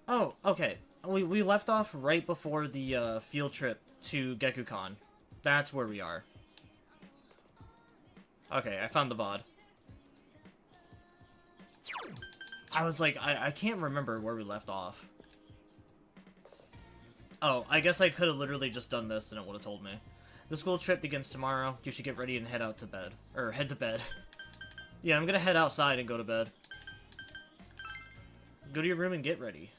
Oh, okay. We left off right before the field trip to Gekukan. That's where we are. Okay, I found the VOD. I was like, I can't remember where we left off. Oh, I guess I could have literally just done this and it would have told me. The school trip begins tomorrow. You should get ready and head out to bed. Or, head to bed. Yeah, I'm gonna head outside and go to bed. Go to your room and get ready.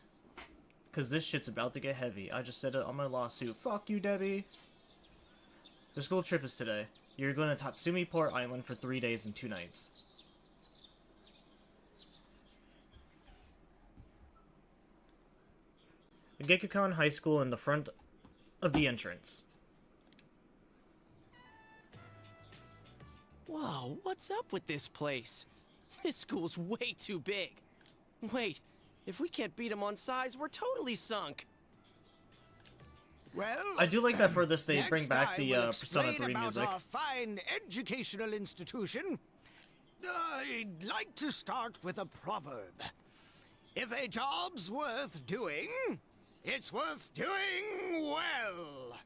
Because this shit's about to get heavy. I just said it on my lawsuit. Fuck you, Debbie. The school trip is today. You're going to Tatsumi Port Island for 3 days and 2 nights. The Gekukan High School in the front of the entrance. Whoa, what's up with this place? This school's way too big. Wait, if we can't beat them on size, we're totally sunk. Well, I do like that for this they bring back I the will Persona explain 3 about music. our fine educational institution. I'd like to start with a proverb. If a job's worth doing, it's worth doing well.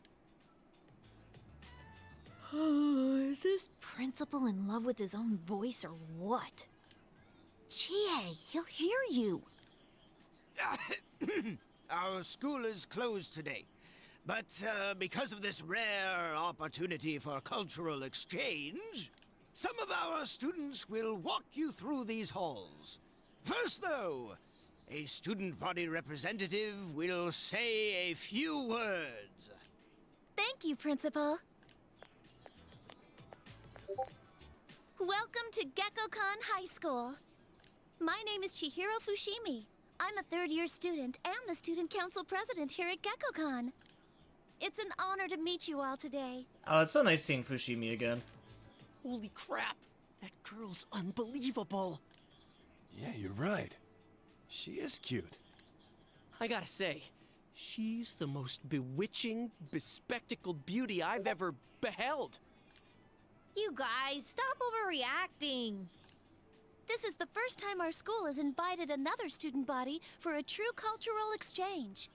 Is this principal in love with his own voice or what? Chie, he'll hear you. Our school is closed today. But because of this rare opportunity for cultural exchange, some of our students will walk you through these halls. First, though, a student body representative will say a few words. Thank you, Principal. Welcome to Gekukan High School. My name is Chihiro Fushimi. I'm a third-year student and the student council president here at Gekukan. It's an honor to meet you all today. Oh, it's so nice seeing Fushimi again. Holy crap, that girl's unbelievable. Yeah, you're right. She is cute. I gotta say, she's the most bewitching, bespectacled beauty I've ever beheld. You guys, stop overreacting. This is the first time our school has invited another student body for a true cultural exchange.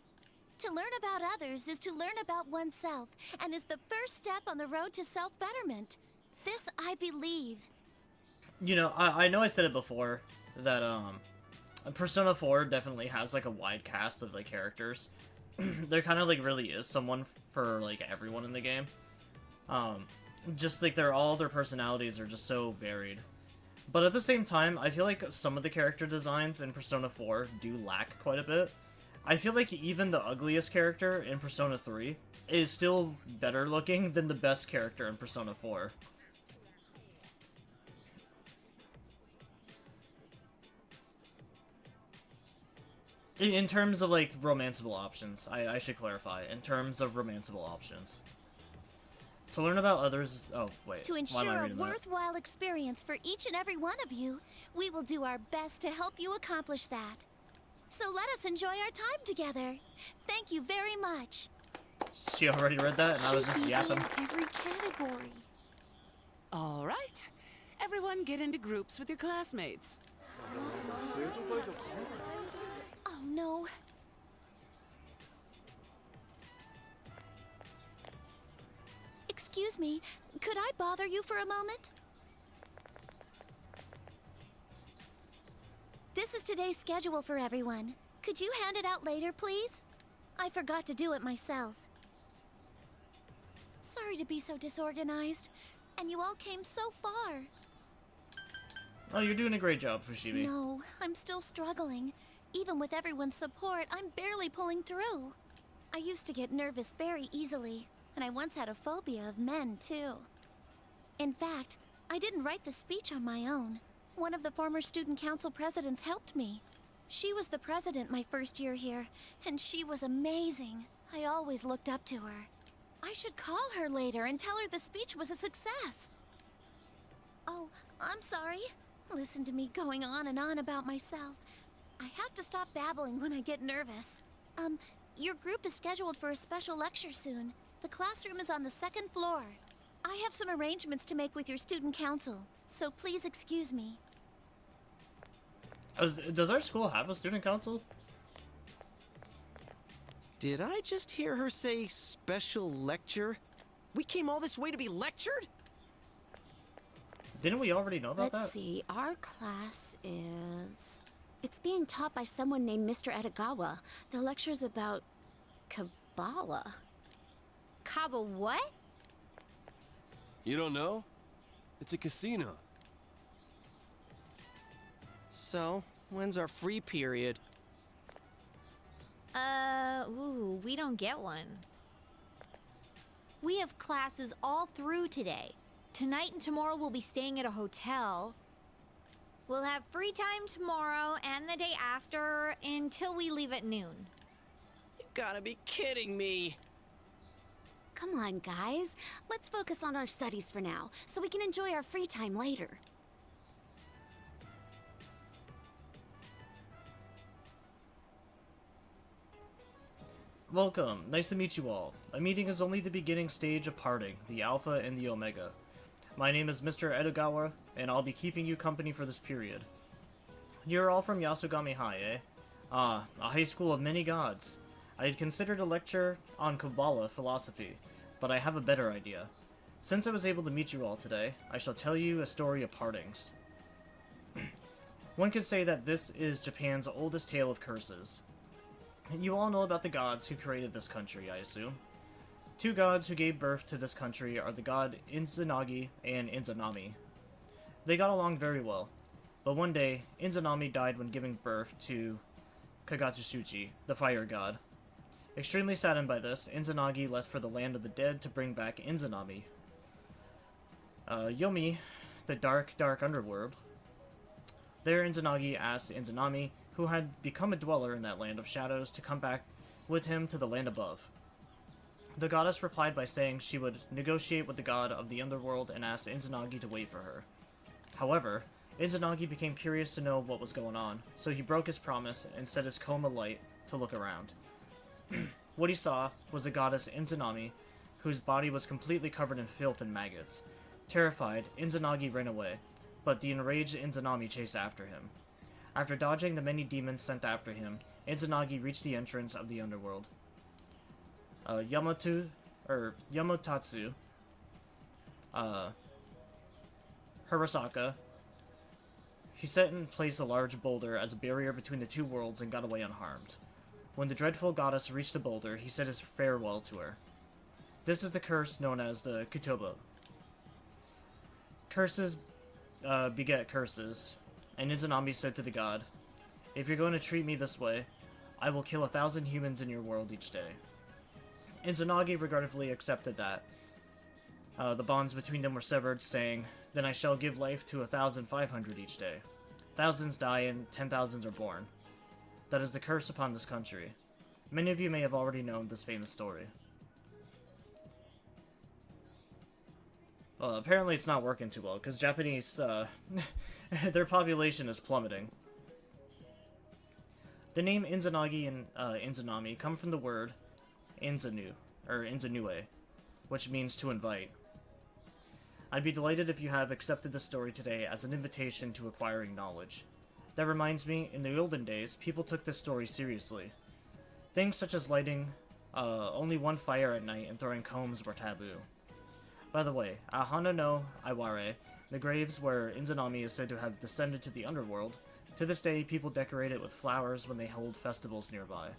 To learn about others is to learn about oneself, and is the first step on the road to self-betterment. This I believe. You know, I know I said it before, that, Persona 4 definitely has, like, a wide cast of, like, characters. There kind of, like, really is someone for, like, everyone in the game. Just, like, all their personalities are just so varied. But at the same time, I feel like some of the character designs in Persona 4 do lack quite a bit. I feel like even the ugliest character in Persona 3 is still better looking than the best character in Persona 4. In terms of, like, romanceable options, I should clarify. In terms of romanceable options. To learn about others... Oh, wait. To ensure a worthwhile experience for each and every one of you, we will do our best to help you accomplish that. So let us enjoy our time together. Thank you very much. She already read that, and I was just yapping. In every category. All right. Everyone get into groups with your classmates. Oh, no. Excuse me, could I bother you for a moment? This is today's schedule for everyone. Could you hand it out later, please? I forgot to do it myself. Sorry to be so disorganized, and you all came so far. Oh, you're doing a great job, Fushimi. No, I'm still struggling. Even with everyone's support, I'm barely pulling through. I used to get nervous very easily, and I once had a phobia of men, too. In fact, I didn't write the speech on my own. One of the former student council presidents helped me. She was the president my first year here, and she was amazing. I always looked up to her. I should call her later and tell her the speech was a success. Oh, I'm sorry. Listen to me going on and on about myself. I have to stop babbling when I get nervous. Your group is scheduled for a special lecture soon. The classroom is on the 2nd floor. I have some arrangements to make with your student council, so please excuse me. Does our school have a student council? Did I just hear her say special lecture? We came all this way to be lectured? Didn't we already know about Let's that? see, our class is... It's being taught by someone named Mr. Edagawa. The lecture's about... Kabbalah. Kaba what? You don't know? It's a casino. So, when's our free period? Ooh, we don't get one. We have classes all through today. Tonight and tomorrow we'll be staying at a hotel. We'll have free time tomorrow and the day after until we leave at noon. You gotta be kidding me. Come on, guys. Let's focus on our studies for now, so we can enjoy our free time later. Welcome. Nice to meet you all. A meeting is only the beginning stage of parting, the Alpha and the Omega. My name is Mr. Edogawa, and I'll be keeping you company for this period. You're all from Yasogami High, eh? Ah, a high school of many gods. I had considered a lecture on Kabbalah philosophy, but I have a better idea. Since I was able to meet you all today, I shall tell you a story of partings. One could say that this is Japan's oldest tale of curses. You all know about the gods who created this country, I assume. Two gods who gave birth to this country are the god Izanagi and Izanami. They got along very well, but one day, Izanami died when giving birth to Kagatsushi, the fire god. Extremely saddened by this, Izanagi left for the land of the dead to bring back Izanami. Yomi, the dark underworld. There, Izanagi asked Izanami, who had become a dweller in that land of shadows, to come back with him to the land above. The goddess replied by saying she would negotiate with the god of the underworld and asked Izanagi to wait for her. However, Izanagi became curious to know what was going on, so he broke his promise and set his comb alight to look around. What he saw was the goddess Izanami, whose body was completely covered in filth and maggots. Terrified, Izanagi ran away, but the enraged Izanami chased after him. After dodging the many demons sent after him, Izanagi reached the entrance of the underworld. Yamotatsu, Hirosaka, he set in place a large boulder as a barrier between the two worlds and got away unharmed. When the dreadful goddess reached the boulder, he said his farewell to her. This is the curse known as the Kutobo. Curses beget curses, and Izanami said to the god, "If you're going to treat me this way, I will kill 1,000 humans in your world each day." Izanagi regretfully accepted that. The bonds between them were severed, saying, "Then I shall give life to 1,500 each day. Thousands die and 10,000s are born." That is the curse upon this country. Many of you may have already known this famous story. Well, apparently it's not working too well, because Japanese, their population is plummeting. The name Izanagi and Izanami come from the word Inzanu, or Inzanue, which means to invite. I'd be delighted if you have accepted this story today as an invitation to acquiring knowledge. That reminds me, in the olden days, people took this story seriously. Things such as lighting only one fire at night and throwing combs were taboo. By the way, Ahana no Iware, the graves where Izanami is said to have descended to the underworld, to this day people decorate it with flowers when they hold festivals nearby.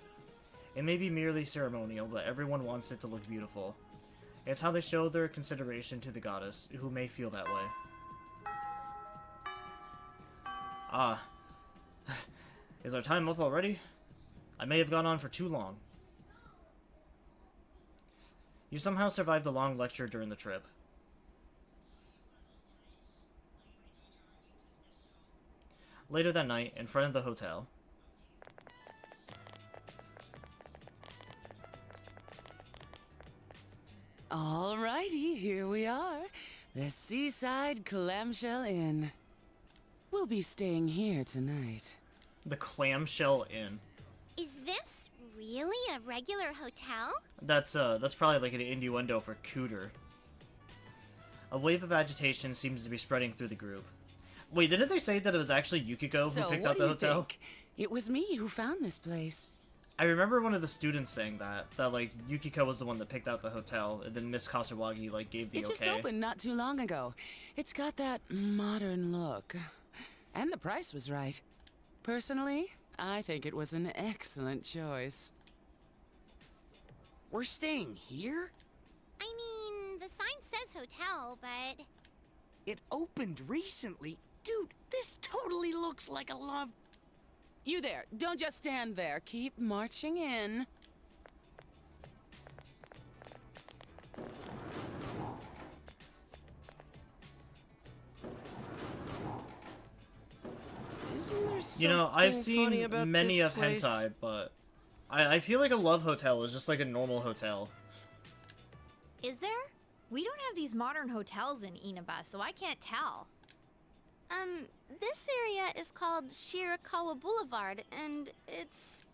It may be merely ceremonial, but everyone wants it to look beautiful. It's how they show their consideration to the goddess, who may feel that way. Ah. Is our time up already? I may have gone on for too long. You somehow survived a long lecture during the trip. Later that night, in front of the hotel. Alrighty, here we are. The Seaside Clamshell Inn. We'll be staying here tonight. The Clamshell Inn. Is this really a regular hotel? That's probably like an innuendo for cooter. A wave of agitation seems to be spreading through the group. Wait, didn't they say that it was actually Yukiko who picked out the hotel? Think? It was me who found this place. I remember one of the students saying that like Yukiko was the one that picked out the hotel, and then Miss Kasawagi like gave the It okay. just opened not too long ago. It's got that modern look. And the price was right. Personally, I think it was an excellent choice. We're staying here? I mean, the sign says hotel, but... It opened recently. Dude, this totally looks like a love... You there, don't just stand there. Keep marching in. Isn't there You know, I've something funny seen about many this of place? hentai, but I feel like a love hotel is just like a normal hotel. Is there? We don't have these modern hotels in Inaba, so I can't tell. This area is called Shirakawa Boulevard, and it's...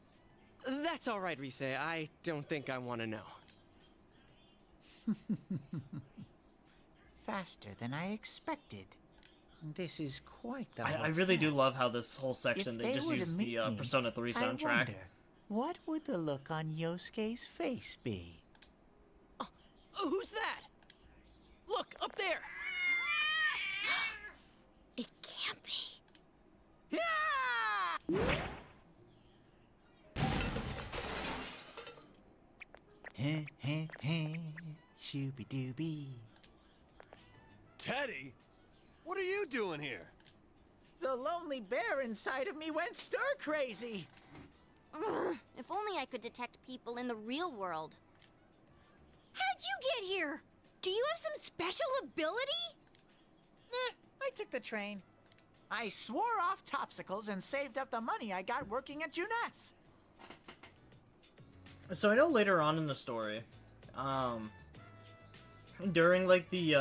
That's all right, Rise. I don't think I want to know. Faster than I expected. This is quite the I really do love how this whole section If they they just were to use meet the me, Persona 3 I soundtrack. wonder, what would the look on Yosuke's face be? Oh, who's that? Look, up there! It can't be. Heh heh heh, shooby dooby. Teddy? What are you doing here? The lonely bear inside of me went stir crazy. Ugh, if only I could detect people in the real world. How'd you get here? Do you have some special ability? I took the train. I swore off topsicles and saved up the money I got working at Junes. So I know later on in the story, during like the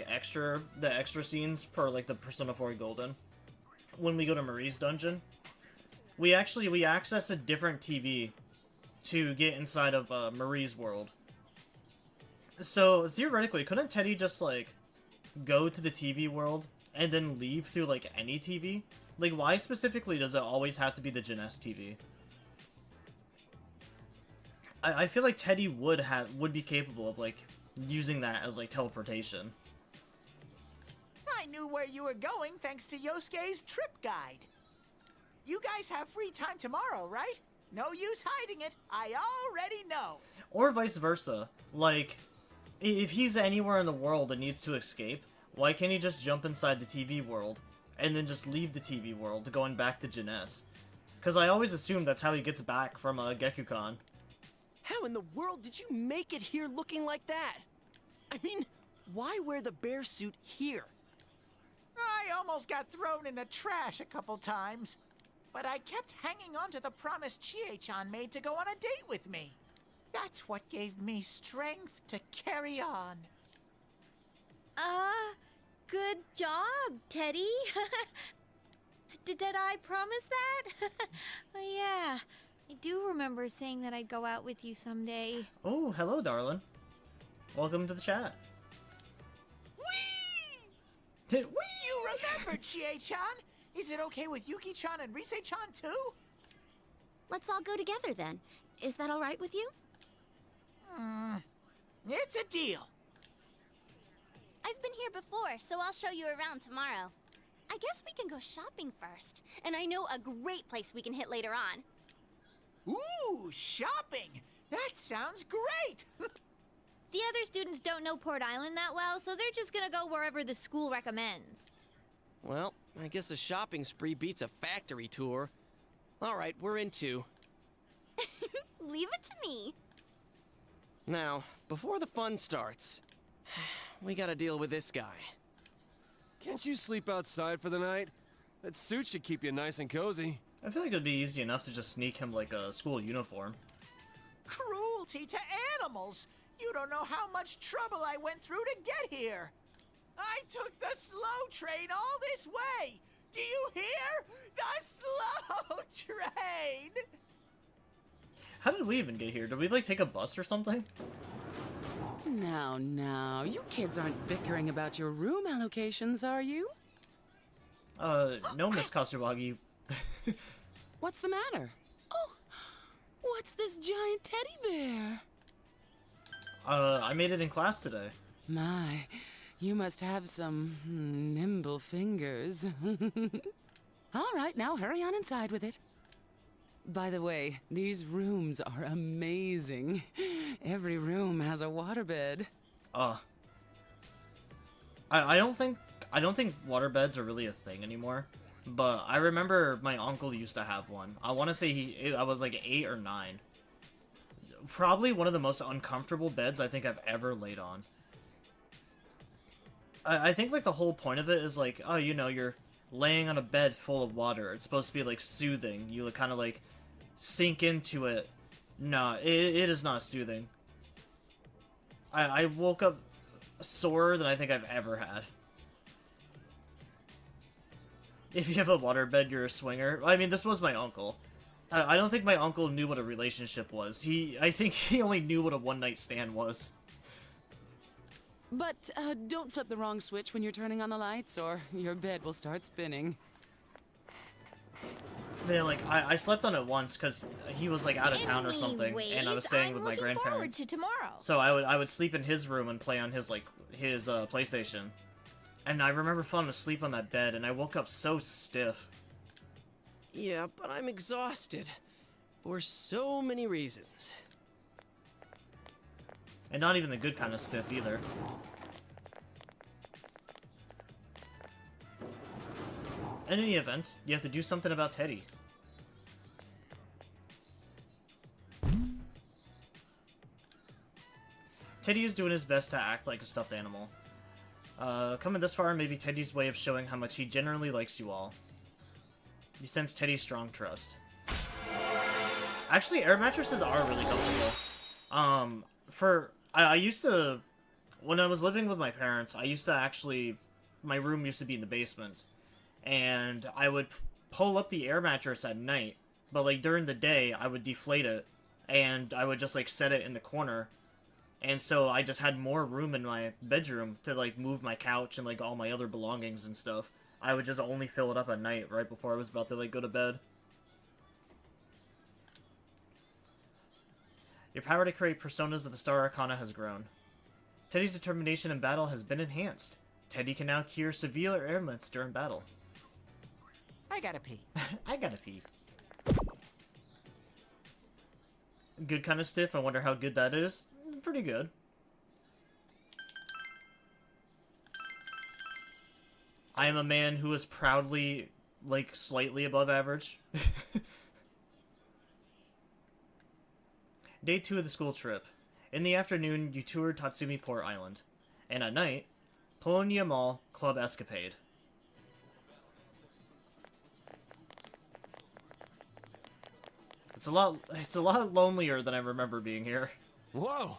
extra scenes for like the Persona 4 Golden, when we go to Marie's dungeon, we access a different TV to get inside of Marie's world. So theoretically, couldn't Teddy just like go to the TV world and then leave through like any TV? Like, why specifically does it always have to be the Junes TV? I feel like Teddy would be capable of like using that as like teleportation. I knew where you were going thanks to Yosuke's trip guide. You guys have free time tomorrow, right? No use hiding it. I already know. Or vice versa. Like, if he's anywhere in the world and needs to escape, why can't he just jump inside the TV world and then just leave the TV world, going back to Junes? Because I always assume that's how he gets back from Gekukan. How in the world did you make it here looking like that? I mean, why wear the bear suit here? I almost got thrown in the trash a couple times. But I kept hanging on to the promise Chie-chan made to go on a date with me. That's what gave me strength to carry on. Good job, Teddy. Did I promise that? Oh, yeah. I do remember saying that I'd go out with you someday. Oh, hello, darling. Welcome to the chat. Whee! You remember, Chie-chan? Is it okay with Yuki-chan and Rise-chan too? Let's all go together then. Is that all right with you? It's a deal. I've been here before, so I'll show you around tomorrow. I guess we can go shopping first. And I know a great place we can hit later on. Ooh, shopping! That sounds great! The other students don't know Port Island that well, so they're just gonna go wherever the school recommends. Well, I guess a shopping spree beats a factory tour. All right, we're in two. Leave it to me. Now, before the fun starts, we gotta deal with this guy. Can't you sleep outside for the night? That suit should keep you nice and cozy. I feel like it'd be easy enough to just sneak him like a school uniform. Cruelty to animals! You don't know how much trouble I went through to get here! I took the slow train all this way! Do you hear? The slow train! How did we even get here? Did we like take a bus or something? Now, you kids aren't bickering about your room allocations, are you? No, Miss Kasawagi. What's the matter? Oh, What's this giant teddy bear? I made it in class today. My, you must have some nimble fingers. All right, now hurry on inside with it. By the way, these rooms are amazing. Every room has a waterbed. I don't think waterbeds are really a thing anymore. But I remember my uncle used to have one. I want to say I was like 8 or 9. Probably one of the most uncomfortable beds I think I've ever laid on. I think like the whole point of it is like, oh, you know, you're laying on a bed full of water. It's supposed to be like soothing. You kind of like sink into it. No, it is not soothing. I woke up sorer than I think I've ever had. If you have a waterbed, you're a swinger. I mean, this was my uncle. I don't think my uncle knew what a relationship was. I think he only knew what a one-night stand was. But don't flip the wrong switch when you're turning on the lights, or your bed will start spinning. Man, like, I slept on it once because he was, like, out of town or something, and I was staying with my grandparents. I'm looking forward to tomorrow. So I would sleep in his room and play on his, like, his PlayStation. And I remember falling asleep on that bed, and I woke up so stiff. Yeah, but I'm exhausted. For so many reasons. And not even the good kind of stiff, either. In any event, you have to do something about Teddy. Teddy is doing his best to act like a stuffed animal. Coming this far may be Teddy's way of showing how much he generally likes you all. You sense Teddy's strong trust. Actually, air mattresses are really comfortable. I used to, when I was living with my parents, my room used to be in the basement. And I would pull up the air mattress at night, but like during the day, I would deflate it, and I would just like set it in the corner. And so I just had more room in my bedroom to like move my couch and like all my other belongings and stuff. I would just only fill it up at night right before I was about to like go to bed. Your power to create personas of the Star Arcana has grown. Teddy's determination in battle has been enhanced. Teddy can now cure severe ailments during battle. I gotta pee. I gotta pee. Good kind of stiff. I wonder how good that is. Pretty good. I am a man who is proudly, like, slightly above average. Day 2 of the school trip. In the afternoon, you tour Tatsumi Port Island. And at night, Polonia Mall Club Escapade. It's a lot lonelier than I remember being here. Whoa!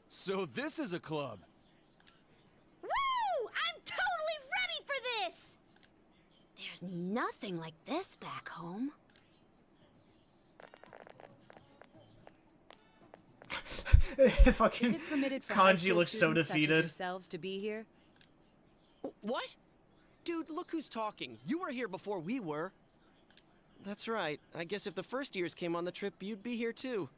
So this is a club. Woo! I'm totally ready for this! There's nothing like this back home. Fucking Is it permitted for Kanji looks so students such as defeated. yourselves to be here? What? Dude, look who's talking. You were here before we were. That's right. I guess if the first years came on the trip, you'd be here too.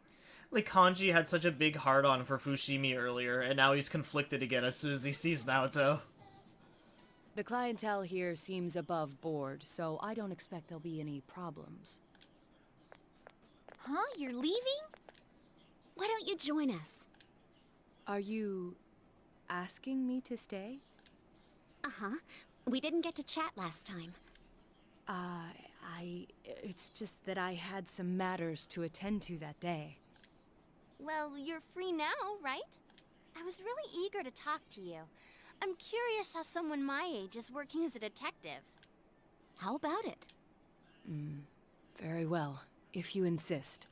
Like, Kanji had such a big heart-on for Fushimi earlier, and now he's conflicted again as soon as he sees Naoto. The clientele here seems above board, so I don't expect there'll be any problems. Huh? You're leaving? Why don't you join us? Are you asking me to stay? Uh-huh. We didn't get to chat last time. It's just that I had some matters to attend to that day. Well, you're free now, right? I was really eager to talk to you. I'm curious how someone my age is working as a detective. How about it? Very well, if you insist.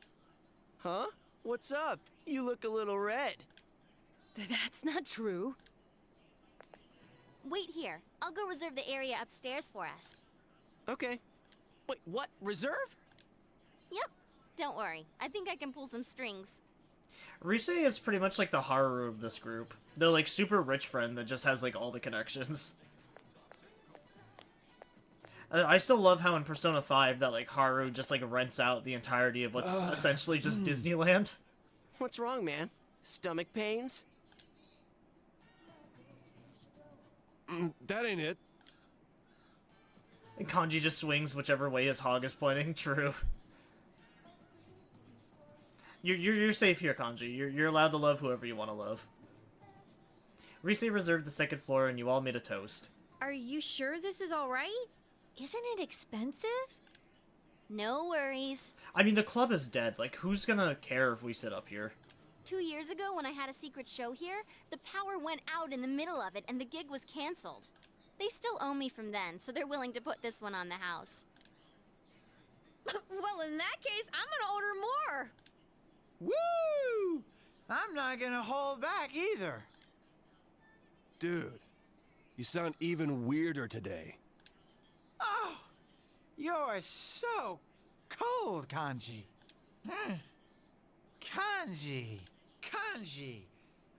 Huh? What's up? You look a little red. That's not true. Wait here. I'll go reserve the area upstairs for us. Okay. Wait, what? Reserve? Yep. Don't worry. I think I can pull some strings. Rise is pretty much like the Haru of this group. The, like, super rich friend that just has, like, all the connections. I still love how in Persona 5 that, like, Haru just, like, rents out the entirety of what's essentially just Disneyland. What's wrong, man? Stomach pains? That ain't it. And Kanji just swings whichever way his hog is pointing. True. You're safe here, Kanji. You're allowed to love whoever you want to love. Rise reserved the second floor, and you all made a toast. Are you sure this is all right? Isn't it expensive? No worries. I mean, the club is dead. Like, who's gonna care if we sit up here? 2 years ago, when I had a secret show here, the power went out in the middle of it and the gig was canceled. They still owe me from then, so they're willing to put this one on the house. Well, in that case, I'm gonna order more. Woo! I'm not gonna hold back either. Dude, you sound even weirder today. Oh, you're so cold, Kanji. Kanji, Kanji,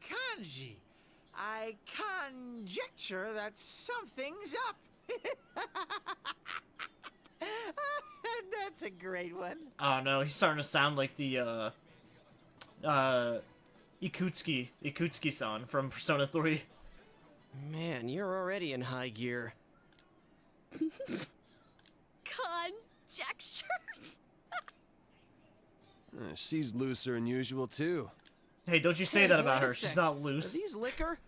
Kanji. I conjecture that something's up. That's a great one. Oh no, he's starting to sound like the Ikutsuki-san from Persona 3. Man, you're already in high gear. Conjecture? She's looser than usual, too. Hey, don't you say Hey, that about wait a her. She's sec. not Are loose. these liquor?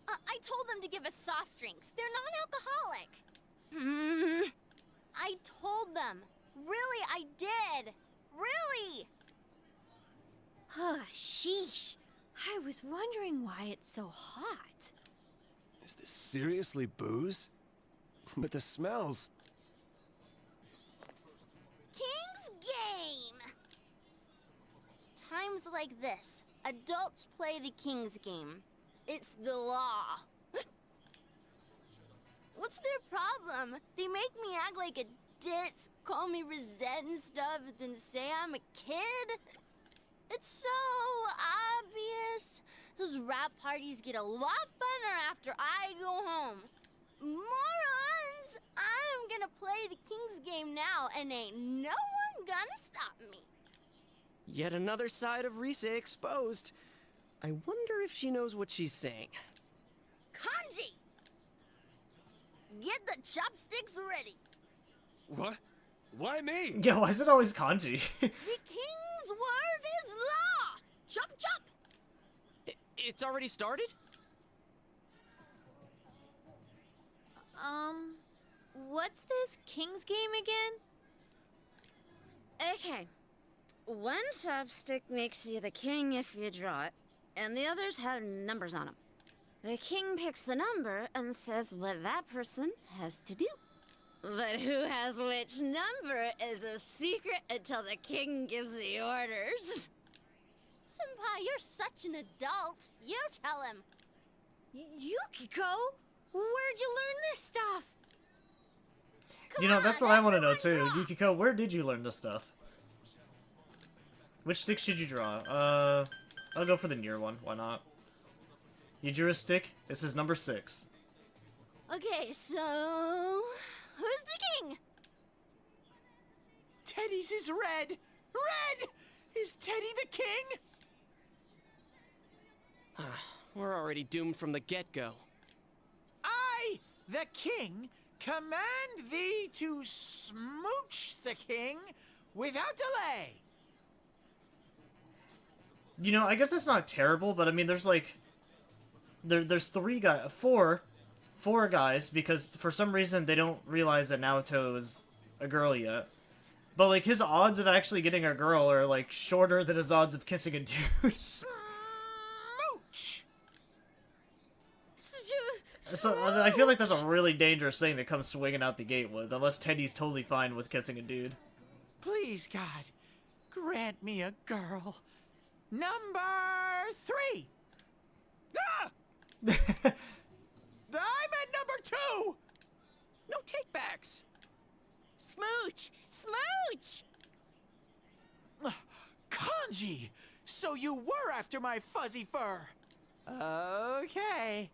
I told them to give us soft drinks. They're non-alcoholic. I told them. Really, I did. Really. Sheesh. I was wondering why it's so hot. Is this seriously booze? But the smells... King's Game! Times like this, adults play the King's Game. It's the law. What's their problem? They make me act like a ditz, call me Rosette and stuff, then say I'm a kid? It's so obvious. Those rap parties get a lot funner after I go home. Morons! I'm gonna play the King's Game now, and ain't no one gonna stop me. Yet another side of Rise exposed. I wonder if she knows what she's saying. Kanji! Get the chopsticks ready. What? Why me? Yeah, why is it always Kanji? The King's word is law! Chop chop! It's already started? What's this King's Game again? Okay. One chopstick makes you the king if you draw it, and the others have numbers on them. The king picks the number and says what that person has to do. But who has which number is a secret until the king gives the orders. Senpai, you're such an adult. You tell him. Yukiko, where'd you learn this stuff? You know, that's on, what I want to know everyone too. draw. Yukiko, where did you learn this stuff? Which stick should you draw? I'll go for the near one. Why not? You drew a stick? This is number 6. Okay, so... who's the king? Teddy's is red. Red! Is Teddy the king? We're already doomed from the get-go. I, the king, command thee to smooch the king without delay. You know, I guess that's not terrible, but I mean, there's like... There's four guys, because for some reason they don't realize that Naoto is a girl yet. But, like, his odds of actually getting a girl are, like, shorter than his odds of kissing a dude. Smooch! So, I feel like that's a really dangerous thing to come swinging out the gate with, unless Teddy's totally fine with kissing a dude. Please, God, grant me a girl. Number 3! Ah! I meant number 2! No takebacks. Smooch! Smooch! Kanji, so you were after my fuzzy fur. Okay,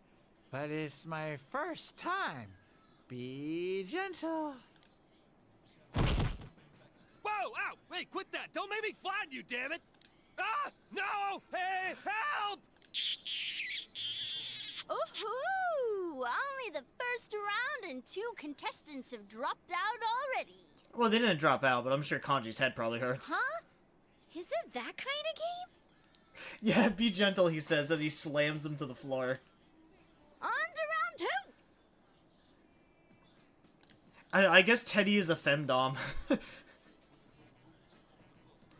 but it's my first time Be gentle. Whoa! Ow! Hey, quit that! Don't make me flatten you, damn it! Ah! No! Hey, help! Ooh-hoo! Only the first round and 2 contestants have dropped out already. Well, they didn't drop out, but I'm sure Kanji's head probably hurts. Huh? Is it that kind of game? Yeah, be gentle, he says as he slams him to the floor. On to round 2! I guess Teddy is a femdom.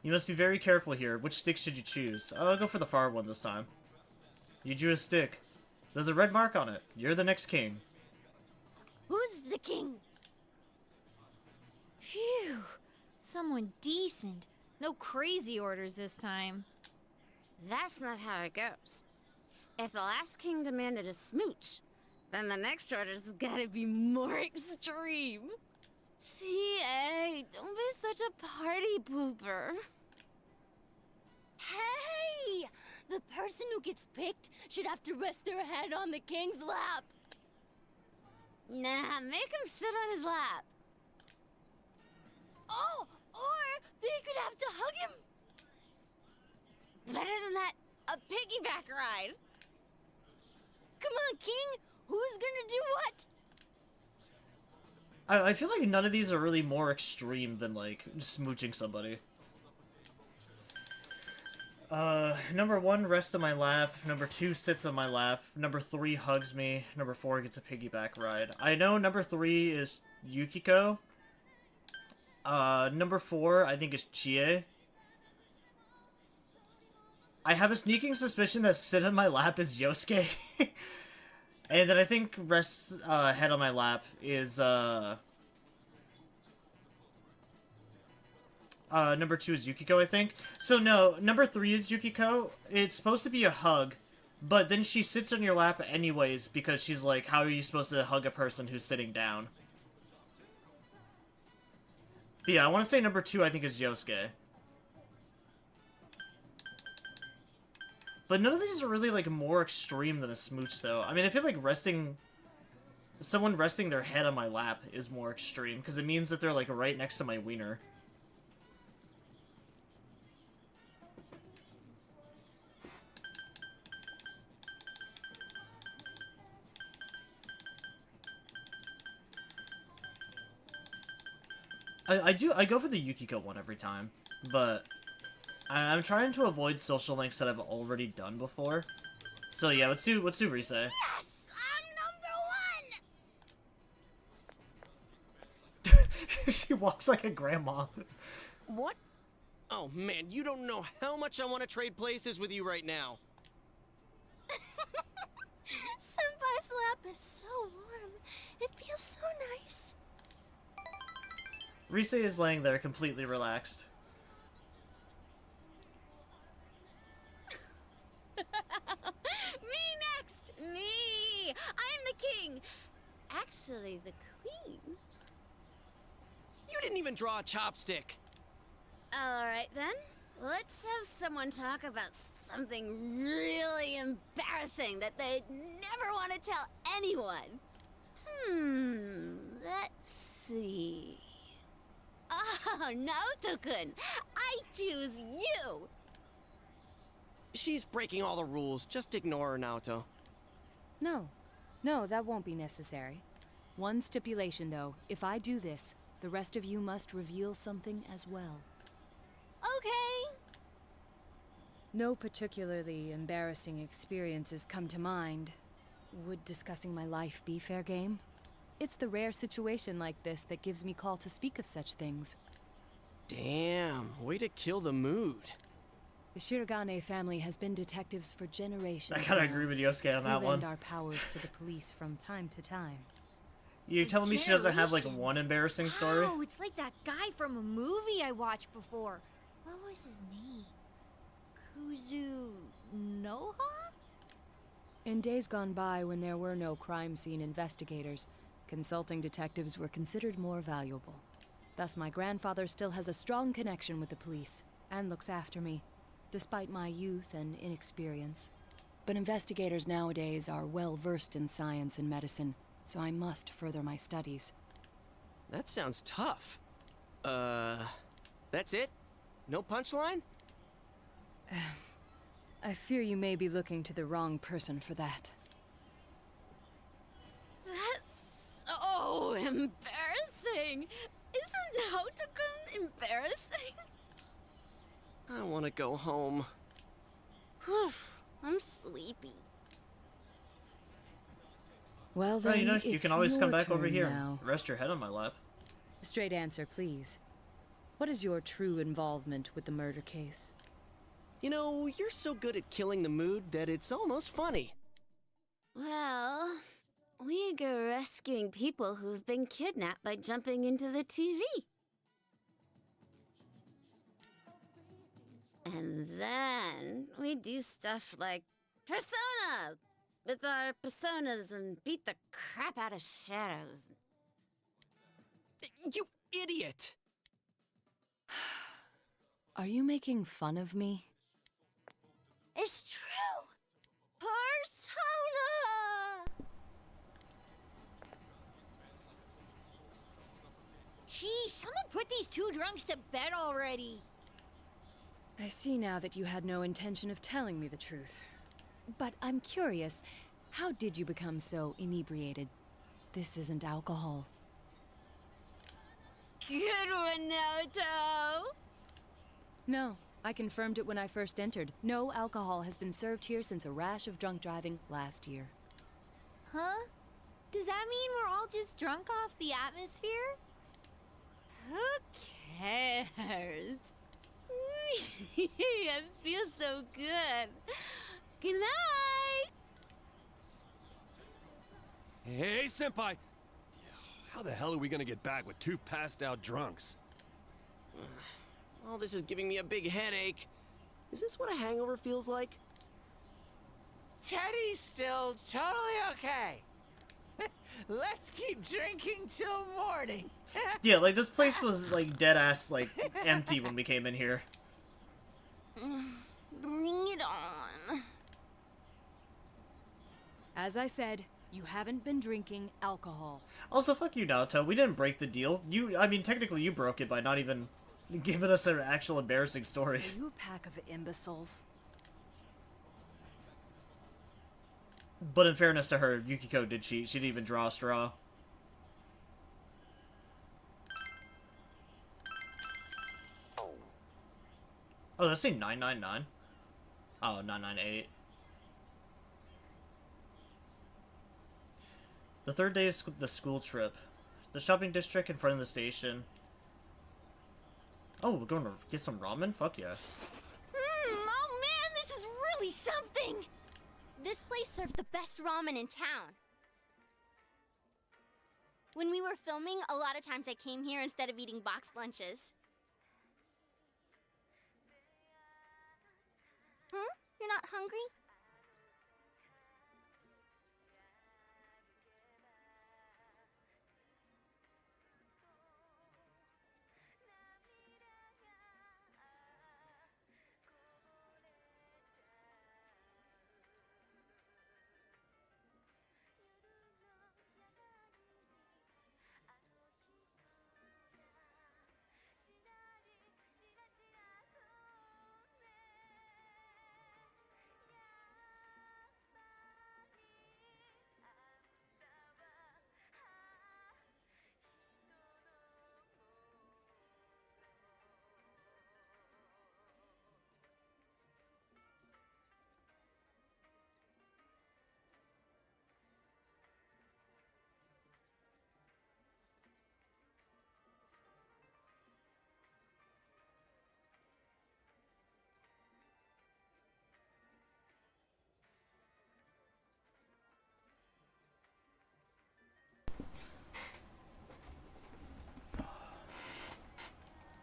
You must be very careful here. Which stick should you choose? I'll go for the far one this time. You drew a stick. There's a red mark on it. You're the next king. Who's the king? Phew. Someone decent. No crazy orders this time. That's not how it goes. If the last king demanded a smooch, then the next order's gotta be more extreme. T.A., don't be such a party pooper. Hey! The person who gets picked should have to rest their head on the king's lap. Nah, make him sit on his lap. Oh, or they could have to hug him. Better than that, a piggyback ride. Come on, king. Who's gonna do what? I feel like none of these are really more extreme than, like, smooching somebody. Number 1, rests on my lap. Number 2, sits on my lap. Number 3, hugs me. Number 4, gets a piggyback ride. I know number 3 is Yukiko. Number 4, I think is Chie. I have a sneaking suspicion that sit on my lap is Yosuke. And then I think rest head on my lap is number 2 is Yukiko, I think. So no, number 3 is Yukiko. It's supposed to be a hug, but then she sits on your lap anyways because she's like, how are you supposed to hug a person who's sitting down? But yeah, I want to say number 2 I think is Yosuke. But none of these are really, like, more extreme than a smooch, though. I mean, I feel like someone resting their head on my lap is more extreme, because it means that they're, like, right next to my wiener. I go for the Yukiko one every time, but I'm trying to avoid social links that I've already done before. So yeah, let's do Rise. Yes, I'm number 1. She walks like a grandma. What? Oh man, you don't know how much I want to trade places with you right now. Senpai's lap is so warm. It feels so nice. Rise is laying there completely relaxed. Me next! Me! I'm the king! Actually, the queen. You didn't even draw a chopstick. Alright then, let's have someone talk about something really embarrassing that they'd never want to tell anyone. Let's see. Oh, Naoto-kun, I choose you! She's breaking all the rules. Just ignore her, Naoto. No. No, that won't be necessary. One stipulation, though. If I do this, the rest of you must reveal something as well. Okay. No particularly embarrassing experiences come to mind. Would discussing my life be fair game? It's the rare situation like this that gives me call to speak of such things. Damn, way to kill the mood. The Shirogane family has been detectives for generations. I gotta now. agree with Yosuke on that We one. lend our powers to the police from time to time. You're telling me she doesn't have, like, one embarrassing story? Oh, it's like that guy from a movie I watched before. What was his name? Kuzunoha? In days gone by, when there were no crime scene investigators, consulting detectives were considered more valuable. Thus, my grandfather still has a strong connection with the police, and looks after me, despite my youth and inexperience. But investigators nowadays are well versed in science and medicine, so I must further my studies. That sounds tough. That's it? No punchline? I fear you may be looking to the wrong person for that. That's so embarrassing. Isn't Naoto-kun embarrassing? I want to go home. Whew, I'm sleepy. Well Oh, then, you know, it's you can always come your back over turn here now. and rest your head on my lap. Straight answer, please. What is your true involvement with the murder case? You know, you're so good at killing the mood that it's almost funny. Well, we go rescuing people who've been kidnapped by jumping into the TV. And then we do stuff like Persona! With our personas and beat the crap out of shadows. You idiot! Are you making fun of me? It's true! Persona! Gee, someone put these two drunks to bed already. I see now that you had no intention of telling me the truth. But I'm curious, how did you become so inebriated? This isn't alcohol. Good one, Naoto! No, I confirmed it when I first entered. No alcohol has been served here since a rash of drunk driving last year. Huh? Does that mean we're all just drunk off the atmosphere? Who cares? I feel so good. Good night! Hey, senpai! How the hell are we gonna get back with two passed out drunks? All this is giving me a big headache. Is this what a hangover feels like? Teddy's still totally okay. Let's keep drinking till morning. Yeah, like, this place was, like, dead-ass, like, empty when we came in here. Bring it on. As I said, you haven't been drinking alcohol. Also, fuck you, Naoto. We didn't break the deal. I mean, technically you broke it by not even giving us an actual embarrassing story. Are you a pack of imbeciles? But in fairness to her, Yukiko did cheat. She didn't even draw a straw. Oh, that's saying 999? Oh, 998. The third day of the school trip. The shopping district in front of the station. Oh, we're going to get some ramen? Fuck yeah. Oh man, this is really something! This place serves the best ramen in town. When we were filming, a lot of times I came here instead of eating boxed lunches. Huh? You're not hungry?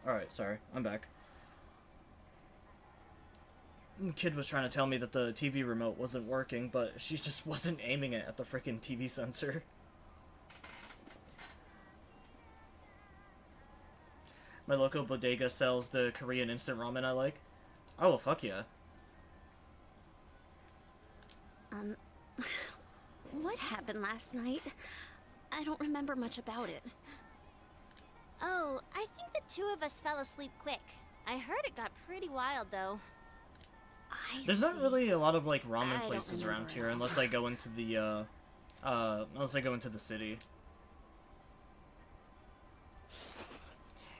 Alright, sorry. I'm back. The kid was trying to tell me that the TV remote wasn't working, but she just wasn't aiming it at the freaking TV sensor. My local bodega sells the Korean instant ramen I like. Oh, fuck yeah. What happened last night? I don't remember much about it. Oh, I think the two of us fell asleep quick. I heard it got pretty wild, though. There's not really a lot of like ramen I don't places remember around at here all. unless I go into the city.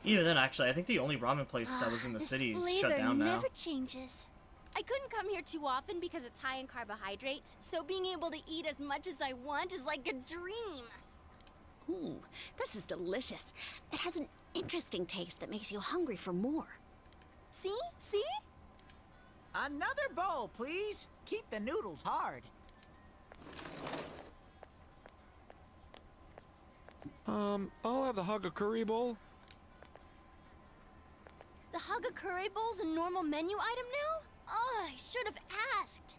Even then, actually, I think the only ramen place that was in the city is shut down now. Never changes. I couldn't come here too often because it's high in carbohydrates, so being able to eat as much as I want is like a dream. Ooh, this is delicious. It has an interesting taste that makes you hungry for more. See? See? Another bowl, please. Keep the noodles hard. I'll have the Hagakuri bowl. The Hagakure bowl's a normal menu item now? Oh, I should have asked.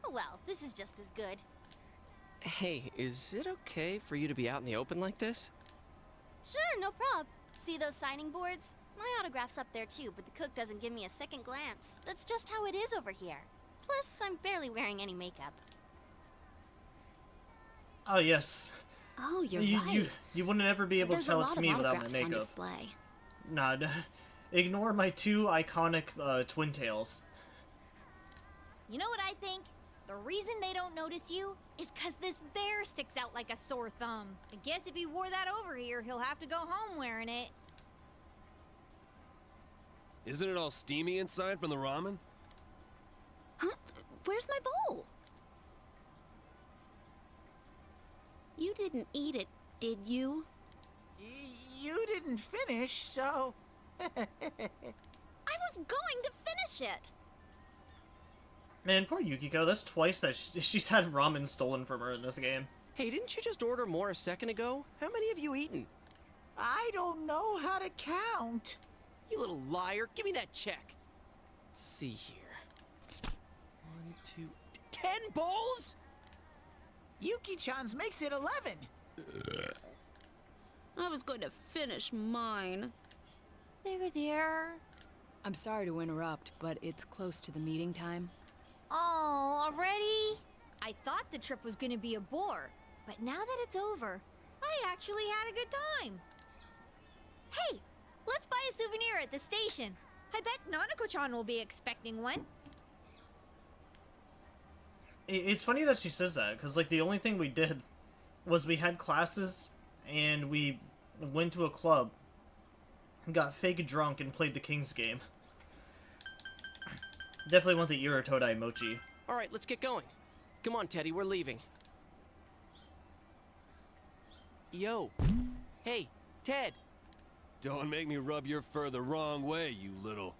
Oh well, this is just as good. Hey, is it okay for you to be out in the open like this? Sure, no prob. See those signing boards? My autograph's up there too, but the cook doesn't give me a second glance. That's just how it is over here. Plus, I'm barely wearing any makeup. Oh yes. Oh, you're you, right. you wouldn't ever be able There's to tell a it's lot of me without my autographs on makeup. display. Nah, ignore my two iconic twin tails. You know what I think? The reason they don't notice you is because this bear sticks out like a sore thumb. I guess if he wore that over here, he'll have to go home wearing it. Isn't it all steamy inside from the ramen? Huh? Where's my bowl? You didn't eat it, did you? You didn't finish, so... I was going to finish it. Man, poor Yukiko. That's twice that she's had ramen stolen from her in this game. Hey, didn't you just order more a second ago? How many have you eaten? I don't know how to count. You little liar. Give me that check. Let's see here. 1, 2, 10 bowls? Yuki-chan's makes it 11. I was going to finish mine. There. I'm sorry to interrupt, but it's close to the meeting time. Oh, already? I thought the trip was gonna be a bore, but now that it's over, I actually had a good time. Hey, let's buy a souvenir at the station. I bet Nanako-chan will be expecting one. It's funny that she says that, because like the only thing we did was we had classes and we went to a club, got fake drunk, and played the King's game. Definitely want the Irotodai mochi. All right, let's get going. Come on, Teddy, we're leaving. Yo. Hey, Ted. Don't make me rub your fur the wrong way, you little...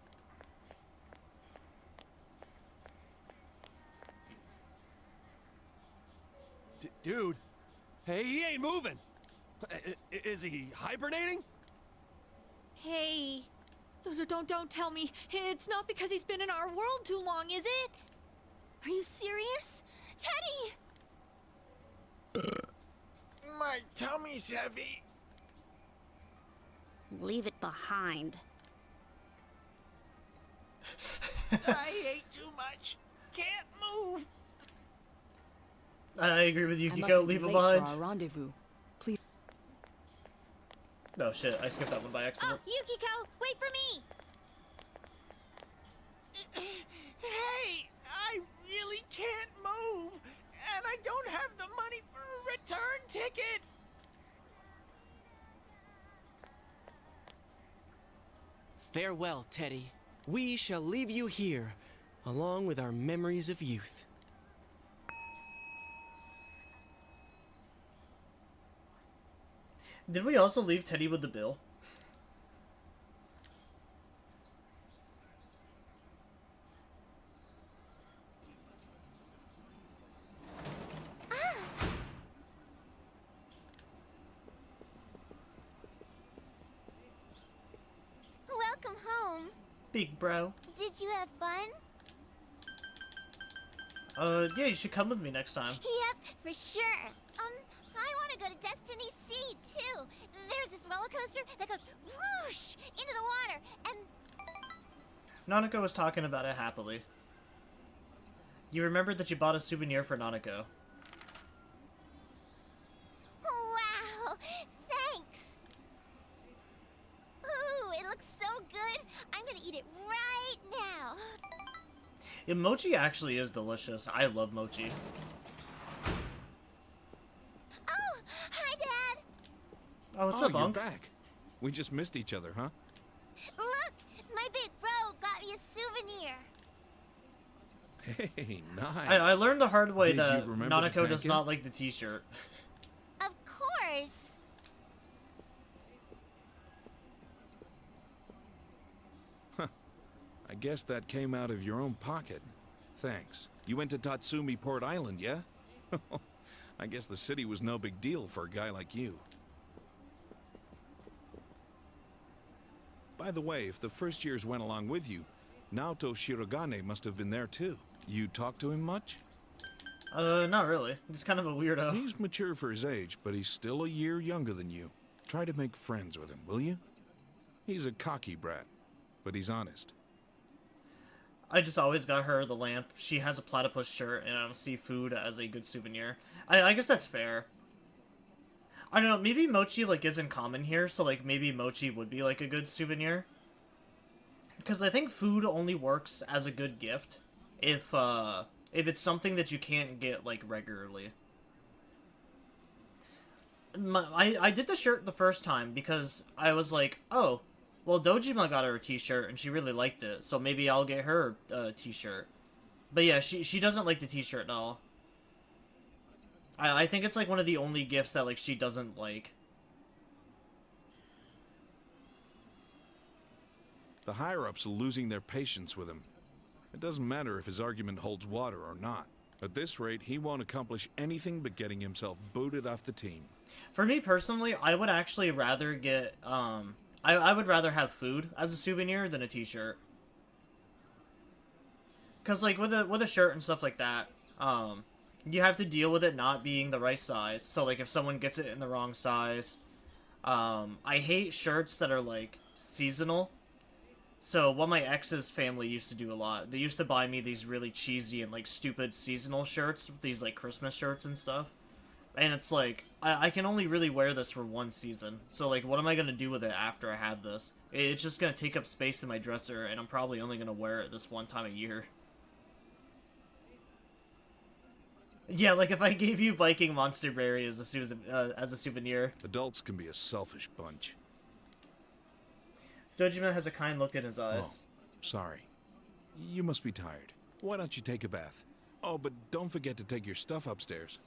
Dude. Hey, he ain't moving. Is he hibernating? Hey, don't tell me it's not because he's been in our world too long, is it? Are you serious? Teddy! My tummy's heavy. Leave it behind. I ate too much. Can't move. I agree with I Yukiko. mustn't Leave be him late behind. for our rendezvous. Please. Oh shit! I skipped that one by Oh, accident. Yukiko, wait for me! Hey, I really can't move, and I don't have the money for a return ticket. Farewell, Teddy. We shall leave you here, along with our memories of youth. Did we also leave Teddy with the bill? Welcome home. Big bro. Did you have fun? Yeah, you should come with me next time. Yep, for sure. I want to go to Destiny Sea, too. There's this roller coaster that goes whoosh into the water, and... Nanako was talking about it happily. You remembered that you bought a souvenir for Nanako. gonna eat it right now. Yeah, mochi actually is delicious. I love mochi. Oh, hi, Dad. Oh, what's Oh, up, you're Bunk? back. We just missed each other, huh? Look, my big bro got me a souvenir. Hey, nice. I learned the hard way Did you that remember to Nanako thank does him? not like the t-shirt. Of course. I guess that came out of your own pocket. Thanks. You went to Tatsumi Port Island, yeah? I guess the city was no big deal for a guy like you. By the way, if the first years went along with you, Naoto Shirogane must have been there too. You talk to him much? Not really. He's kind of a weirdo. He's mature for his age, but he's still a year younger than you. Try to make friends with him, will you? He's a cocky brat, but he's honest. I just always got her the lamp. She has a platypus shirt, and I don't see food as a good souvenir. I guess that's fair. I don't know, maybe mochi, like, isn't common here, so, like, maybe mochi would be, like, a good souvenir. Because I think food only works as a good gift if it's something that you can't get, like, regularly. I did the shirt the first time because I was like, oh, well, Dojima got her a t-shirt and she really liked it, so maybe I'll get her a t-shirt. But yeah, she doesn't like the t-shirt at all. I think it's like one of the only gifts that like she doesn't like. The higher-ups are losing their patience with him. It doesn't matter if his argument holds water or not. At this rate, he won't accomplish anything but getting himself booted off the team. For me personally, I would actually rather get I would rather have food as a souvenir than a t-shirt. Cause like with a shirt and stuff like that, you have to deal with it not being the right size. So like if someone gets it in the wrong size, I hate shirts that are like seasonal. So what my ex's family used to do a lot, they used to buy me these really cheesy and like stupid seasonal shirts, these like Christmas shirts and stuff. And it's like, I can only really wear this for one season. So like, what am I going to do with it after I have this? It's just going to take up space in my dresser, and I'm probably only going to wear it this one time a year. Yeah, like if I gave you Viking Monster Berry as a souvenir. Adults can be a selfish bunch. Dojima has a kind look in his eyes. Oh, sorry. You must be tired. Why don't you take a bath? Oh, but don't forget to take your stuff upstairs.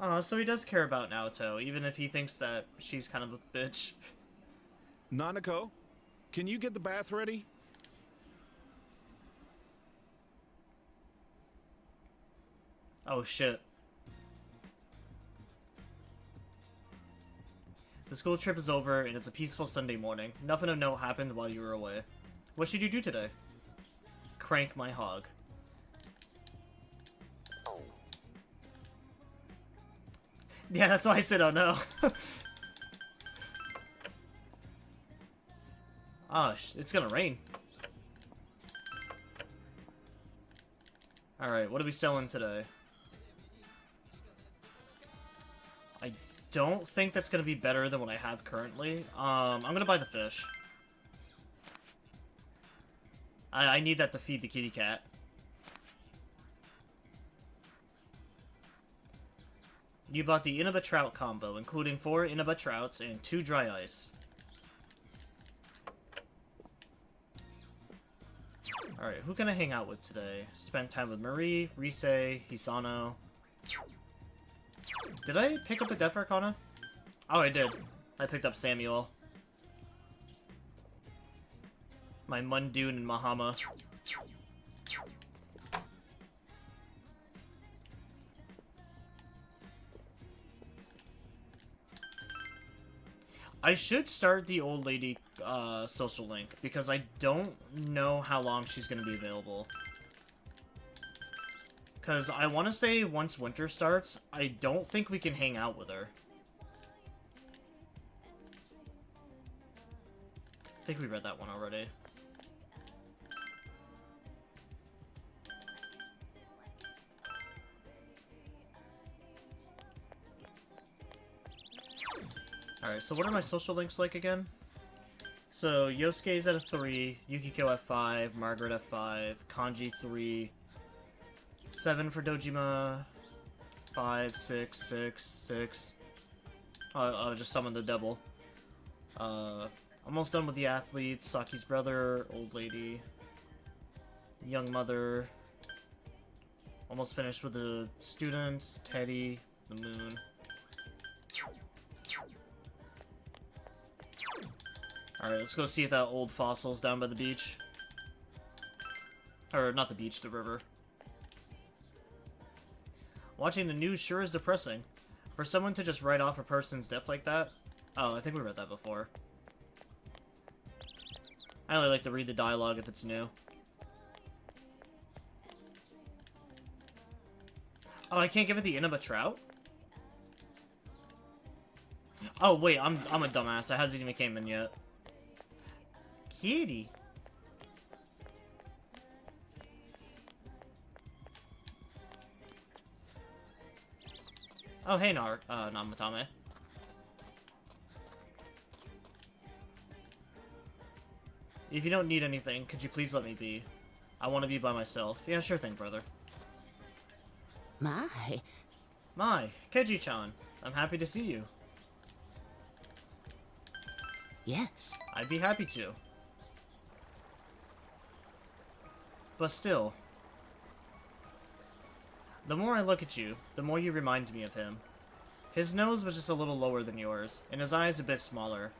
Oh, so he does care about Naoto, even if he thinks that she's kind of a bitch. Nanako, can you get the bath ready? Oh, shit. The school trip is over, and it's a peaceful Sunday morning. Nothing of note happened while you were away. What should you do today? Crank my hog. Yeah, that's why I said, oh no. Ah, it's gonna rain. Alright, what are we selling today? I don't think that's gonna be better than what I have currently. I'm gonna buy the fish. I need that to feed the kitty cat. You bought the Inaba Trout combo, including 4 Inaba Trouts and 2 dry ice. Alright, who can I hang out with today? Spend time with Marie, Rise, Hisano. Did I pick up a Death Arcana? Oh, I did. I picked up Samuel. My Mundoon and Mahama. I should start the old lady social link, because I don't know how long she's going to be available. Because I want to say once winter starts, I don't think we can hang out with her. I think we read that one already. Alright, so what are my social links like again? So, Yosuke's at a 3, Yukiko at 5, Margaret at 5, Kanji 3, 7 for Dojima, 5, 6, 6, 6. I'll just summon the double. Almost done with the athletes, Saki's brother, old lady, young mother. Almost finished with the students, Teddy, the moon. Alright, let's go see if that old fossil's down by the beach. Or, not the beach, the river. Watching the news sure is depressing. For someone to just write off a person's death like that... Oh, I think we read that before. I only like to read the dialogue if it's new. Oh, I can't give it the Inaba Trout? Oh, wait, I'm a dumbass. It hasn't even came in yet. Kitty. Oh, hey, Namatame. If you don't need anything, could you please let me be? I want to be by myself. Yeah, sure thing, brother. My, Keiji-chan. I'm happy to see you. yes. I'd be happy to. But still, the more I look at you, the more you remind me of him. His nose was just a little lower than yours, and his eyes a bit smaller,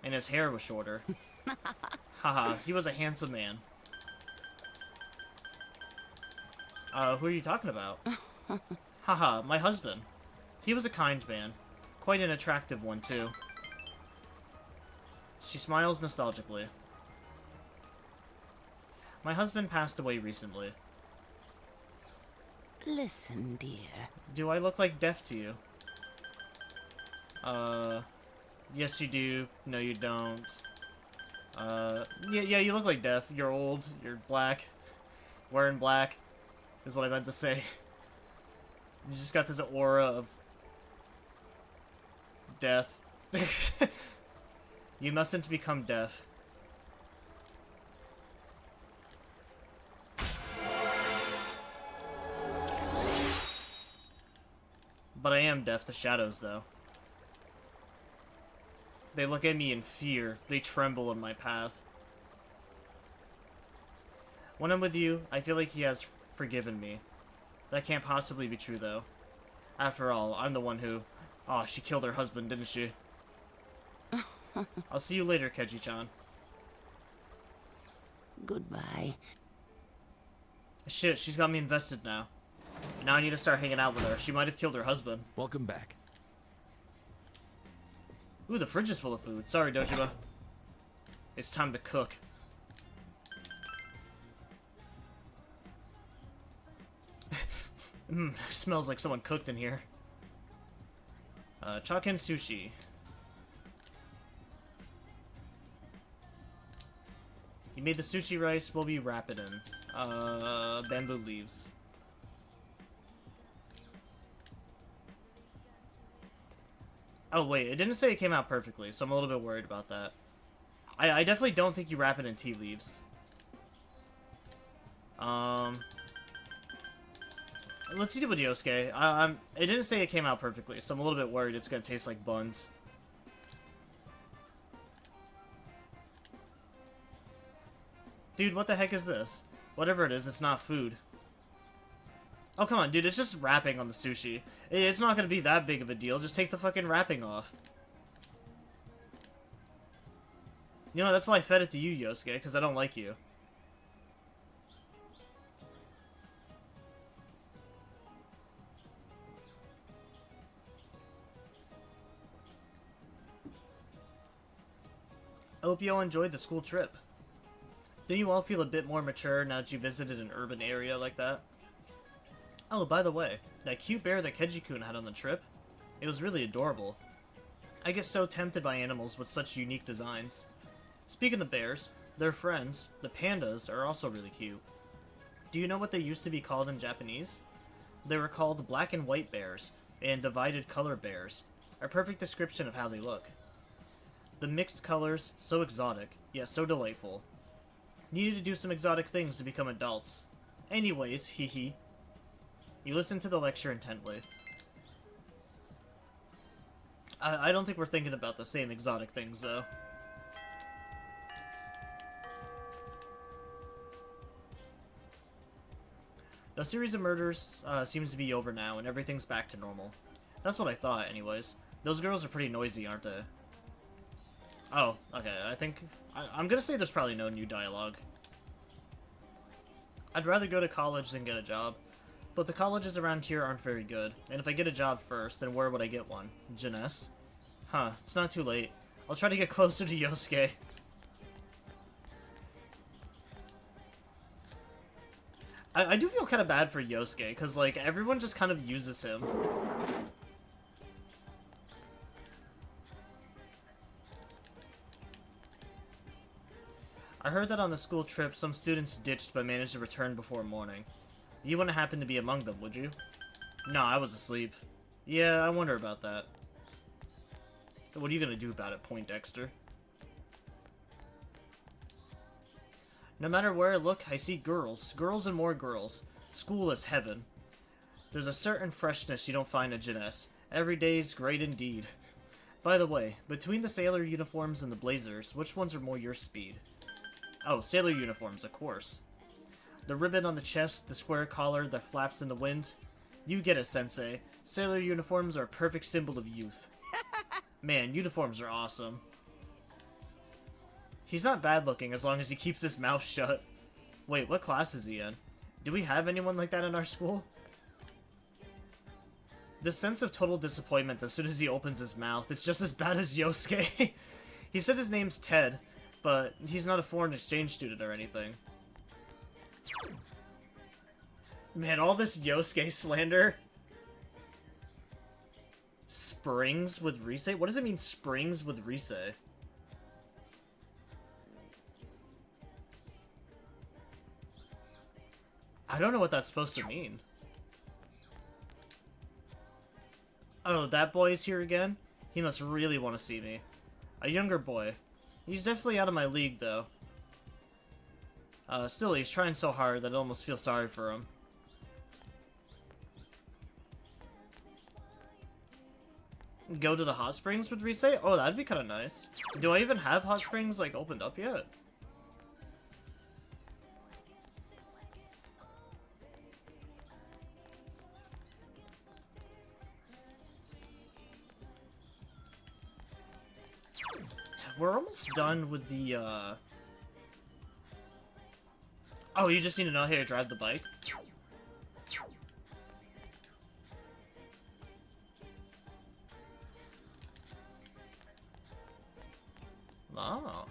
and his hair was shorter. Haha, he was a handsome man. Who are you talking about? Haha, my husband. He was a kind man. Quite an attractive one, too. She smiles nostalgically. My husband passed away recently. Listen, dear. Do I look like deaf to you? Yes you do. No you don't. Yeah, you look like deaf. You're old. You're black. Wearing black is what I meant to say. You just got this aura of death. You mustn't become deaf. But I am deaf to shadows, though. They look at me in fear. They tremble in my path. When I'm with you, I feel like he has forgiven me. That can't possibly be true, though. After all, I'm the one who... Oh, she killed her husband, didn't she? I'll see you later, Keiji-chan. Goodbye. Shit, she's got me invested now. Now I need to start hanging out with her. She might have killed her husband. Welcome back. Ooh, the fridge is full of food. Sorry, Dojima. It's time to cook. Smells like someone cooked in here. Chaken sushi. You made the sushi rice, we'll be wrap it in. Bamboo leaves. Oh wait, it didn't say it came out perfectly, so I'm a little bit worried about that. I definitely don't think you wrap it in tea leaves. Let's see with Yosuke. It didn't say it came out perfectly, so I'm a little bit worried it's gonna taste like buns. Dude, what the heck is this? Whatever it is, it's not food. Oh, come on, dude, it's just wrapping on the sushi. It's not gonna be that big of a deal, just take the fucking wrapping off. You know, that's why I fed it to you, Yosuke, because I don't like you. I hope you all enjoyed the school trip. Don't you all feel a bit more mature now that you visited an urban area like that? Oh, by the way, that cute bear that Keiji-kun had on the trip, it was really adorable. I get so tempted by animals with such unique designs. Speaking of bears, their friends, the pandas, are also really cute. Do you know what they used to be called in Japanese? They were called black and white bears, and divided color bears, a perfect description of how they look. The mixed colors, so exotic, yet so delightful. Needed to do some exotic things to become adults. Anyways, hee hee. You listen to the lecture intently. I don't think we're thinking about the same exotic things, though. The series of murders seems to be over now, and everything's back to normal. That's what I thought, anyways. Those girls are pretty noisy, aren't they? Oh, okay, I think... I'm gonna say there's probably no new dialogue. I'd rather go to college than get a job. But the colleges around here aren't very good, and if I get a job first, then where would I get one? Jeunesse? Huh, it's not too late. I'll try to get closer to Yosuke. I do feel kind of bad for Yosuke, because, like, everyone just kind of uses him. I heard that on the school trip, some students ditched but managed to return before morning. You wouldn't happen to be among them, would you? No, I was asleep. Yeah, I wonder about that. What are you gonna do about it, Poindexter? No matter where I look, I see girls. Girls and more girls. School is heaven. There's a certain freshness you don't find at Jeunesse. Every day's great indeed. By the way, between the sailor uniforms and the blazers, which ones are more your speed? Oh, sailor uniforms, of course. The ribbon on the chest, the square collar that flaps in the wind. You get it, Sensei. Sailor uniforms are a perfect symbol of youth. Man, uniforms are awesome. He's not bad looking as long as he keeps his mouth shut. Wait, what class is he in? Do we have anyone like that in our school? The sense of total disappointment as soon as he opens his mouth, it's just as bad as Yosuke. He said his name's Ted, but he's not a foreign exchange student or anything. Man, all this Yosuke slander. Springs with Rise? What does it mean, springs with Rise? I don't know what that's supposed to mean. Oh, that boy is here again? He must really want to see me. A younger boy. He's definitely out of my league, though. Still, he's trying so hard that I almost feel sorry for him. Go to the hot springs with Rise? Oh, that'd be kind of nice. Do I even have hot springs, like, opened up yet? We're almost done with the, Oh, you just need to know how to drive the bike? Oh.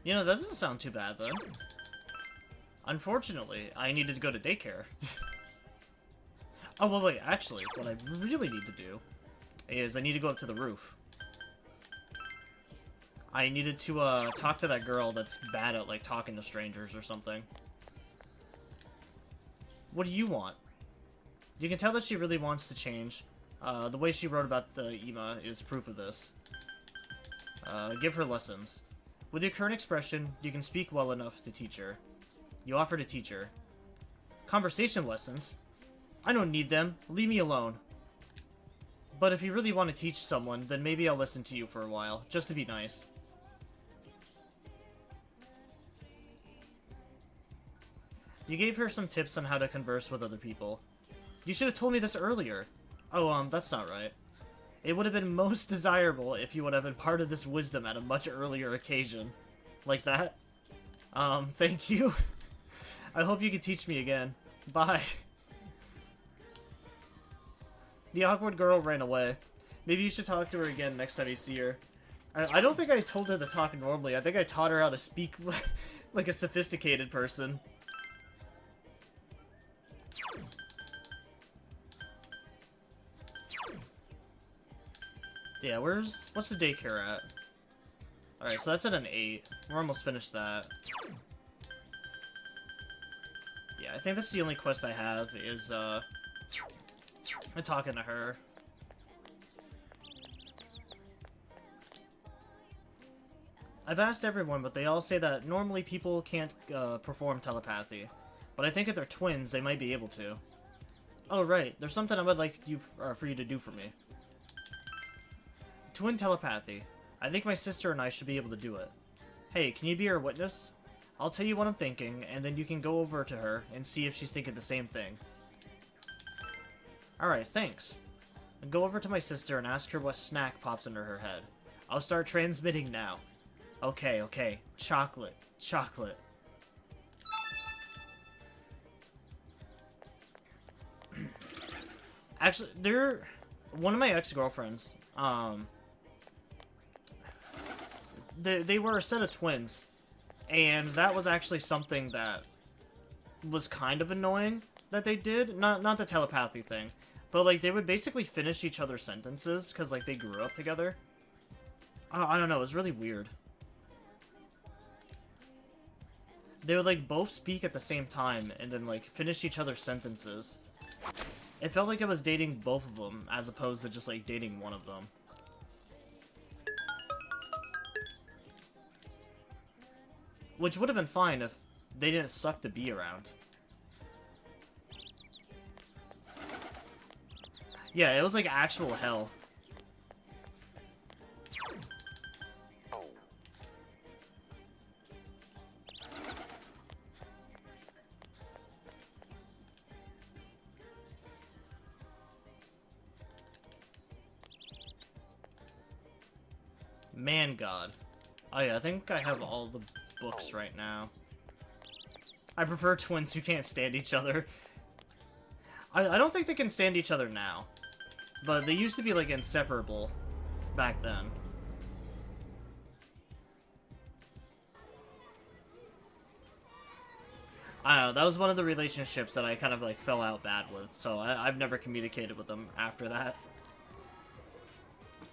You know, that doesn't sound too bad, though. Unfortunately, I needed to go to daycare. Oh, wait, actually, what I really need to do is I need to go up to the roof. I needed to, talk to that girl that's bad at, like, talking to strangers or something. What do you want? You can tell that she really wants to change. The way she wrote about the Ima is proof of this. Give her lessons. With your current expression, you can speak well enough to teach her. You offer to teach her. Conversation lessons? I don't need them. Leave me alone. But if you really want to teach someone, then maybe I'll listen to you for a while, just to be nice. You gave her some tips on how to converse with other people. You should have told me this earlier. Oh, that's not right. It would have been most desirable if you would have imparted this wisdom at a much earlier occasion. Like that. Thank you. I hope you can teach me again. Bye. The awkward girl ran away. Maybe you should talk to her again next time you see her. I don't think I told her to talk normally. I think I taught her how to speak like a sophisticated person. Yeah, what's the daycare at? Alright, so that's at an 8. We're almost finished that. Yeah, I think that's the only quest I have, is, talking to her. I've asked everyone, but they all say that normally people can't perform telepathy. But I think if they're twins, they might be able to. Oh, right. There's something I would like you for you to do for me. Twin telepathy. I think my sister and I should be able to do it. Hey, can you be her witness? I'll tell you what I'm thinking, and then you can go over to her and see if she's thinking the same thing. Alright, thanks. And go over to my sister and ask her what snack pops into her head. I'll start transmitting now. Okay, okay. Chocolate. Chocolate. Actually, one of my ex-girlfriends, they were a set of twins, and that was actually something that was kind of annoying that they did. Not the telepathy thing, but like they would basically finish each other's sentences because like they grew up together. I don't know, it was really weird. They would like both speak at the same time and then like finish each other's sentences. It felt like I was dating both of them as opposed to just like dating one of them. Which would have been fine if they didn't suck to be around. Yeah, it was like actual hell. Man God. Oh yeah, I think I have all the books right now. I prefer twins who can't stand each other. I don't think they can stand each other now. But they used to be like inseparable back then. I don't know, that was one of the relationships that I kind of like fell out bad with, so I've never communicated with them after that.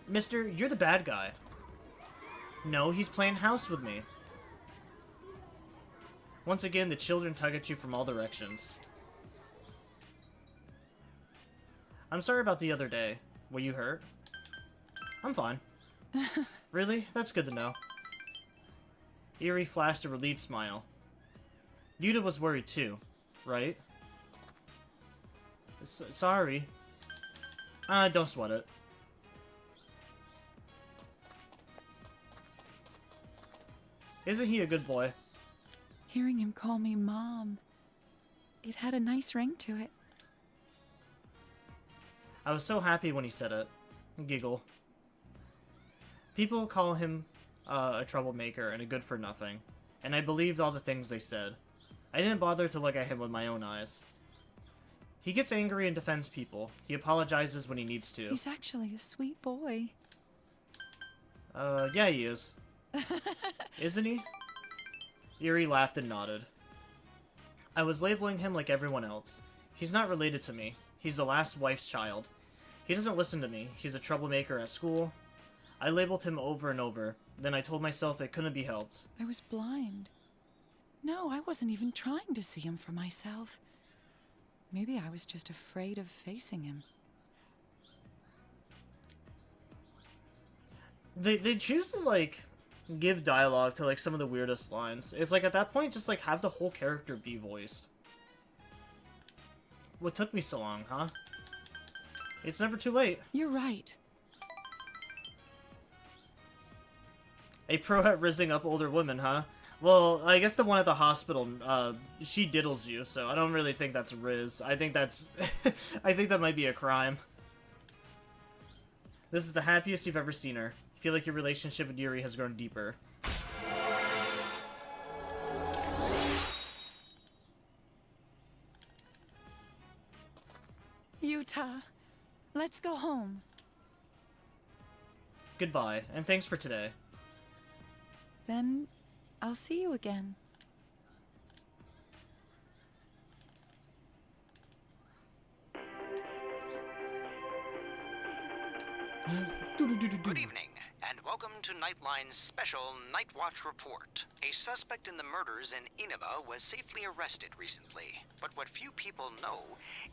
Mister, you're the bad guy. No, he's playing house with me. Once again, the children tug at you from all directions. I'm sorry about the other day. Were you hurt? I'm fine. Really? That's good to know. Eerie flashed a relieved smile. Yuta was worried too, right? Sorry. Don't sweat it. Isn't he a good boy? Hearing him call me Mom, it had a nice ring to it. I was so happy when he said it. Giggle. People call him a troublemaker and a good-for-nothing, and I believed all the things they said. I didn't bother to look at him with my own eyes. He gets angry and defends people. He apologizes when he needs to. He's actually a sweet boy. Yeah, he is. Isn't he? Eerie laughed and nodded. I was labeling him like everyone else. He's not related to me. He's the last wife's child. He doesn't listen to me. He's a troublemaker at school. I labeled him over and over. Then I told myself it couldn't be helped. I was blind. No, I wasn't even trying to see him for myself. Maybe I was just afraid of facing him. They choose to, like, give dialogue to, like, some of the weirdest lines. It's like, at that point, just, like, have the whole character be voiced. What took me so long, huh? It's never too late. You're right. A pro at rizzing up older women, huh? Well, I guess the one at the hospital, she diddles you, so I don't really think that's Riz. I think that's... I think that might be a crime. This is the happiest you've ever seen her. I feel like your relationship with Yuri has grown deeper. Yuta, let's go home. Goodbye, and thanks for today. Then I'll see you again. Good evening, and welcome to Nightline's special Night Watch report. A suspect in the murders in Inaba was safely arrested recently, but what few people know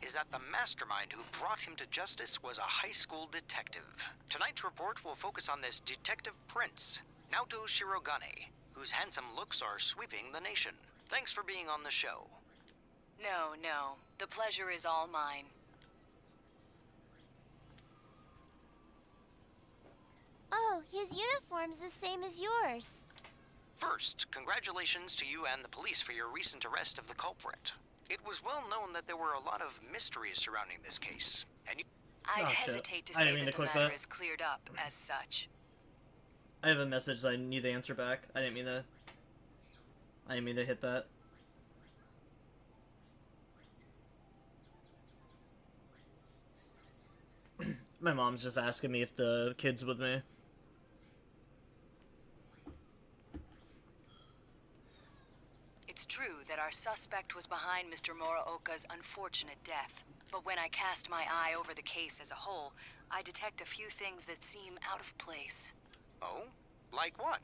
is that the mastermind who brought him to justice was a high school detective. Tonight's report will focus on this Detective Prince. Naoto Shirogane, whose handsome looks are sweeping the nation. Thanks for being on the show. No, no. The pleasure is all mine. Oh, his uniform's the same as yours. First, congratulations to you and the police for your recent arrest of the culprit. It was well known that there were a lot of mysteries surrounding this case, and you... I'd Oh, shit. hesitate to I say didn't mean that to the click matter that. is cleared up as such. I have a message that I need to answer back. I didn't mean to hit that. My mom's just asking me if the kid's with me. It's true that our suspect was behind Mr. Muraoka's unfortunate death. But when I cast my eye over the case as a whole, I detect a few things that seem out of place. Oh? Like what?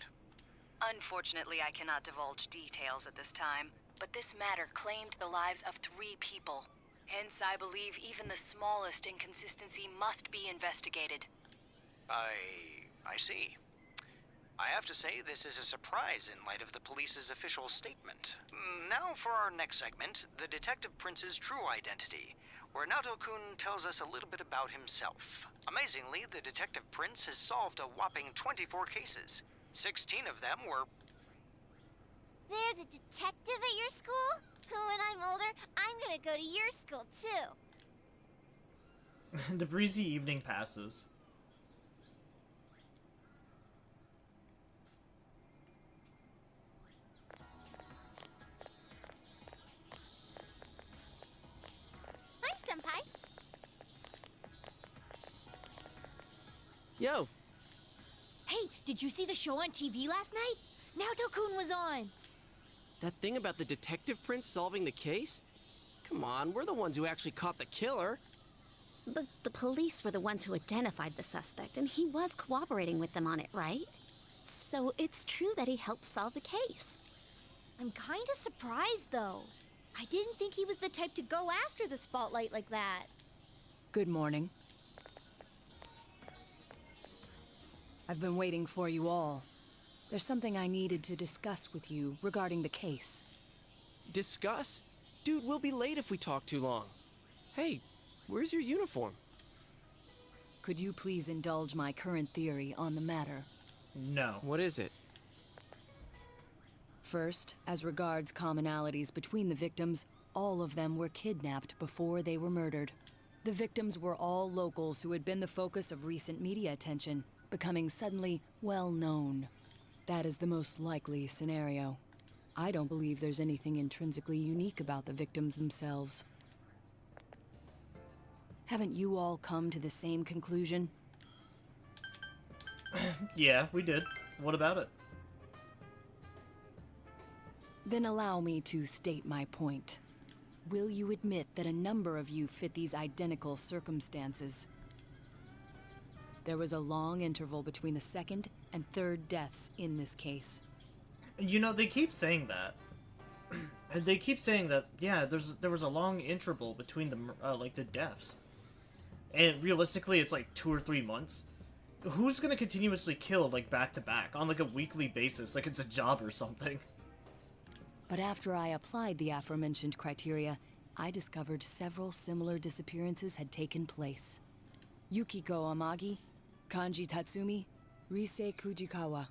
Unfortunately, I cannot divulge details at this time, but this matter claimed the lives of 3 people. Hence, I believe even the smallest inconsistency must be investigated. I see. I have to say, this is a surprise in light of the police's official statement. Now for our next segment, the Detective Prince's true identity, where Naoto-kun tells us a little bit about himself. Amazingly, the Detective Prince has solved a whopping 24 cases. 16 of them were... There's a detective at your school? When I'm older, I'm gonna go to your school, too. The breezy evening passes. Hi, Senpai. Yo. Hey, did you see the show on TV last night? Naoto-kun was on. That thing about the detective prince solving the case? Come on, we're the ones who actually caught the killer. But the police were the ones who identified the suspect, and he was cooperating with them on it, right? So it's true that he helped solve the case. I'm kind of surprised, though. I didn't think he was the type to go after the spotlight like that. Good morning. I've been waiting for you all. There's something I needed to discuss with you regarding the case. Discuss? Dude, we'll be late if we talk too long. Hey, where's your uniform? Could you please indulge my current theory on the matter? No. What is it? First, as regards commonalities between the victims, all of them were kidnapped before they were murdered. The victims were all locals who had been the focus of recent media attention, becoming suddenly well-known. That is the most likely scenario. I don't believe there's anything intrinsically unique about the victims themselves. Haven't you all come to the same conclusion? Yeah, we did. What about it? Then allow me to state my point. Will you admit that a number of you fit these identical circumstances? There was a long interval between the second and third deaths in this case. You know, they keep saying that. And they keep saying that, yeah, there was a long interval between the deaths. And realistically, it's like 2 or 3 months. Who's gonna continuously kill, like, back to back, on like a weekly basis, like it's a job or something? But after I applied the aforementioned criteria, I discovered several similar disappearances had taken place. Yukiko Amagi, Kanji Tatsumi, Rise Kujikawa.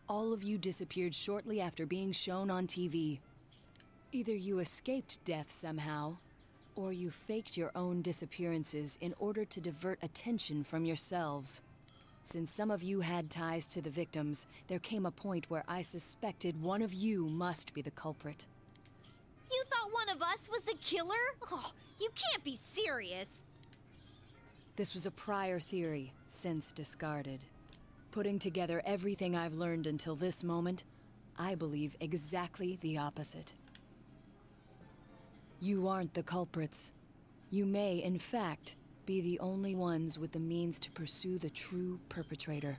All of you disappeared shortly after being shown on TV. Either you escaped death somehow, or you faked your own disappearances in order to divert attention from yourselves. Since some of you had ties to the victims, there came a point where I suspected one of you must be the culprit. You thought one of us was the killer? Oh, you can't be serious. This was a prior theory, since discarded. Putting together everything I've learned until this moment, I believe exactly the opposite. You aren't the culprits. You may, in fact, be the only ones with the means to pursue the true perpetrator.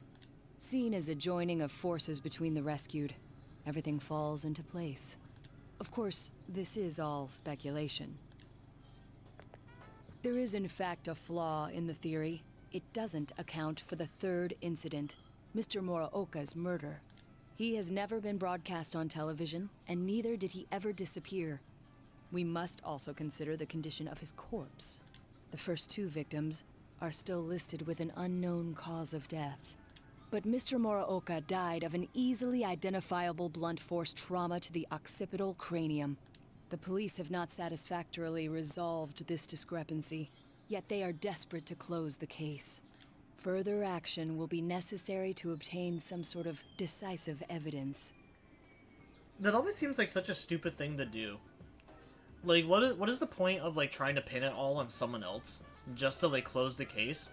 Seen as a joining of forces between the rescued, everything falls into place. Of course, this is all speculation. There is in fact a flaw in the theory. It doesn't account for the third incident, Mr. Muraoka's murder. He has never been broadcast on television, and neither did he ever disappear. We must also consider the condition of his corpse. The first 2 victims are still listed with an unknown cause of death. But Mr. Muraoka died of an easily identifiable blunt force trauma to the occipital cranium. The police have not satisfactorily resolved this discrepancy, yet they are desperate to close the case. Further action will be necessary to obtain some sort of decisive evidence. That always seems like such a stupid thing to do. Like, what is the point of, like, trying to pin it all on someone else just to, like, close the case?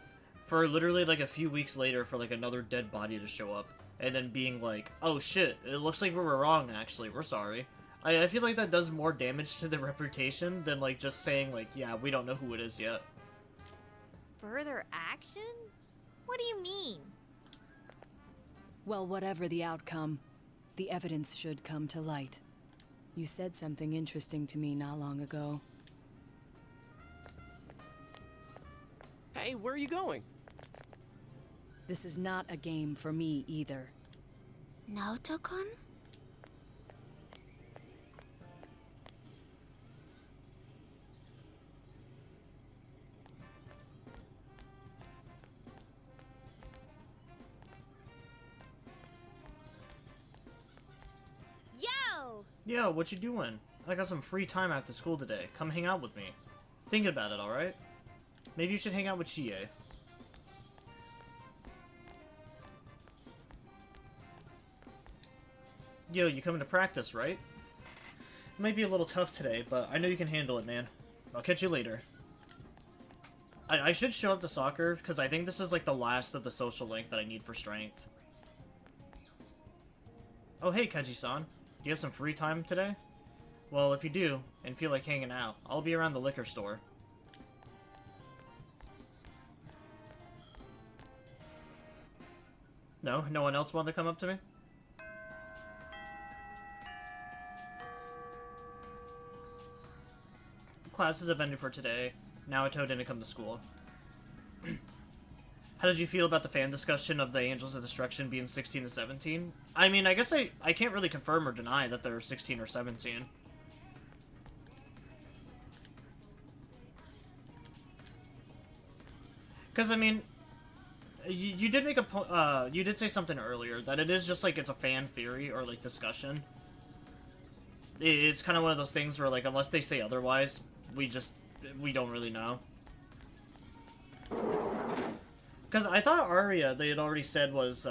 For literally, like, a few weeks later for, like, another dead body to show up. And then being like, oh shit, it looks like we were wrong, actually. We're sorry. I feel like that does more damage to the reputation than, like, just saying, like, yeah, we don't know who it is yet. Further action? What do you mean? Well, whatever the outcome, the evidence should come to light. You said something interesting to me not long ago. Hey, where are you going? This is not a game for me either. Naoto-kun? Yo! Yo, what you doing? I got some free time after school today. Come hang out with me. Think about it, alright? Maybe you should hang out with Chie. Yo, you coming to practice, right? It might be a little tough today, but I know you can handle it, man. I'll catch you later. I should show up to soccer, because I think this is like the last of the social link that I need for strength. Oh hey, Keji-san. Do you have some free time today? Well, if you do, and feel like hanging out, I'll be around the liquor store. No? No one else wanted to come up to me? Classes have ended for today. Naoto didn't come to school. How did you feel about the fan discussion of the Angels of Destruction being 16 to 17? I mean, I guess I can't really confirm or deny that they're 16 or 17. Because, I mean, you did make a you did say something earlier, that it is just, like, it's a fan theory, or, like, discussion. It's kind of one of those things where, like, unless they say otherwise, we don't really know. Because I thought Arya, they had already said was,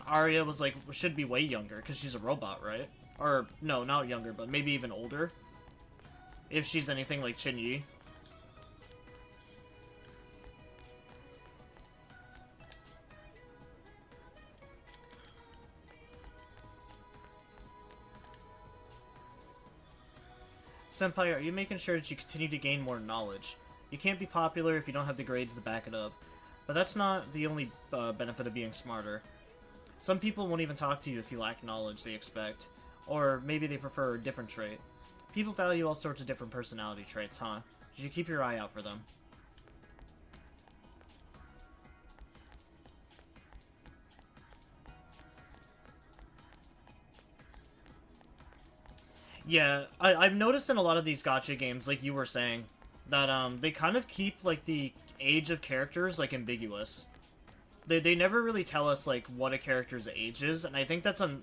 Arya was, like, should be way younger, because she's a robot, right? Or, no, not younger, but maybe even older. If she's anything like Chin-Yi. Senpai, are you making sure that you continue to gain more knowledge? You can't be popular if you don't have the grades to back it up. But that's not the only benefit of being smarter. Some people won't even talk to you if you lack knowledge they expect. Or maybe they prefer a different trait. People value all sorts of different personality traits, huh? You should keep your eye out for them. Yeah, I've noticed in a lot of these gacha games, like you were saying, that they kind of keep like the age of characters like ambiguous. They never really tell us like what a character's age is, and I think that's on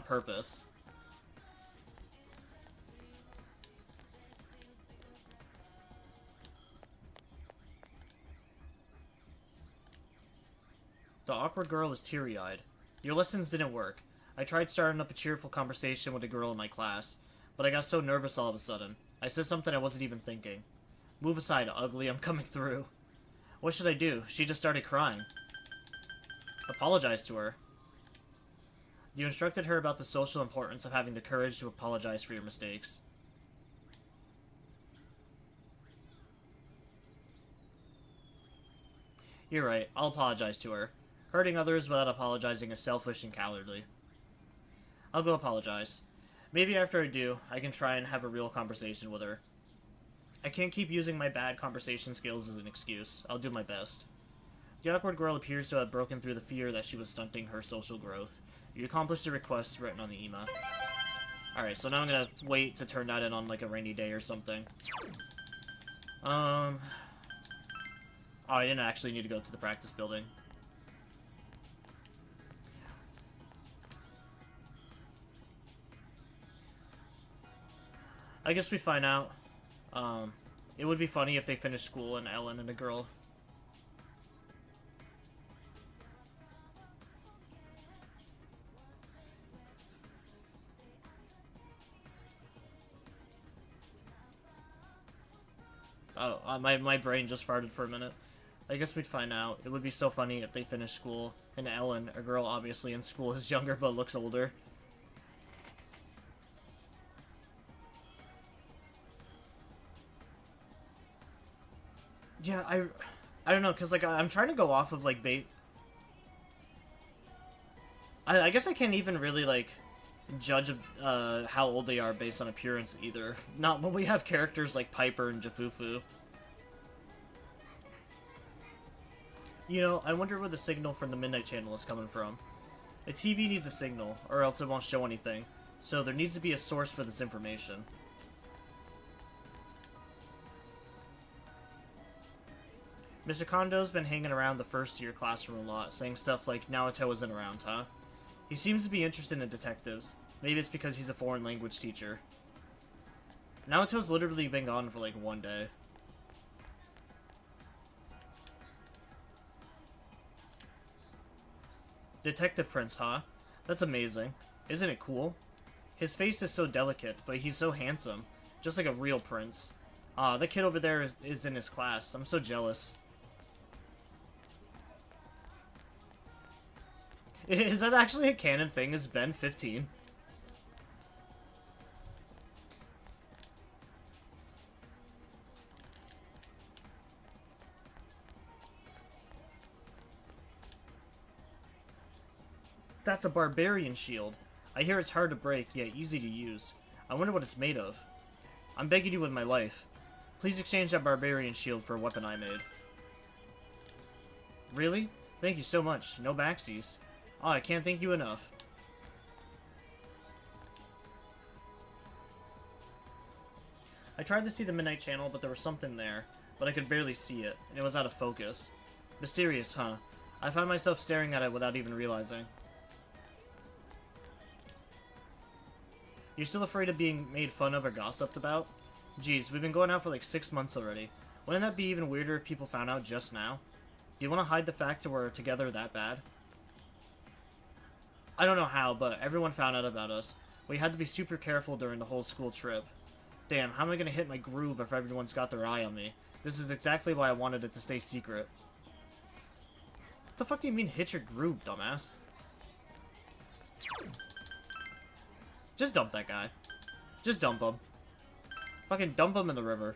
purpose. The awkward girl is teary-eyed. Your lessons didn't work. I tried starting up a cheerful conversation with a girl in my class, but I got so nervous all of a sudden. I said something I wasn't even thinking. Move aside, ugly, I'm coming through. What should I do? She just started crying. Apologize to her. You instructed her about the social importance of having the courage to apologize for your mistakes. You're right, I'll apologize to her. Hurting others without apologizing is selfish and cowardly. I'll go apologize. Maybe after I do, I can try and have a real conversation with her. I can't keep using my bad conversation skills as an excuse. I'll do my best. The awkward girl appears to have broken through the fear that she was stunting her social growth. You accomplished the request written on the email. Alright, so now I'm gonna wait to turn that in on like a rainy day or something. Oh, I didn't actually need to go to the practice building. I guess we'd find out. It would be funny if they finished school and Ellen and a girl. Oh, my brain just farted for a minute. I guess we'd find out. It would be so funny if they finished school and Ellen, a girl obviously in school, is younger but looks older. Yeah, I don't know, because, like, I'm trying to go off of, like, I guess I can't even really, like, judge how old they are based on appearance, either. Not when we have characters like Piper and Jafufu. You know, I wonder where the signal from the Midnight Channel is coming from. A TV needs a signal, or else it won't show anything. So there needs to be a source for this information. Mr. Kondo's been hanging around the first-year classroom a lot, saying stuff like, Naoto isn't around, huh? He seems to be interested in detectives. Maybe it's because he's a foreign language teacher. Naoto's literally been gone for like 1 day. Detective Prince, huh? That's amazing. Isn't it cool? His face is so delicate, but he's so handsome. Just like a real prince. The kid over there is in his class. I'm so jealous. Is that actually a canon thing? Is Ben 15? That's a barbarian shield. I hear it's hard to break, yet easy to use. I wonder what it's made of. I'm begging you with my life. Please exchange that barbarian shield for a weapon I made. Really? Thank you so much. No backsies. Oh, I can't thank you enough. I tried to see the Midnight Channel, but there was something there, but I could barely see it, and it was out of focus. Mysterious, huh? I found myself staring at it without even realizing. You're still afraid of being made fun of or gossiped about? Geez, we've been going out for like 6 months already. Wouldn't that be even weirder if people found out just now? Do you want to hide the fact that we're together that bad? I don't know how, but everyone found out about us. We had to be super careful during the whole school trip. Damn, how am I gonna hit my groove if everyone's got their eye on me? This is exactly why I wanted it to stay secret. What the fuck do you mean hit your groove, dumbass? Just dump that guy. Just dump him. Fucking dump him in the river.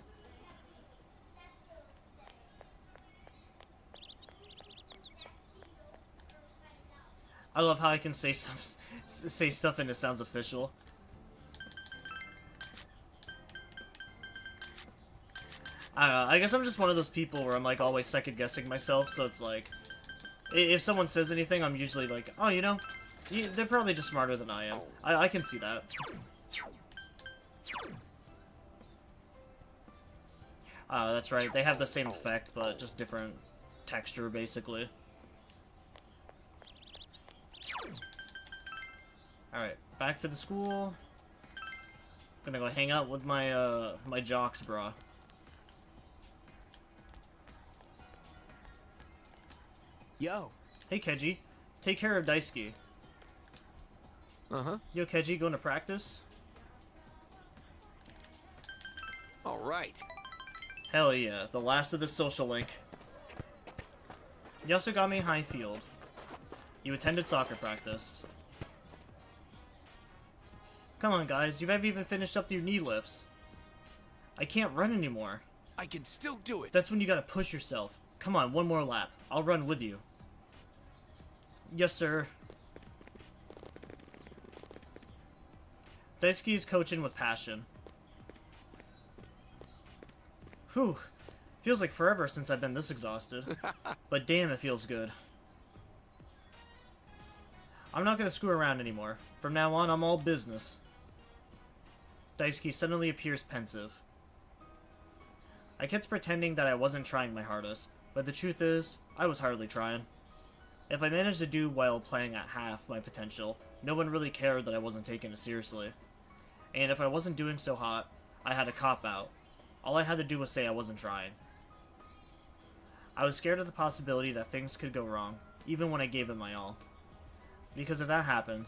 I love how I can say stuff and it sounds official. I don't know, I guess I'm just one of those people where I'm like always second guessing myself, so it's like if someone says anything, I'm usually like, oh, you know, they're probably just smarter than I am. I can see that. That's right, they have the same effect, but just different texture, basically. Alright, back to the school. Gonna go hang out with my, my jocks, brah. Yo. Hey, Keji. Take care of Daisuke. Uh-huh. Yo, Keji, going to practice? Alright. Hell yeah, the last of the social link. Yasugami Highfield. You attended soccer practice. Come on, guys, you haven't even finished up your knee lifts. I can't run anymore. I can still do it. That's when you gotta push yourself. Come on, one more lap. I'll run with you. Yes, sir. Daisuke is coaching with passion. Whew. Feels like forever since I've been this exhausted. But damn, it feels good. I'm not gonna screw around anymore. From now on, I'm all business. Daisuke suddenly appears pensive. I kept pretending that I wasn't trying my hardest, but the truth is, I was hardly trying. If I managed to do well playing at half my potential, no one really cared that I wasn't taking it seriously. And if I wasn't doing so hot, I had a cop-out. All I had to do was say I wasn't trying. I was scared of the possibility that things could go wrong, even when I gave it my all. Because if that happened,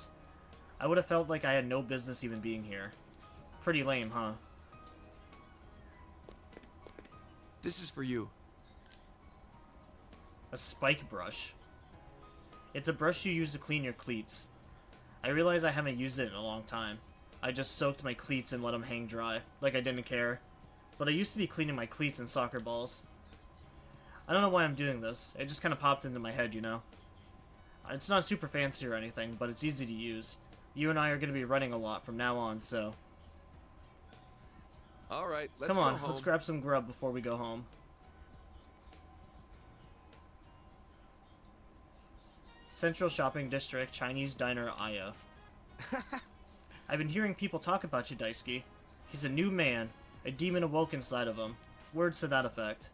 I would have felt like I had no business even being here. Pretty lame, huh? This is for you. A spike brush. It's a brush you use to clean your cleats. I realize I haven't used it in a long time. I just soaked my cleats and let them hang dry, like I didn't care. But I used to be cleaning my cleats and soccer balls. I don't know why I'm doing this. It just kind of popped into my head, you know? It's not super fancy or anything, but it's easy to use. You and I are going to be running a lot from now on, so... Alright, let's Come on, go home. let's grab some grub before we go home. Central Shopping District, Chinese Diner, Aya. I've been hearing people talk about you, Daisuke. He's a new man. A demon awoke inside of him. Words to that effect.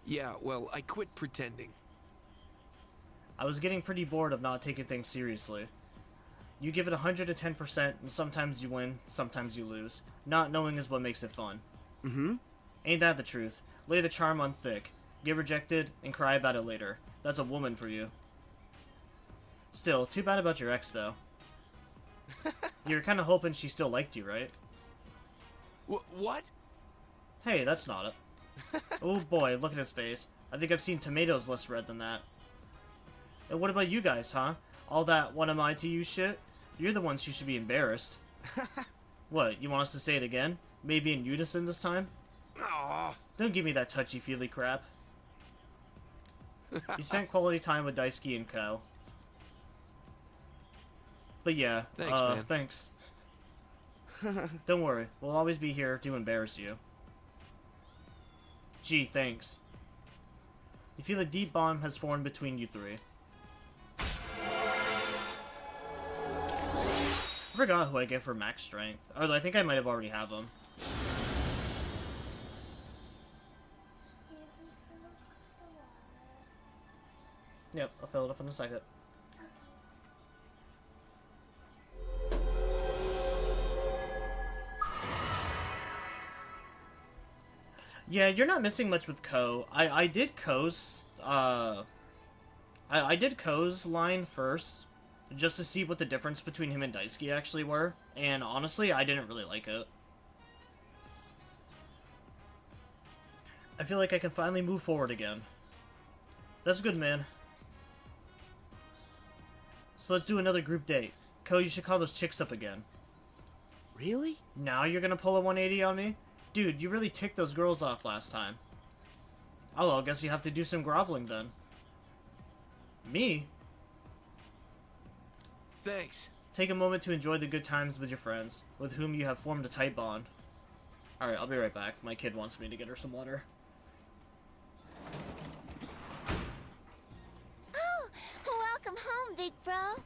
Yeah, well, I quit pretending. I was getting pretty bored of not taking things seriously. You give it 110%, and sometimes you win, sometimes you lose. Not knowing is what makes it fun. Mm-hmm. Ain't that the truth? Lay the charm on thick. Get rejected, and cry about it later. That's a woman for you. Still, too bad about your ex, though. You were kind of hoping she still liked you, right? What? Hey, that's not it. Oh boy, look at his face. I think I've seen tomatoes less red than that. And what about you guys, huh? All that what am I to you shit? You're the ones who should be embarrassed. What, you want us to say it again? Maybe in unison this time? Aww. Don't give me that touchy-feely crap. You spent quality time with Daisuke and Ko. But yeah, thanks, man. Thanks. Don't worry, we'll always be here to embarrass you. Gee, thanks. You feel a deep bond has formed between you three. I forgot who I get for max strength. Although I think I might have already have him. Yep, I'll fill it up in a second. Yeah, you're not missing much with Ko. I did Ko's I did Ko's line first, just to see what the difference between him and Daisuke actually were, and honestly, I didn't really like it. I feel like I can finally move forward again. That's good, man. So let's do another group date. Ko, you should call those chicks up again. Really? Now you're gonna pull a 180 on me? Dude, you really ticked those girls off last time. Oh, well, I guess you have to do some groveling then. Me? Thanks. Take a moment to enjoy the good times with your friends, with whom you have formed a tight bond. Alright, I'll be right back. My kid wants me to get her some water. Oh, welcome home, big bro.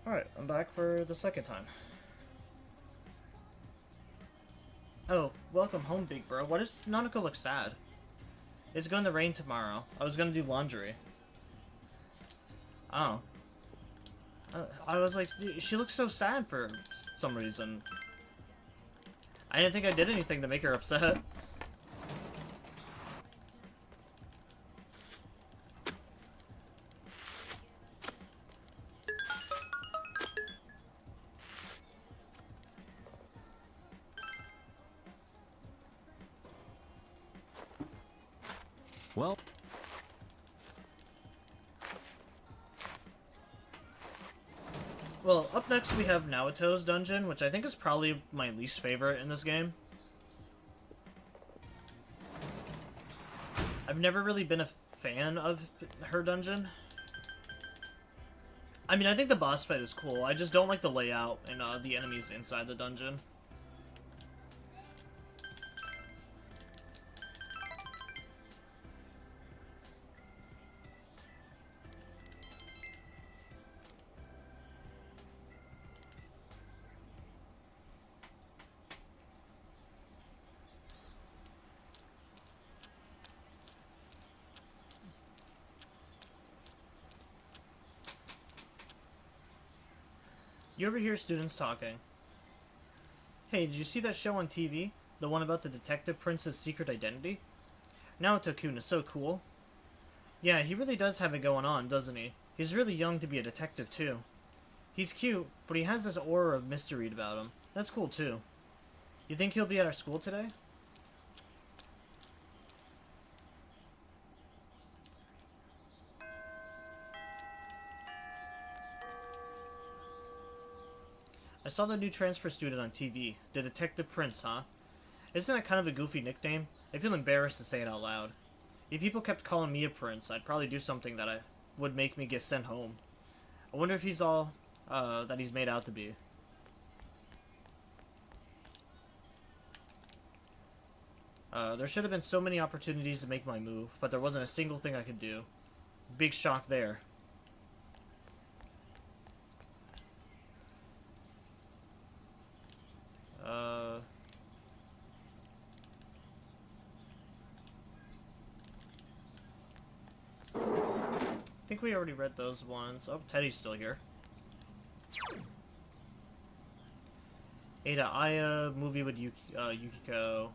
Alright, I'm back for the second time. Oh, welcome home, big bro. Why does Nanako look sad? It's going to rain tomorrow. I was gonna do laundry. Oh. I was like, she looks so sad for some reason. I didn't think I did anything to make her upset. Well... Well, up next we have Naoto's dungeon, which I think is probably my least favorite in this game. I've never really been a fan of her dungeon. I mean, I think the boss fight is cool. I just don't like the layout and the enemies inside the dungeon. You ever hear students talking? Hey, did you see that show on TV? The one about the detective prince's secret identity? Naoto-kun is so cool. Yeah, he really does have it going on, doesn't he? He's really young to be a detective, too. He's cute, but he has this aura of mystery about him. That's cool, too. You think he'll be at our school today? I saw the new transfer student on TV. The Detective Prince, huh? Isn't that kind of a goofy nickname? I feel embarrassed to say it out loud. If people kept calling me a prince, I'd probably do something that would make me get sent home. I wonder if he's all that he's made out to be. There should have been so many opportunities to make my move, but there wasn't a single thing I could do. Big shock there. I think we already read those ones. Oh, Teddy's still here. Ada Aya, movie with Yukiko.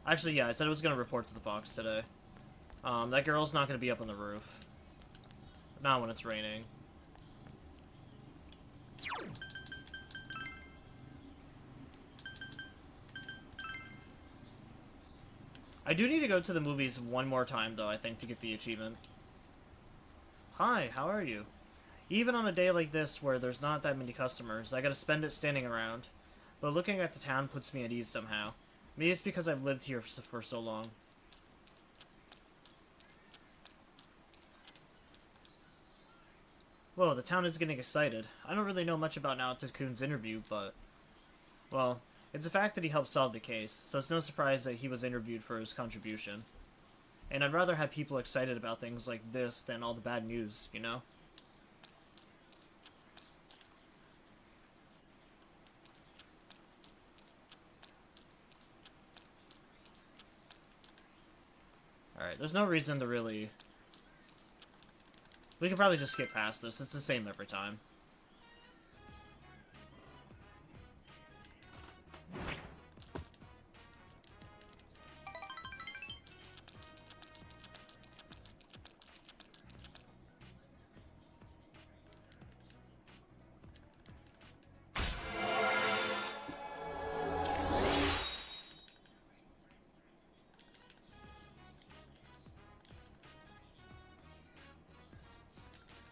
Actually, yeah, I said I was going to report to the Fox today. That girl's not going to be up on the roof. Not when it's raining. I do need to go to the movies one more time, though, I think, to get the achievement. Hi, how are you? Even on a day like this, where there's not that many customers, I gotta spend it standing around. But looking at the town puts me at ease somehow. Maybe it's because I've lived here for so long. Whoa, the town is getting excited. I don't really know much about Naoto-kun's interview, but... well, it's a fact that he helped solve the case, so it's no surprise that he was interviewed for his contribution. And I'd rather have people excited about things like this than all the bad news, you know? Alright, there's no reason to really... we can probably just skip past this. It's the same every time.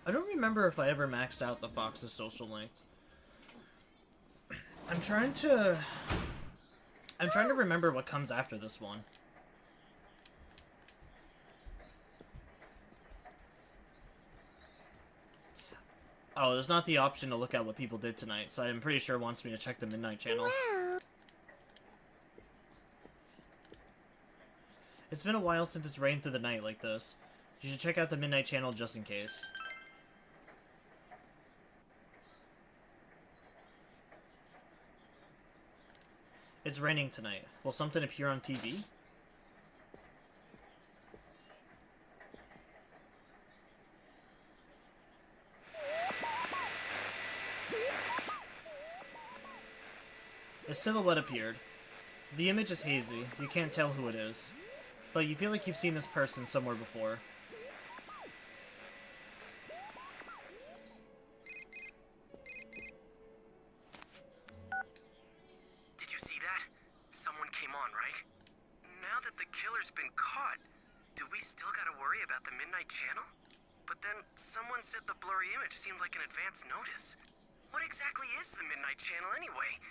I don't remember if I ever maxed out the Fox's social link. I'm trying to remember what comes after this one. Oh, there's not the option to look at what people did tonight, so I'm pretty sure it wants me to check the Midnight Channel. It's been a while since it's rained through the night like this. You should check out the Midnight Channel just in case. It's raining tonight. Will something appear on TV? A silhouette appeared. The image is hazy. You can't tell who it is. But you feel like you've seen this person somewhere before. Did you see that? Someone came on, right? Now that the killer's been caught, do we still gotta worry about the Midnight Channel? But then someone said the blurry image seemed like an advance notice. What exactly is the Midnight Channel anyway?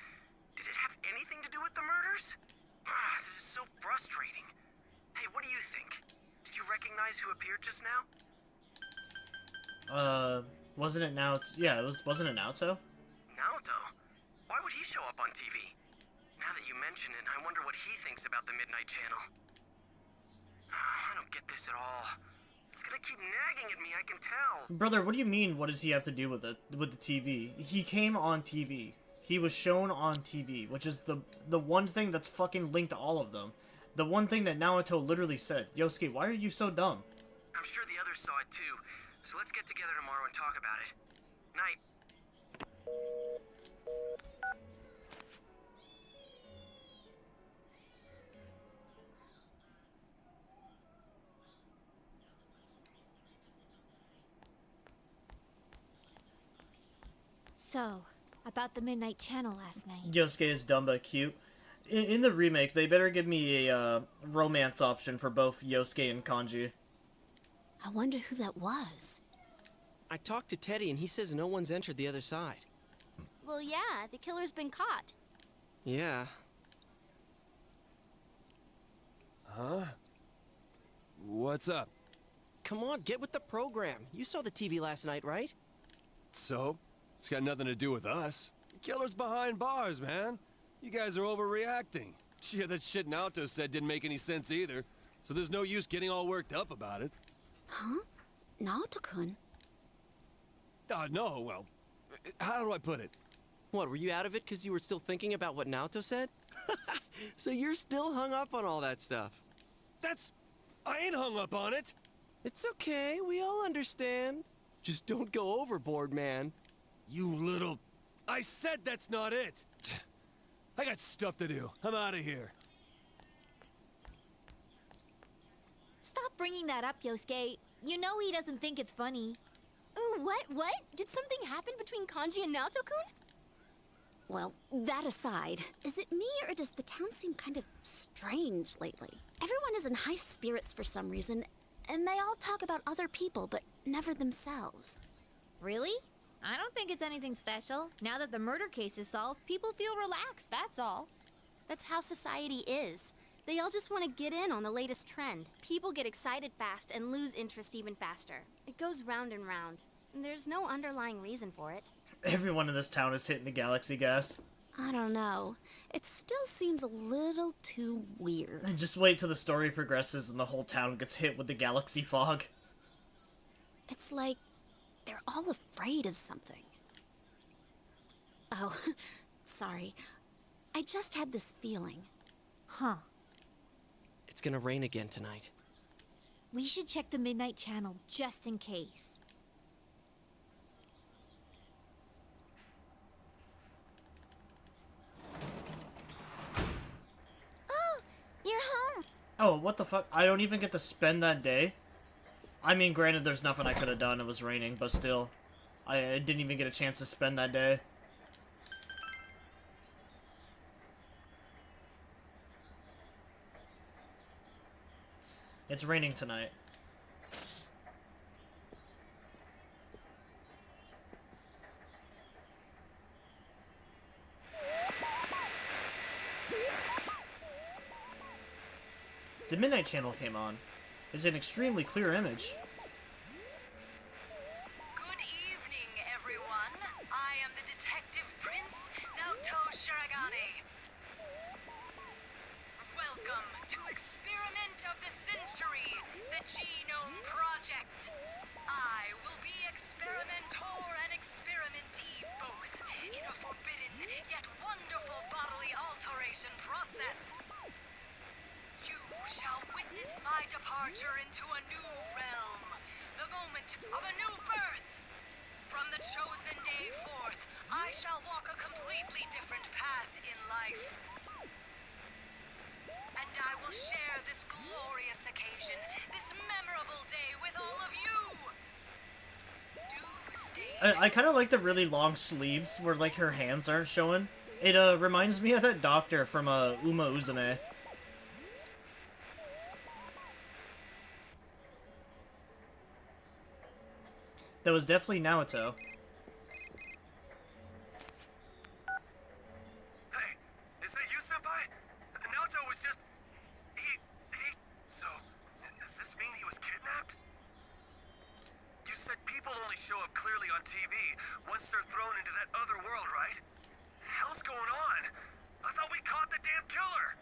Did it have anything to do with the murders? This is so frustrating. Hey, what do you think? Did you recognize who appeared just now? Wasn't it now? Yeah, wasn't it Naoto? Naoto? Why would he show up on TV? Now that you mention it, I wonder what he thinks about the Midnight Channel. I don't get this at all. It's gonna keep nagging at me, I can tell. Brother, what do you mean, what does he have to do with it, with the TV? He came on TV. He was shown on TV, which is the one thing that's fucking linked to all of them. The one thing that Naoto literally said. Yosuke, why are you so dumb? I'm sure the others saw it too, so let's get together tomorrow and talk about it. Night. So, about the Midnight Channel last night. Yosuke is dumb but cute. In the remake, they better give me a romance option for both Yosuke and Kanji. I wonder who that was. I talked to Teddy and he says no one's entered the other side. Well, yeah, the killer's been caught. Yeah. Huh? What's up? Come on, get with the program. You saw the TV last night, right? So? It's got nothing to do with us. The killer's behind bars, man. You guys are overreacting. Yeah, that shit Naoto said didn't make any sense either. So there's no use getting all worked up about it. Huh? Naoto-kun? No, well, how do I put it? What, were you out of it because you were still thinking about what Naoto said? So you're still hung up on all that stuff. I ain't hung up on it. It's okay, we all understand. Just don't go overboard, man. You little... I said that's not it. I got stuff to do. I'm out of here. Stop bringing that up, Yosuke. You know he doesn't think it's funny. Ooh, what? Did something happen between Kanji and Naoto-kun? Well, that aside, is it me or does the town seem kind of strange lately? Everyone is in high spirits for some reason, and they all talk about other people, but never themselves. Really? I don't think it's anything special. Now that the murder case is solved, people feel relaxed, that's all. That's how society is. They all just want to get in on the latest trend. People get excited fast and lose interest even faster. It goes round and round. There's no underlying reason for it. Everyone in this town is hitting the galaxy gas. I don't know. It still seems a little too weird. And just wait till the story progresses and the whole town gets hit with the galaxy fog. It's like they're all afraid of something. Oh, sorry. I just had this feeling. Huh. It's gonna rain again tonight. We should check the Midnight Channel just in case. Oh, you're home. Oh, what the fuck? I don't even get to spend that day? I mean, granted, there's nothing I could have done. It was raining, but still. I didn't even get a chance to spend that day. It's raining tonight. The Midnight Channel came on. It's an extremely clear image. Good evening, everyone. I am the Detective Prince, Naoto Shiragane. Welcome to Experiment of the Century, the Genome Project. I will be experimenter and experimentee both in a forbidden yet wonderful bodily alteration process. You shall witness my departure into a new realm, the moment of a new birth. From the chosen day forth, I shall walk a completely different path in life. And I will share this glorious occasion, this memorable day with all of you. Do stay I kind of like the really long sleeves where like her hands aren't showing. It reminds me of that doctor from Uma Uzume. That was definitely Naoto. Hey, is that you, Senpai? Naoto was just... So, does this mean he was kidnapped? You said people only show up clearly on TV once they're thrown into that other world, right? Hell's going on? I thought we caught the damn killer!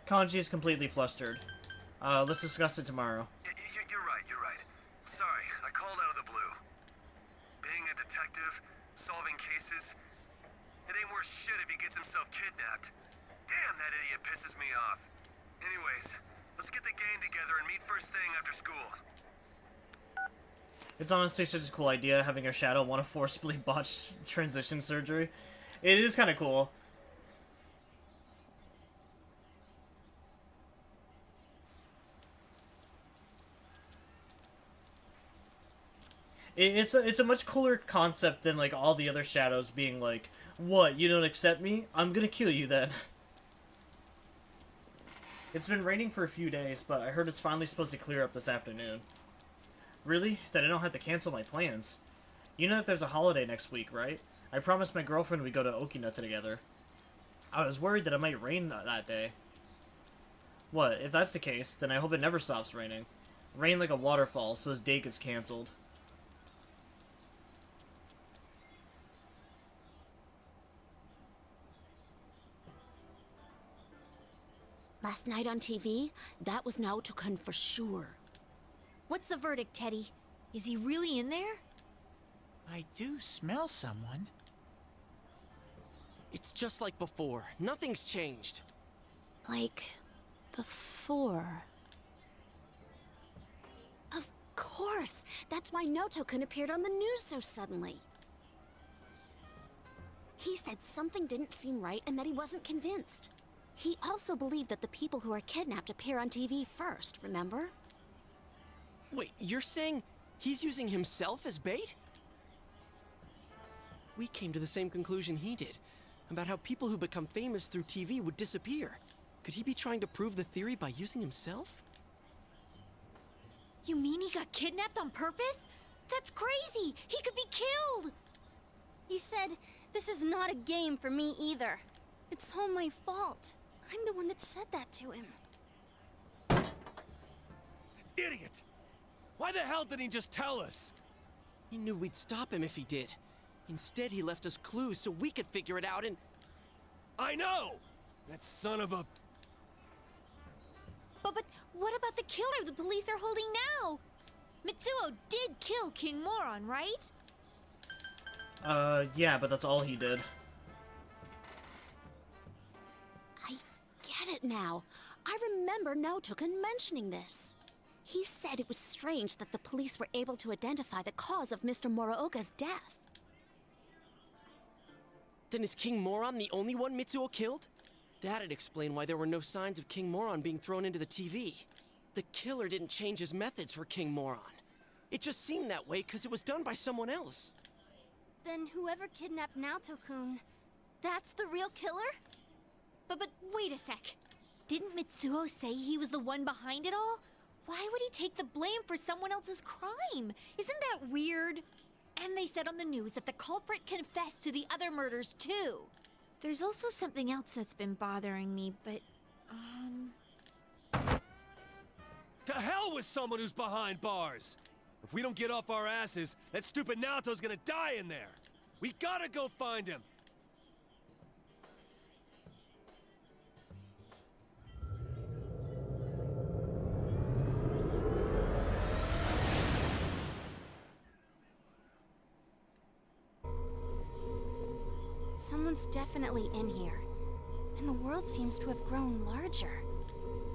Kanji is completely flustered. Let's discuss it tomorrow. You're right, you're right. Sorry, I called out of the blue. Being a detective, solving cases, it ain't worth shit if he gets himself kidnapped. Damn, that idiot pisses me off. Anyways, let's get the gang together and meet first thing after school. It's honestly such a cool idea, having a shadow want to forcibly botch transition surgery. It is kind of cool. It's a much cooler concept than like all the other shadows being like, what, you don't accept me? I'm gonna kill you then. It's been raining for a few days, but I heard it's finally supposed to clear up this afternoon. Really? Then I don't have to cancel my plans. You know that there's a holiday next week, right? I promised my girlfriend we'd go to Okinawa together. I was worried that it might rain that day. What, if that's the case, then I hope it never stops raining. Rain like a waterfall, so his date gets cancelled. Last night on TV, that was Naoto-kun for sure. What's the verdict, Teddy? Is he really in there? I do smell someone. It's just like before. Nothing's changed. Like, before. Of course! That's why Naoto-kun appeared on the news so suddenly. He said something didn't seem right and that he wasn't convinced. He also believed that the people who are kidnapped appear on TV first, remember? Wait, you're saying he's using himself as bait? We came to the same conclusion he did, about how people who become famous through TV would disappear. Could he be trying to prove the theory by using himself? You mean he got kidnapped on purpose? That's crazy! He could be killed! He said, this is not a game for me either. It's all my fault. I'm the one that said that to him. Idiot! Why the hell didn't he just tell us? He knew we'd stop him if he did. Instead, he left us clues so we could figure it out and... I know! That son of a... But what about the killer the police are holding now? Mitsuo did kill King Moron, right? Yeah, but that's all he did. I get it now. I remember Naoto-kun mentioning this. He said it was strange that the police were able to identify the cause of Mr. Moroka's death. Then is King Moron the only one Mitsuo killed? That'd explain why there were no signs of King Moron being thrown into the TV. The killer didn't change his methods for King Moron. It just seemed that way because it was done by someone else. Then whoever kidnapped Naoto-kun, that's the real killer? But wait a sec. Didn't Mitsuo say he was the one behind it all? Why would he take the blame for someone else's crime? Isn't that weird? And they said on the news that the culprit confessed to the other murders too. There's also something else that's been bothering me, but, To hell with someone who's behind bars! If we don't get off our asses, that stupid Naoto's gonna die in there! We gotta go find him! Someone's definitely in here. And the world seems to have grown larger.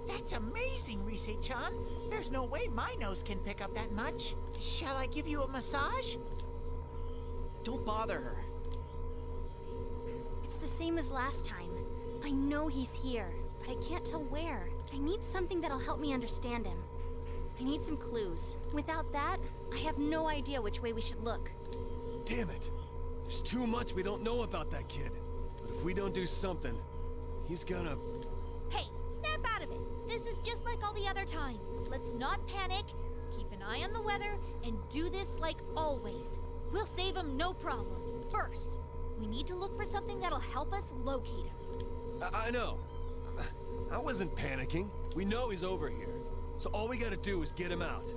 That's amazing, Rise-chan. There's no way my nose can pick up that much. Shall I give you a massage? Don't bother her. It's the same as last time. I know he's here, but I can't tell where. I need something that'll help me understand him. I need some clues. Without that, I have no idea which way we should look. Damn it! There's too much we don't know about that kid. But if we don't do something, he's gonna... Hey, snap out of it. This is just like all the other times. Let's not panic, keep an eye on the weather, and do this like always. We'll save him no problem. First, we need to look for something that'll help us locate him. I know. I wasn't panicking. We know he's over here. So all we gotta do is get him out.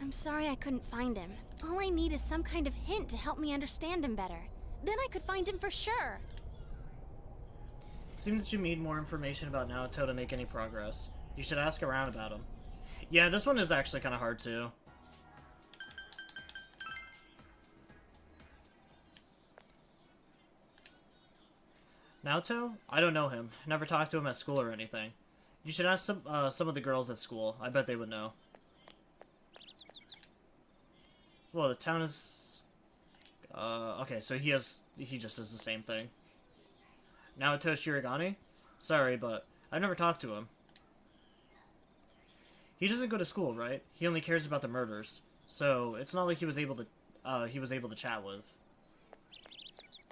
I'm sorry I couldn't find him. All I need is some kind of hint to help me understand him better. Then I could find him for sure. Seems that you need more information about Naoto to make any progress. You should ask around about him. Yeah, this one is actually kind of hard too. Naoto? I don't know him. Never talked to him at school or anything. You should ask some of the girls at school. I bet they would know. Well, the town is... okay, so he just does the same thing. Naoto Shirogane? Sorry, but I've never talked to him. He doesn't go to school, right? He only cares about the murders. So, it's not like he was able to chat with.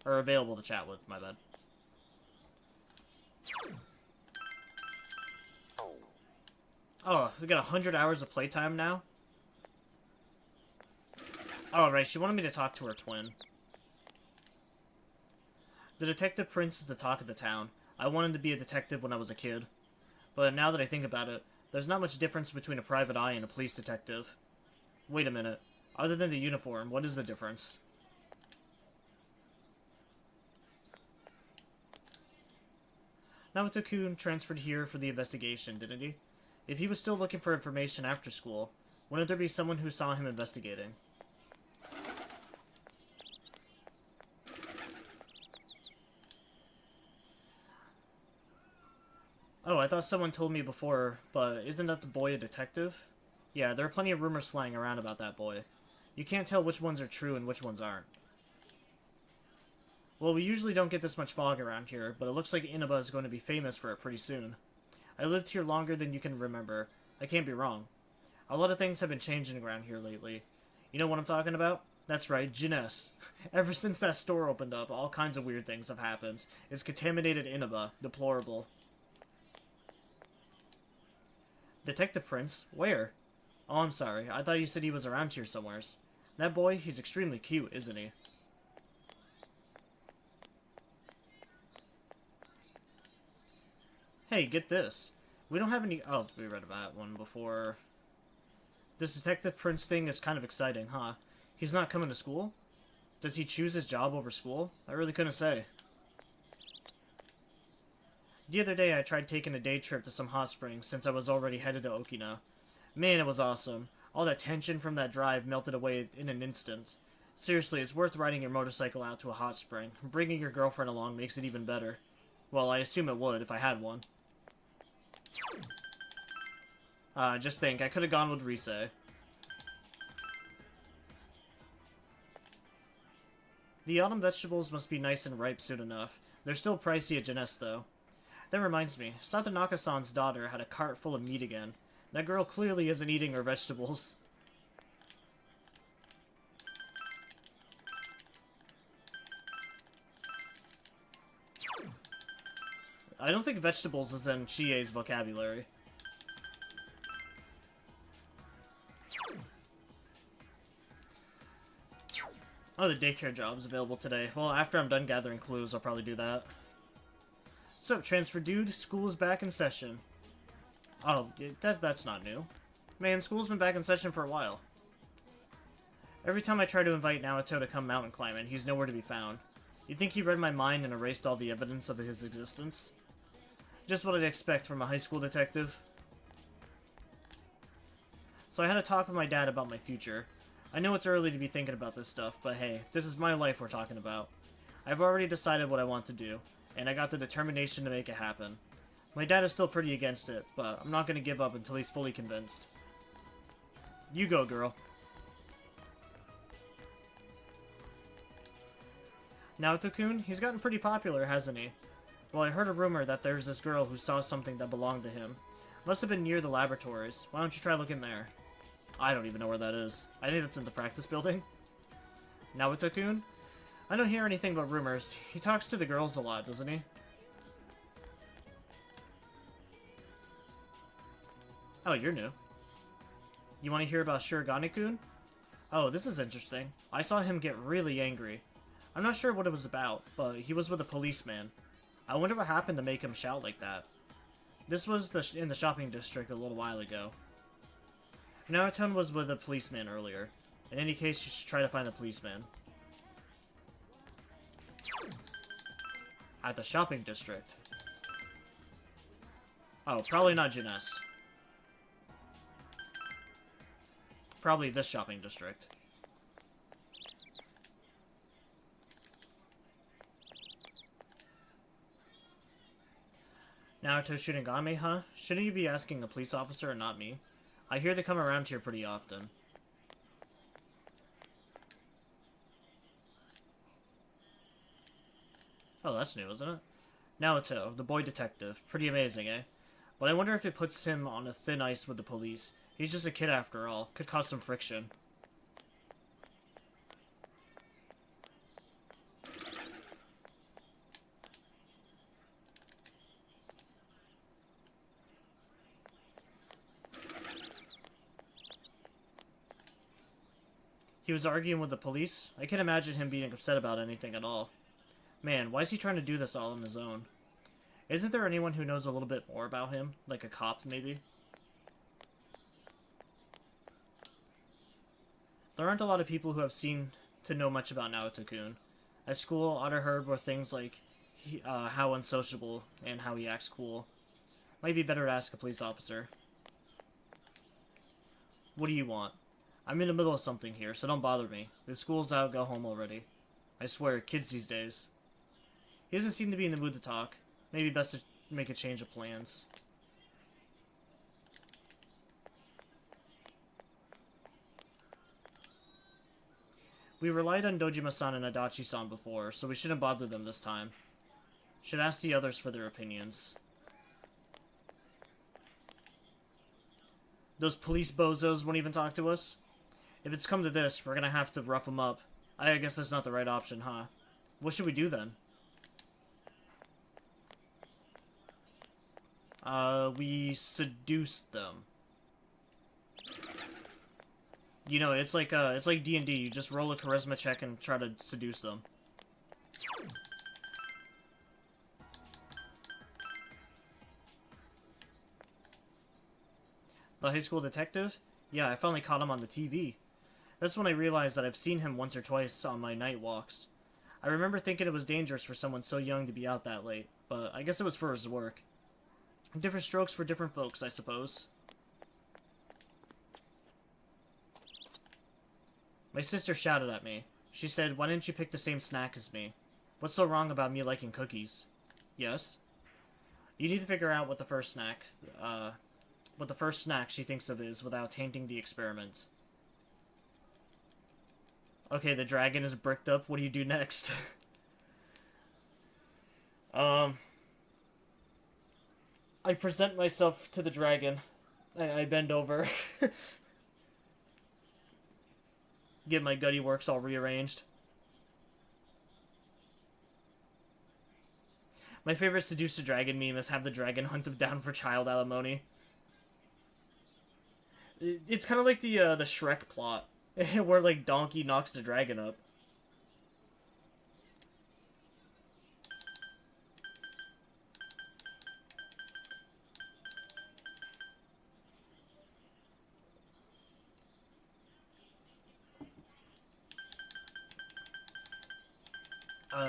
Or available to chat with, my bad. Oh, we got 100 hours of playtime now? Oh, right, she wanted me to talk to her twin. The detective prince is the talk of the town. I wanted to be a detective when I was a kid. But now that I think about it, there's not much difference between a private eye and a police detective. Wait a minute. Other than the uniform, what is the difference? Naoto-kun transferred here for the investigation, didn't he? If he was still looking for information after school, wouldn't there be someone who saw him investigating? Oh, I thought someone told me before, but isn't that the boy a detective? Yeah, there are plenty of rumors flying around about that boy. You can't tell which ones are true and which ones aren't. Well, we usually don't get this much fog around here, but it looks like Inaba is going to be famous for it pretty soon. I lived here longer than you can remember. I can't be wrong. A lot of things have been changing around here lately. You know what I'm talking about? That's right, Jeunesse. Ever since that store opened up, all kinds of weird things have happened. It's contaminated Inaba. Deplorable. Detective Prince? Where? Oh, I'm sorry. I thought you said he was around here somewheres. That boy, he's extremely cute, isn't he? Hey, get this. We don't have any... Oh, we read about one before. This Detective Prince thing is kind of exciting, huh? He's not coming to school? Does he choose his job over school? I really couldn't say. The other day I tried taking a day trip to some hot springs since I was already headed to Okina. Man, it was awesome. All that tension from that drive melted away in an instant. Seriously, it's worth riding your motorcycle out to a hot spring. Bringing your girlfriend along makes it even better. Well, I assume it would if I had one. Just think, I could have gone with Rise. The autumn vegetables must be nice and ripe soon enough. They're still pricey at Jeunesse, though. That reminds me, Satonaka-san's daughter had a cart full of meat again. That girl clearly isn't eating her vegetables. I don't think vegetables is in Chie's vocabulary. Oh, the daycare job's available today. Well, after I'm done gathering clues, I'll probably do that. So, transfer dude, school is back in session. Oh, that's not new. Man, school's been back in session for a while. Every time I try to invite Naoto to come mountain climbing, he's nowhere to be found. You'd think he read my mind and erased all the evidence of his existence? Just what I'd expect from a high school detective. So I had a talk with my dad about my future. I know it's early to be thinking about this stuff, but hey, this is my life we're talking about. I've already decided what I want to do, and I got the determination to make it happen. My dad is still pretty against it, but I'm not going to give up until he's fully convinced. You go, girl. Naoto-kun, he's gotten pretty popular, hasn't he? Well, I heard a rumor that there's this girl who saw something that belonged to him. Must have been near the laboratories. Why don't you try looking there? I don't even know where that is. I think that's in the practice building. Naoto-kun? I don't hear anything but rumors. He talks to the girls a lot, doesn't he? Oh, you're new. You want to hear about Shirogane-kun? Oh, this is interesting. I saw him get really angry. I'm not sure what it was about, but he was with a policeman. I wonder what happened to make him shout like that. This was in the shopping district a little while ago. Naruto was with a policeman earlier. In any case, you should try to find the policeman. At the shopping district. Oh, probably not Jeunesse. Probably this shopping district. Naruto Shinigami, huh? Shouldn't you be asking a police officer and not me? I hear they come around here pretty often. Oh, that's new, isn't it? Naruto, the boy detective. Pretty amazing, eh? But I wonder if it puts him on a thin ice with the police. He's just a kid after all. Could cause some friction. He was arguing with the police? I can't imagine him being upset about anything at all. Man, why is he trying to do this all on his own? Isn't there anyone who knows a little bit more about him? Like a cop, maybe? There aren't a lot of people who have seen to know much about Naoto-kun. At school, all I heard were things like how unsociable and how he acts cool. Might be better to ask a police officer. What do you want? I'm in the middle of something here, so don't bother me. The school's out, go home already. I swear, kids these days. He doesn't seem to be in the mood to talk. Maybe best to make a change of plans. We relied on Dojima-san and Adachi-san before, so we shouldn't bother them this time. Should ask the others for their opinions. Those police bozos won't even talk to us? If it's come to this, we're gonna have to rough them up. I guess that's not the right option, huh? What should we do then? We seduce them. You know, it's like D&D. You just roll a charisma check and try to seduce them. The high school detective? Yeah, I finally caught him on the TV. That's when I realized that I've seen him once or twice on my night walks. I remember thinking it was dangerous for someone so young to be out that late, but I guess it was for his work. Different strokes for different folks, I suppose. My sister shouted at me. She said, "Why didn't you pick the same snack as me? What's so wrong about me liking cookies?" Yes? You need to figure out what the first snack she thinks of is without tainting the experiment. Okay, the dragon is bricked up. What do you do next? I present myself to the dragon. I bend over. Get my gutty works all rearranged. My favorite seduce a dragon meme is have the dragon hunt him down for child alimony. It's kind of like the Shrek plot, where like Donkey knocks the dragon up.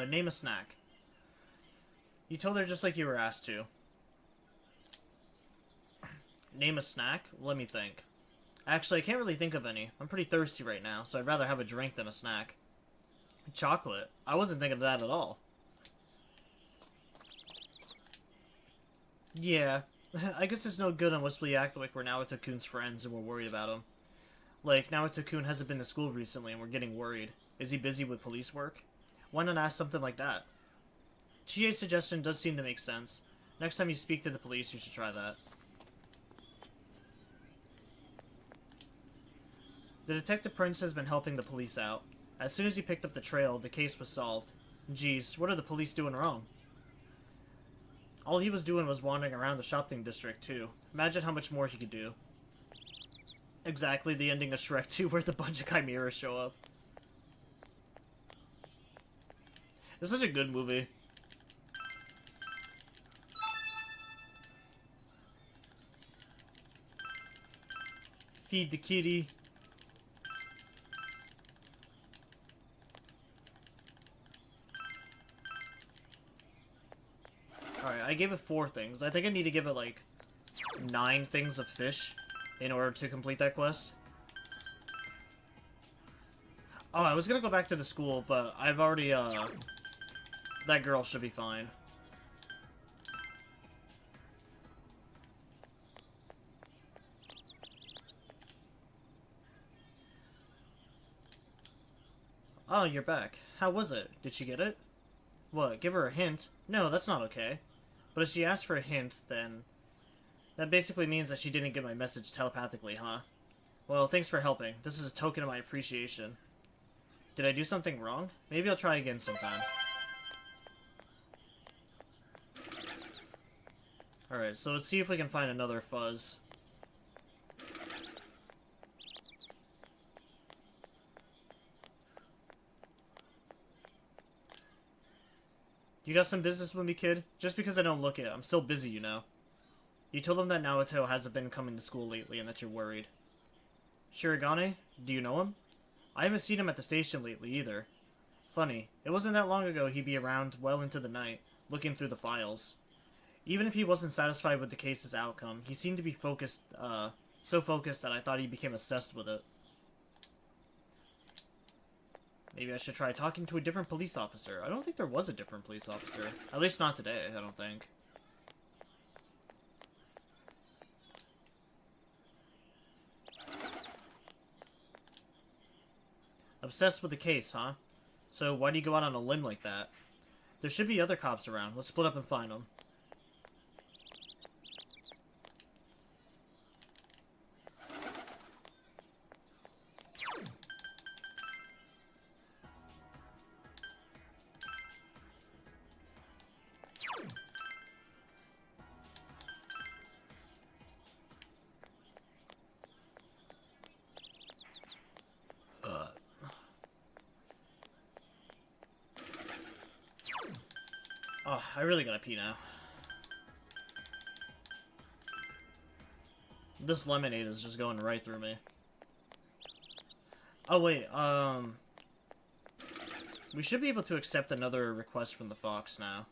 Name a snack. You told her just like you were asked to. Name a snack? Let me think. Actually, I can't really think of any. I'm pretty thirsty right now, so I'd rather have a drink than a snack. Chocolate? I wasn't thinking of that at all. Yeah. I guess it's no good unless we act like we're Naruto-kun's friends and we're worried about him. Like, Naruto-kun hasn't been to school recently and we're getting worried. Is he busy with police work? Why not ask something like that? Chie's suggestion does seem to make sense. Next time you speak to the police, you should try that. The Detective Prince has been helping the police out. As soon as he picked up the trail, the case was solved. Geez, what are the police doing wrong? All he was doing was wandering around the shopping district, too. Imagine how much more he could do. Exactly the ending of Shrek 2 where the bunch of chimeras show up. It's such a good movie. Feed the kitty. Alright, I gave it 4 things. I think I need to give it, like, 9 things of fish in order to complete that quest. Oh, I was gonna go back to the school, but I've already, that girl should be fine. Oh, you're back. How was it? Did she get it? What, give her a hint? No, that's not okay. But if she asked for a hint, then... that basically means that she didn't get my message telepathically, huh? Well, thanks for helping. This is a token of my appreciation. Did I do something wrong? Maybe I'll try again sometime. Alright, so let's see if we can find another fuzz. You got some business with me, kid? Just because I don't look it, I'm still busy, you know. You told him that Naruto hasn't been coming to school lately and that you're worried. Shirogane? Do you know him? I haven't seen him at the station lately either. Funny, it wasn't that long ago he'd be around well into the night, looking through the files. Even if he wasn't satisfied with the case's outcome, he seemed to be focused, so focused that I thought he became obsessed with it. Maybe I should try talking to a different police officer. I don't think there was a different police officer. At least not today, I don't think. Obsessed with the case, huh? So why do you go out on a limb like that? There should be other cops around. Let's split up and find them. Oh, I really gotta pee now. This lemonade is just going right through me. Oh wait, we should be able to accept another request from the Fox now.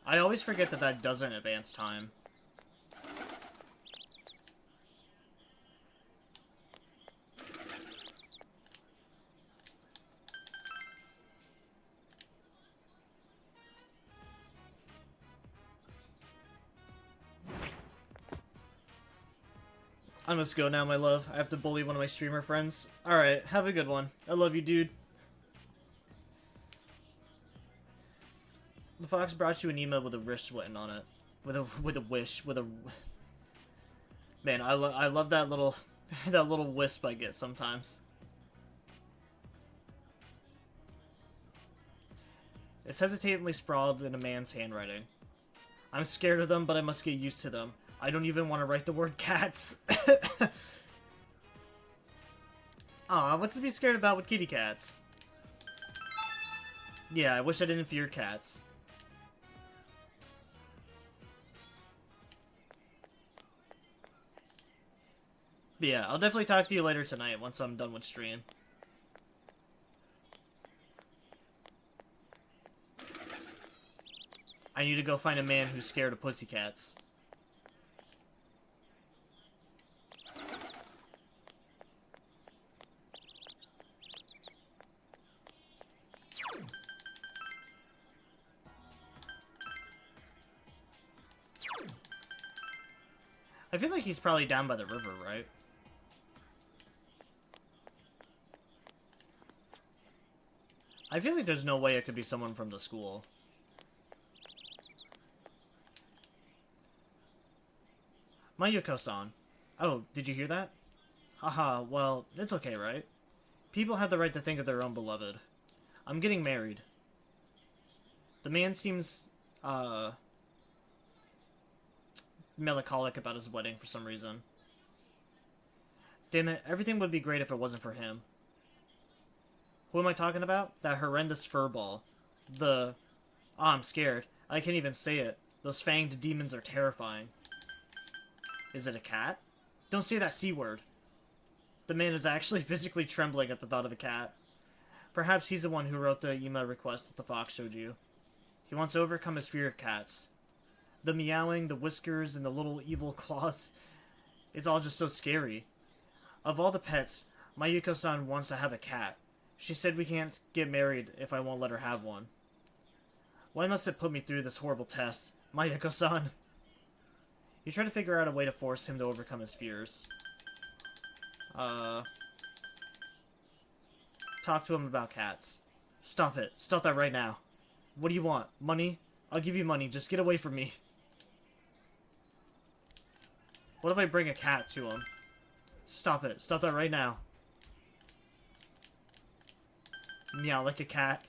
I always forget that that doesn't advance time. I must go now, my love. I have to bully one of my streamer friends. Alright, have a good one. I love you, dude. The Fox brought you an email with a wish written on it. With a wish. Man, I love that little... that little wisp I get sometimes. It's hesitatingly sprawled in a man's handwriting. I'm scared of them, but I must get used to them. I don't even want to write the word cats. Aw, what's to be scared about with kitty cats? Yeah, I wish I didn't fear cats. But yeah, I'll definitely talk to you later tonight once I'm done with stream. I need to go find a man who's scared of pussycats. I feel like he's probably down by the river, right? I feel like there's no way it could be someone from the school. Mayuko-san. Oh, did you hear that? Haha, well, it's okay, right? People have the right to think of their own beloved. I'm getting married. The man seems, melancholic about his wedding for some reason. Damn it, everything would be great if it wasn't for him. Who am I talking about? That horrendous furball. The... Oh, I'm scared. I can't even say it. Those fanged demons are terrifying. Is it a cat? Don't say that C-word. The man is actually physically trembling at the thought of a cat. Perhaps he's the one who wrote the email request that the fox showed you. He wants to overcome his fear of cats. The meowing, the whiskers, and the little evil claws. It's all just so scary. Of all the pets, Mayuko-san wants to have a cat. She said we can't get married if I won't let her have one. Why must it put me through this horrible test? Mayuko-san. You try to figure out a way to force him to overcome his fears. Talk to him about cats. Stop it. Stop that right now. What do you want? Money? I'll give you money. Just get away from me. What if I bring a cat to him? Stop it. Stop that right now. Meow like a cat.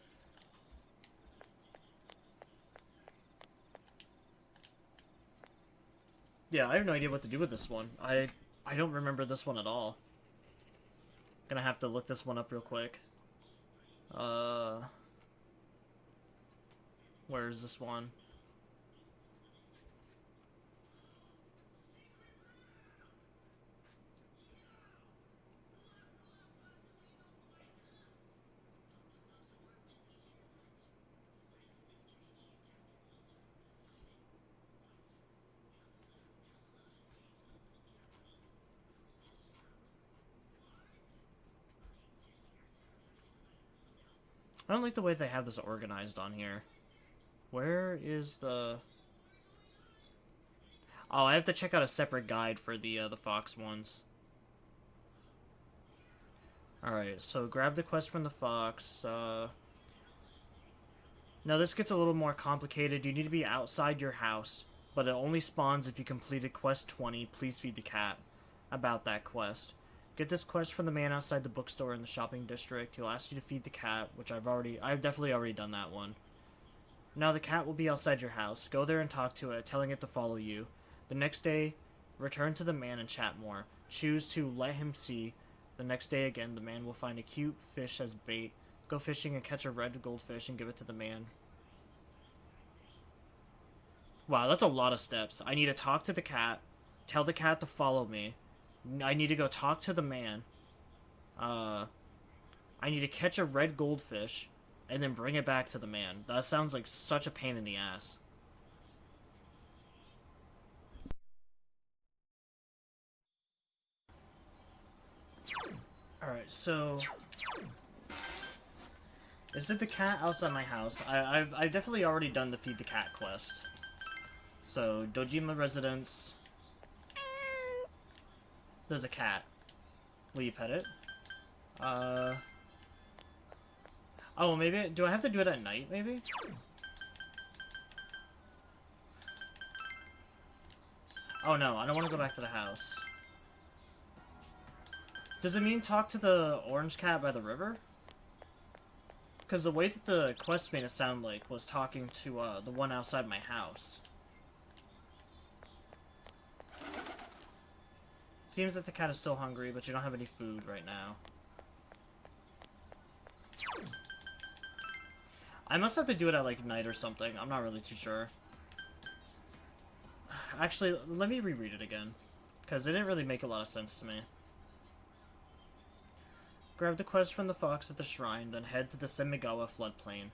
Yeah, I have no idea what to do with this one. I don't remember this one at all. Gonna have to look this one up real quick. Where is this one? I don't like the way they have this organized on here. Where is the... Oh, I have to check out a separate guide for the Fox ones. Alright, so grab the quest from the Fox. Now this gets a little more complicated. You need to be outside your house, but it only spawns if you completed quest 20. Please feed the cat. About that quest. Get this quest from the man outside the bookstore in the shopping district. He'll ask you to feed the cat, which I've definitely already done that one. Now the cat will be outside your house. Go there and talk to it, telling it to follow you. The next day, return to the man and chat more. Choose to let him see. The next day again, the man will find a cute fish as bait. Go fishing and catch a red goldfish and give it to the man. Wow, that's a lot of steps. I need to talk to the cat, tell the cat to follow me. I need to go talk to the man. I need to catch a red goldfish and then bring it back to the man. That sounds like such a pain in the ass. Alright, so... Is it the cat outside my house? I've definitely already done the Feed the Cat quest. So, Dojima Residence... There's a cat. Will you pet it? Oh, maybe... Do I have to do it at night, maybe? Oh, no. I don't want to go back to the house. Does it mean talk to the orange cat by the river? Because the way that the quest made it sound like was talking to, the one outside my house. Seems that the cat is still hungry, but you don't have any food right now. I must have to do it at, like, night or something. I'm not really too sure. Actually, let me reread it again. Because it didn't really make a lot of sense to me. Grab the quest from the fox at the shrine, then head to the Semigawa floodplain.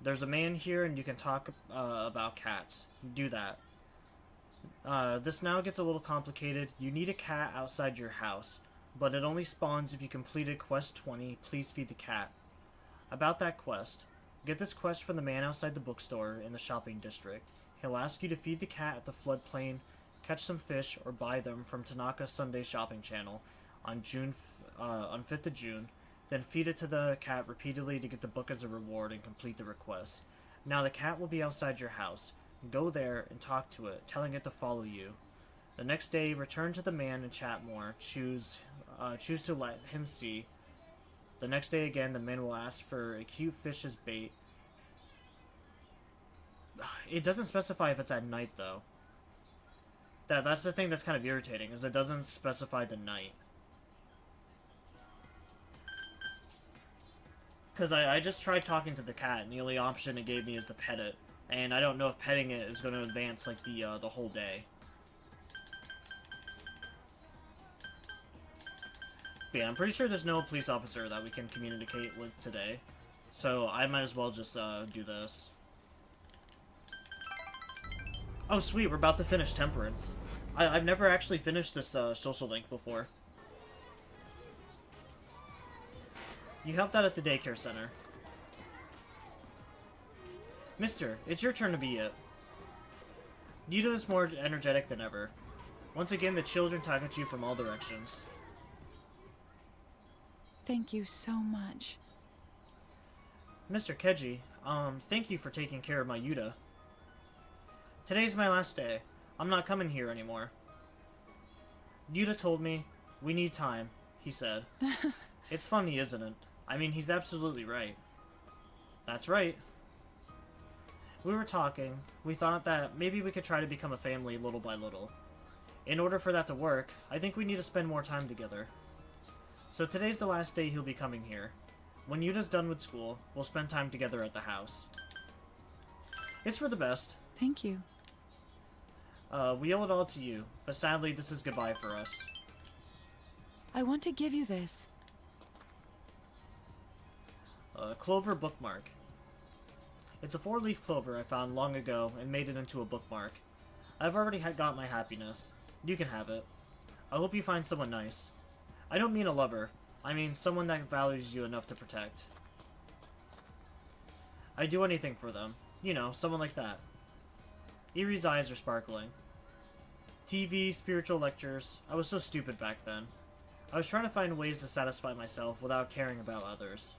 There's a man here, and you can talk about cats. Do that. This now gets a little complicated. You need a cat outside your house, but it only spawns if you completed quest 20. Please feed the cat. About that quest. Get this quest from the man outside the bookstore in the shopping district. He'll ask you to feed the cat at the floodplain. catch some fish, or buy them from Tanaka's Sunday shopping channel on 5th of June, then feed it to the cat repeatedly to get the book as a reward and complete the request. Now the cat will be outside your house. Go there and talk to it, telling it to follow you. The next day, return to the man and chat more. Choose to let him see. The next day again, the man will ask for a cute fish as bait. It doesn't specify if it's at night, though. That's the thing that's kind of irritating, is it doesn't specify the night. Because I just tried talking to the cat, and the only option it gave me is to pet it. And I don't know if petting it is going to advance, like, the whole day. But yeah, I'm pretty sure there's no police officer that we can communicate with today. So I might as well just do this. Oh sweet, we're about to finish Temperance. I've never actually finished this social link before. You helped out at the daycare center. Mister, it's your turn to be it. Yuta is more energetic than ever. Once again, the children tug at you from all directions. Thank you so much. Mr. Keji, thank you for taking care of my Yuta. Today's my last day. I'm not coming here anymore. Yuta told me, we need time, he said. It's funny, isn't it? I mean, he's absolutely right. That's right. We were talking. We thought that maybe we could try to become a family little by little. In order for that to work, I think we need to spend more time together. So today's the last day he'll be coming here. When Yuta's done with school, we'll spend time together at the house. It's for the best. Thank you. We owe it all to you, but sadly this is goodbye for us. I want to give you this. Clover bookmark. It's a 4-leaf clover I found long ago and made it into a bookmark. I've already got my happiness. You can have it. I hope you find someone nice. I don't mean a lover. I mean someone that values you enough to protect. I'd do anything for them. You know, someone like that. Erie's eyes are sparkling. TV, spiritual lectures. I was so stupid back then. I was trying to find ways to satisfy myself without caring about others.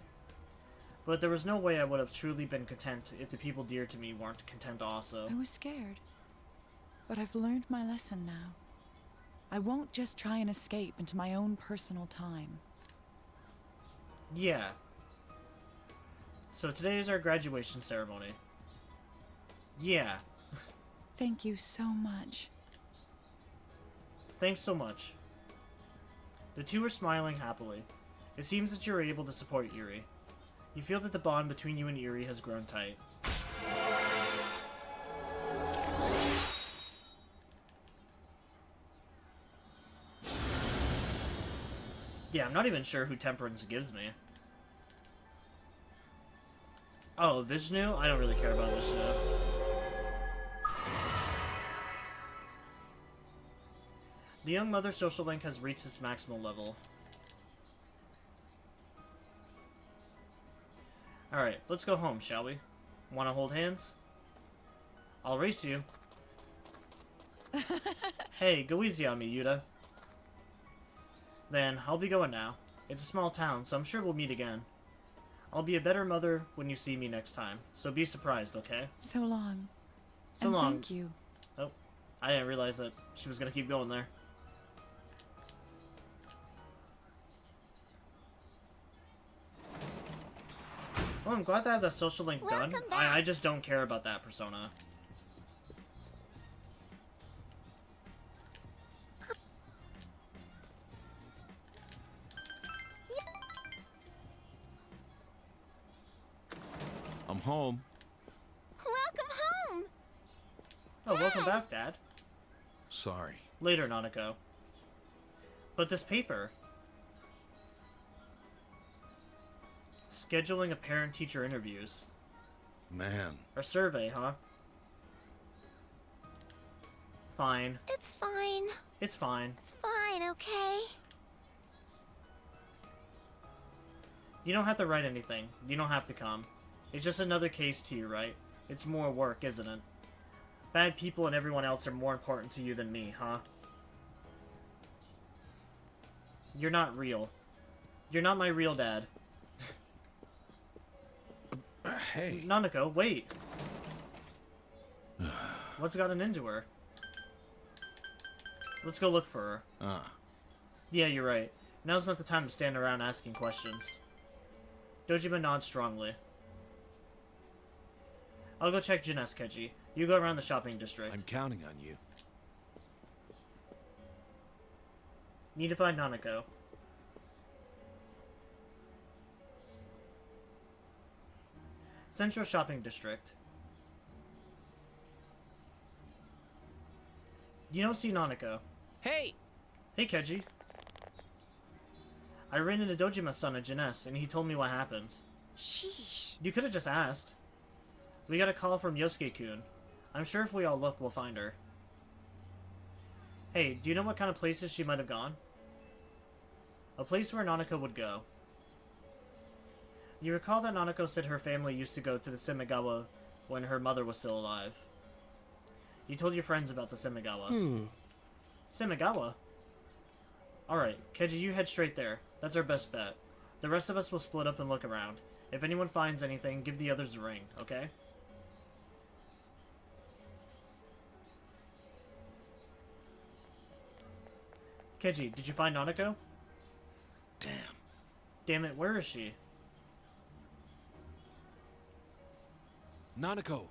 But there was no way I would have truly been content if the people dear to me weren't content also. I was scared. But I've learned my lesson now. I won't just try and escape into my own personal time. Yeah. So today is our graduation ceremony. Yeah. Thank you so much. Thanks so much. The two are smiling happily. It seems that you're able to support Erie. You feel that the bond between you and Erie has grown tight. Yeah, I'm not even sure who Temperance gives me. Oh, Vishnu? I don't really care about Vishnu. The young mother social link has reached its maximal level. Alright, let's go home, shall we? Wanna hold hands? I'll race you. Hey, go easy on me, Yuta. Then, I'll be going now. It's a small town, so I'm sure we'll meet again. I'll be a better mother when you see me next time, so be surprised, okay? So long. So and long. Thank you. Oh, I didn't realize that she was gonna keep going there. Well, I'm glad to have that social link done. I just don't care about that persona. I'm home. Welcome home! Oh, welcome back, Dad. Sorry. Later, Nanako. But this paper... Scheduling a parent-teacher interviews. Man. Or survey, huh? Fine. It's fine. It's fine. It's fine, okay? You don't have to write anything. You don't have to come. It's just another case to you, right? It's more work, isn't it? Bad people and everyone else are more important to you than me, huh? You're not real. You're not my real dad. Hey. Nanako, wait. What's gotten into her? Let's go look for her. Yeah, you're right. Now's not the time to stand around asking questions. Dojima nods strongly. I'll go check Jeunesse, Keji. You go around the shopping district. I'm counting on you. Need to find Nanako. Central Shopping District. You don't see Nanako. Hey! Hey, Keji. I ran into Dojima's son at Jeunesse, and he told me what happened. Sheesh. You could have just asked. We got a call from Yosuke-kun. I'm sure if we all look, we'll find her. Hey, do you know what kind of places she might have gone? A place where Nanako would go. You recall that Nanako said her family used to go to the Semigawa when her mother was still alive. You told your friends about the Semigawa. Semigawa? Alright, Keiji, you head straight there. That's our best bet. The rest of us will split up and look around. If anyone finds anything, give the others a ring, okay? Keiji, did you find Nanako? Damn it, where is she? Nanako!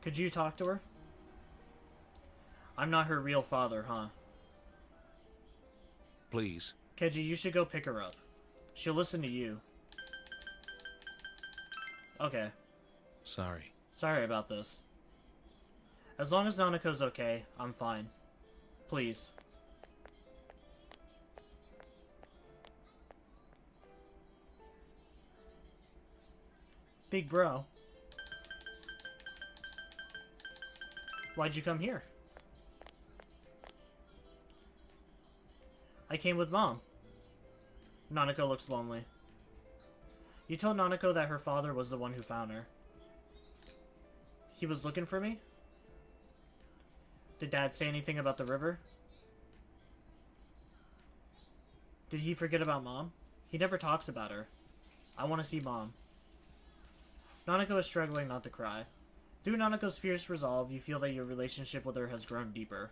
Could you talk to her? I'm not her real father, huh? Please. Keiji, you should go pick her up. She'll listen to you. Okay. Sorry. Sorry about this. As long as Nanako's okay, I'm fine. Please. Big bro. Why'd you come here? I came with Mom. Nanako looks lonely. You told Nanako that her father was the one who found her. He was looking for me? Did Dad say anything about the river? Did he forget about Mom? He never talks about her. I want to see Mom. Nanako is struggling not to cry. Through Nanako's fierce resolve, you feel that your relationship with her has grown deeper.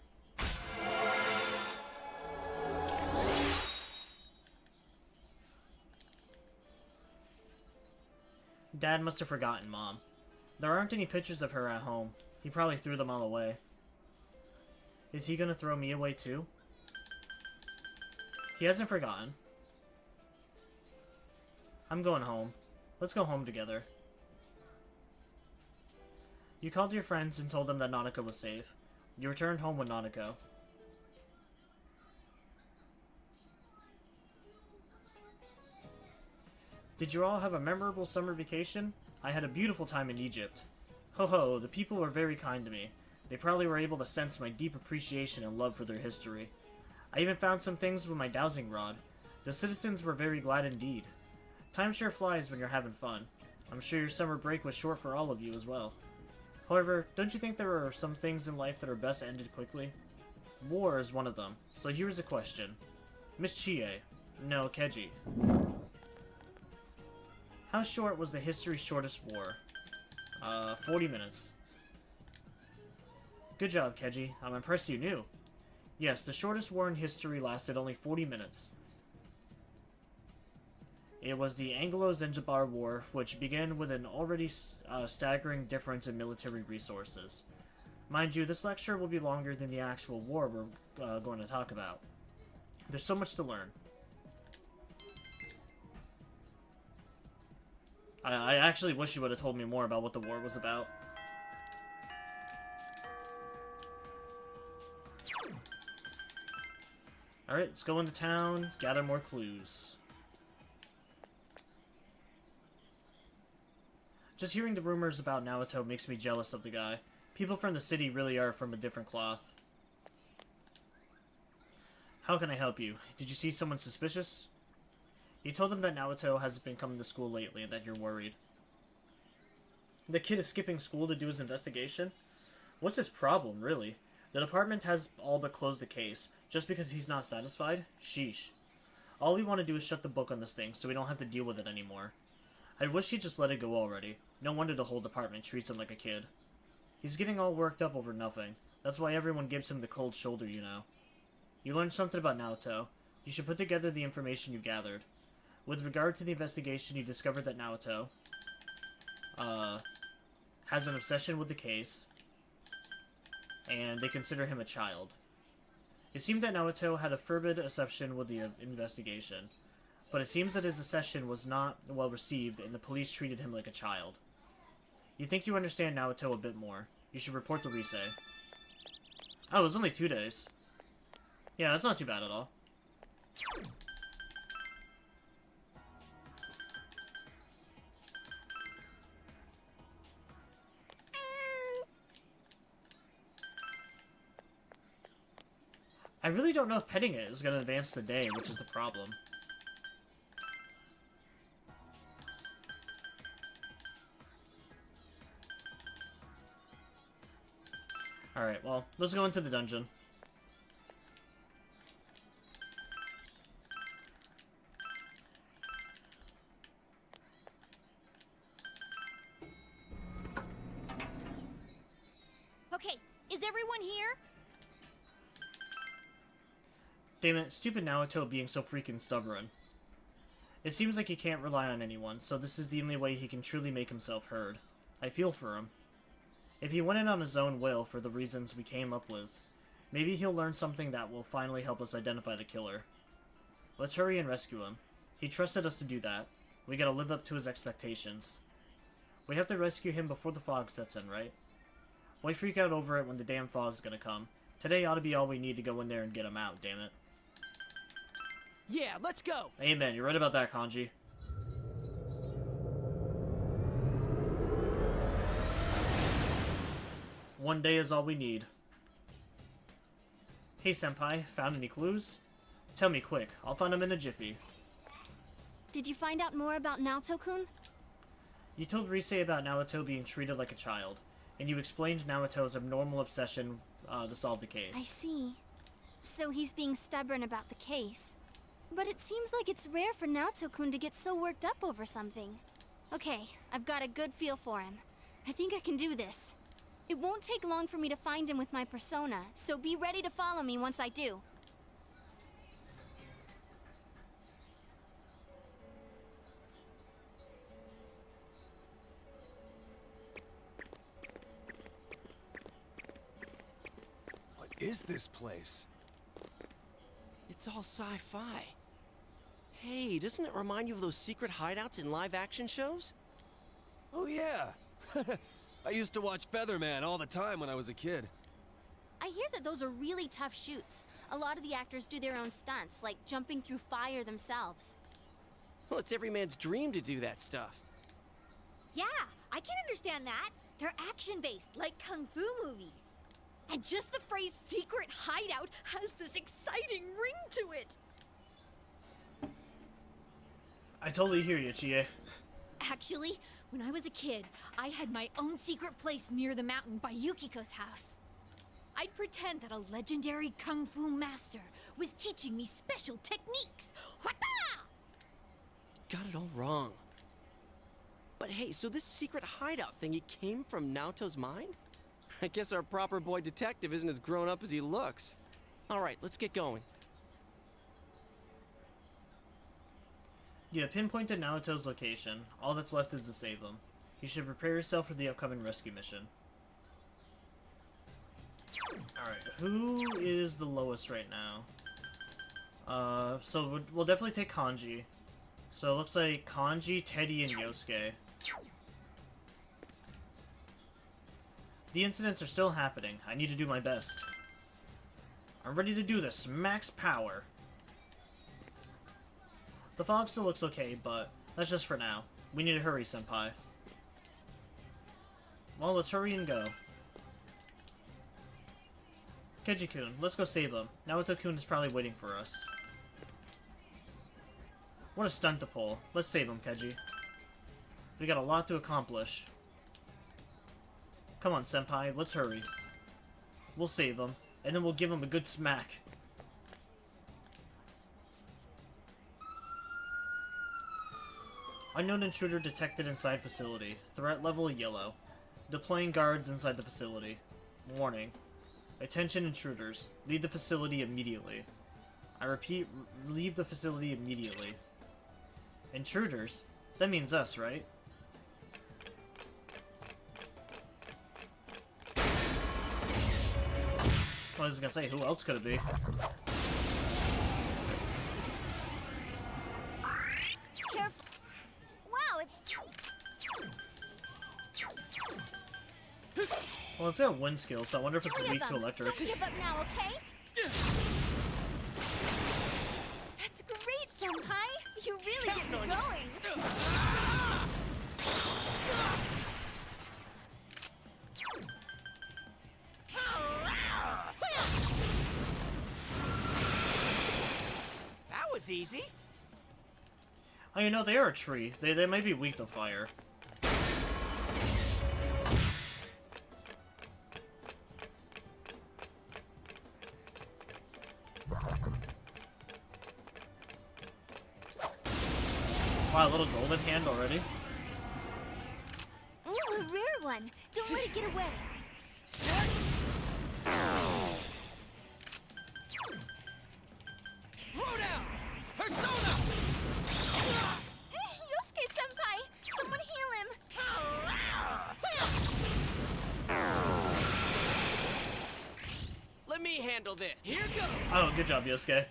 Dad must have forgotten Mom. There aren't any pictures of her at home. He probably threw them all away. Is he gonna throw me away too? He hasn't forgotten. I'm going home. Let's go home together. You called your friends and told them that Nanako was safe. You returned home with Nanako. Did you all have a memorable summer vacation? I had a beautiful time in Egypt. Ho ho, the people were very kind to me. They probably were able to sense my deep appreciation and love for their history. I even found some things with my dowsing rod. The citizens were very glad indeed. Time sure flies when you're having fun. I'm sure your summer break was short for all of you as well. However, don't you think there are some things in life that are best ended quickly? War is one of them, so here's a question. Miss Chie. No, Keji. How short was the history's shortest war? 40 minutes. Good job, Keji. I'm impressed you knew. Yes, the shortest war in history lasted only 40 minutes. It was the Anglo-Zanzibar War, which began with an already staggering difference in military resources. Mind you, this lecture will be longer than the actual war we're going to talk about. There's so much to learn. I actually wish you would have told me more about what the war was about. Alright, let's go into town, gather more clues. Just hearing the rumors about Naoto makes me jealous of the guy. People from the city really are from a different cloth. How can I help you? Did you see someone suspicious? You told him that Naoto hasn't been coming to school lately and that you're worried. The kid is skipping school to do his investigation? What's his problem, really? The department has all but closed the case, just because he's not satisfied? Sheesh. All we want to do is shut the book on this thing, so we don't have to deal with it anymore. I wish he'd just let it go already. No wonder the whole department treats him like a kid. He's getting all worked up over nothing. That's why everyone gives him the cold shoulder, you know. You learned something about Naoto. You should put together the information you gathered. With regard to the investigation, you discovered that Naoto, has an obsession with the case, and they consider him a child. It seemed that Naoto had a fervid obsession with the investigation, but it seems that his obsession was not well received and the police treated him like a child. You think you understand Naoto a bit more. You should report to Rise. Oh, it was only 2 days. Yeah, that's not too bad at all. I really don't know if petting it is going to advance the day, which is the problem. Alright, well, let's go into the dungeon. Okay, is everyone here? Damn it, stupid Naoto being so freaking stubborn. It seems like he can't rely on anyone, so this is the only way he can truly make himself heard. I feel for him. If he went in on his own will for the reasons we came up with, maybe he'll learn something that will finally help us identify the killer. Let's hurry and rescue him. He trusted us to do that. We gotta live up to his expectations. We have to rescue him before the fog sets in, right? Why freak out over it when the damn fog's gonna come? Today ought to be all we need to go in there and get him out, damn it. Yeah, let's go! Amen, you're right about that, Kanji. One day is all we need. Hey, Senpai, found any clues? Tell me quick, I'll find them in a jiffy. Did you find out more about Naoto-kun? You told Rise about Naoto being treated like a child, and you explained Naoto's abnormal obsession to solve the case. I see. So he's being stubborn about the case. But it seems like it's rare for Naoto-kun to get so worked up over something. Okay, I've got a good feel for him. I think I can do this. It won't take long for me to find him with my persona, so be ready to follow me once I do. What is this place? It's all sci-fi. Hey, doesn't it remind you of those secret hideouts in live-action shows? Oh yeah! I used to watch Featherman all the time when I was a kid. I hear that those are really tough shoots. A lot of the actors do their own stunts, like jumping through fire themselves. Well, it's every man's dream to do that stuff. Yeah, I can understand that. They're action-based, like kung fu movies. And just the phrase secret hideout has this exciting ring to it. I totally hear you, Chie. Actually, when I was a kid, I had my own secret place near the mountain by Yukiko's house. I'd pretend that a legendary kung fu master was teaching me special techniques. Hwata! Got it all wrong. But hey, so this secret hideout thing, it came from Naoto's mind? I guess our proper boy detective isn't as grown up as he looks. Alright, let's get going. You have pinpointed Naoto's location. All that's left is to save him. You should prepare yourself for the upcoming rescue mission. Alright, who is the lowest right now? So we'll definitely take Kanji. So it looks like Kanji, Teddy, and Yosuke. The incidents are still happening. I need to do my best. I'm ready to do this. Max power. The fog still looks okay, but that's just for now. We need to hurry, Senpai. Well, let's hurry and go. Keiji-kun, let's go save him. Naoto-kun is probably waiting for us. What a stunt to pull. Let's save him, Keji. We got a lot to accomplish. Come on, Senpai, let's hurry. We'll save him, and then we'll give him a good smack. Unknown intruder detected inside facility. Threat level yellow. Deploying guards inside the facility. Warning. Attention intruders. Leave the facility immediately. I repeat, leave the facility immediately. Intruders? That means us, right? I was gonna say, who else could it be? Careful. Wow, it's... Well, it's got wind skill, so I wonder if it's weak to electric. Don't give up now, okay? That's great, Senpai. You really get me going. That was easy. Oh, you know, they are a tree. They might be weak to fire. Wow, a little golden hand already. Ooh, a rare one. Don't let it get away. Throw down! Persona! Yosuke-senpai! Someone heal him! Let me handle this. Here goes. Oh, good job, Yosuke.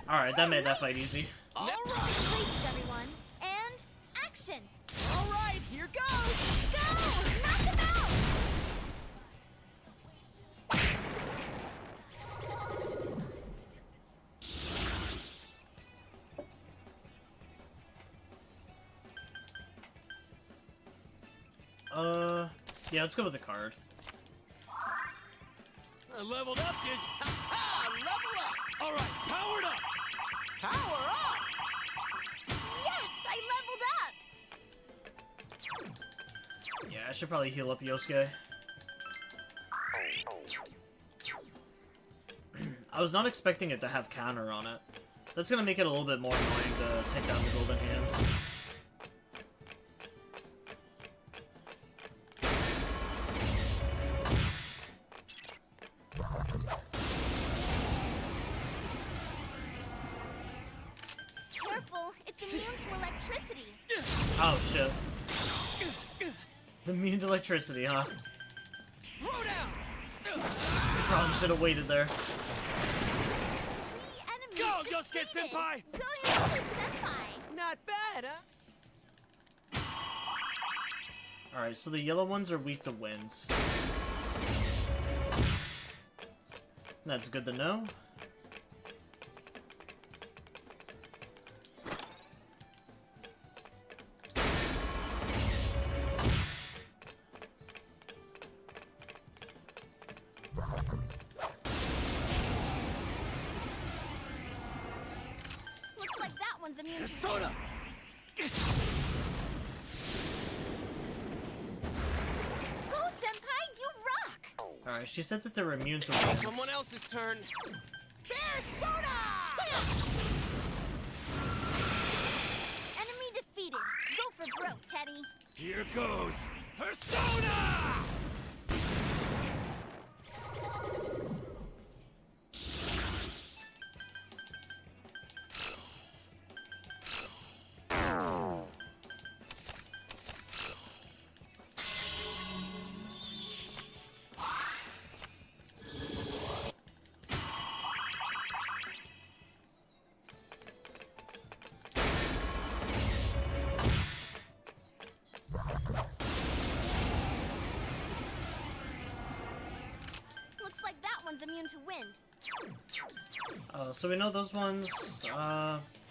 Alright, that made that fight easy. All right! Places, everyone. And action! All right, here goes! Go! Knock him out! Yeah, let's go with the card. I leveled up, did you? Ha-ha! Level up! All right, powered up! Power up! Yes, I leveled up! Yeah, I should probably heal up Yosuke. I was not expecting it to have counter on it. That's gonna make it a little bit more annoying to take down the golden hands. Careful, it's immune to electricity. Oh shit. Immune to electricity, huh? Throw down! Probably should have waited there. Go, Yosuke-senpai! Go, Yosuke-senpai! Not bad, huh? Alright, so the yellow ones are weak to wind. That's good to know. Looks like that one's immune to Persona! Go, senpai! You rock! Alright, she said that they're immune to wind. Someone else's turn. Persona! Enemy defeated. Go for broke, Teddy. Here goes! Persona! Looks like that one's immune to wind. So we know those ones,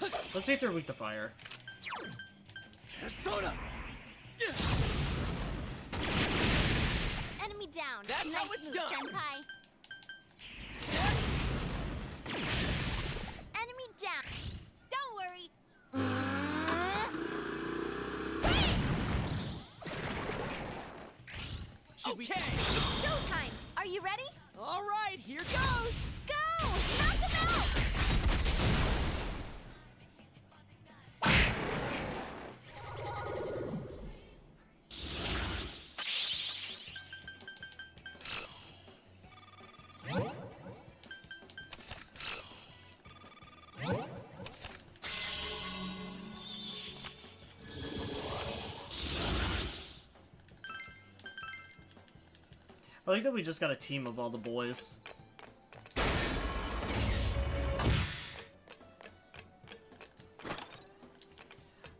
let's see if they're weak to fire. Persona! Enemy down. That's nice how it's move, done. senpai. Enemy down. I like that we just got a team of all the boys.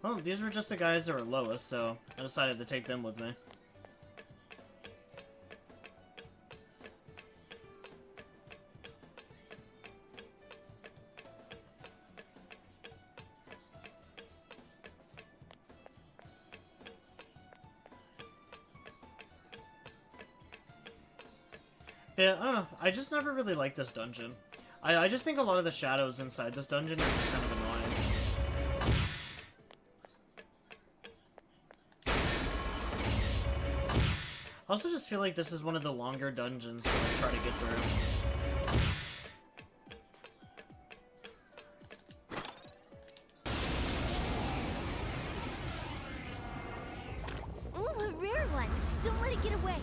Oh, these were just the guys that were lowest, so I decided to take them with me. Yeah, I don't know. I just never really liked this dungeon. I just think a lot of the shadows inside this dungeon are just kind of annoying. I also just feel like this is one of the longer dungeons to like, try to get through. Ooh, a rare one. Don't let it get away.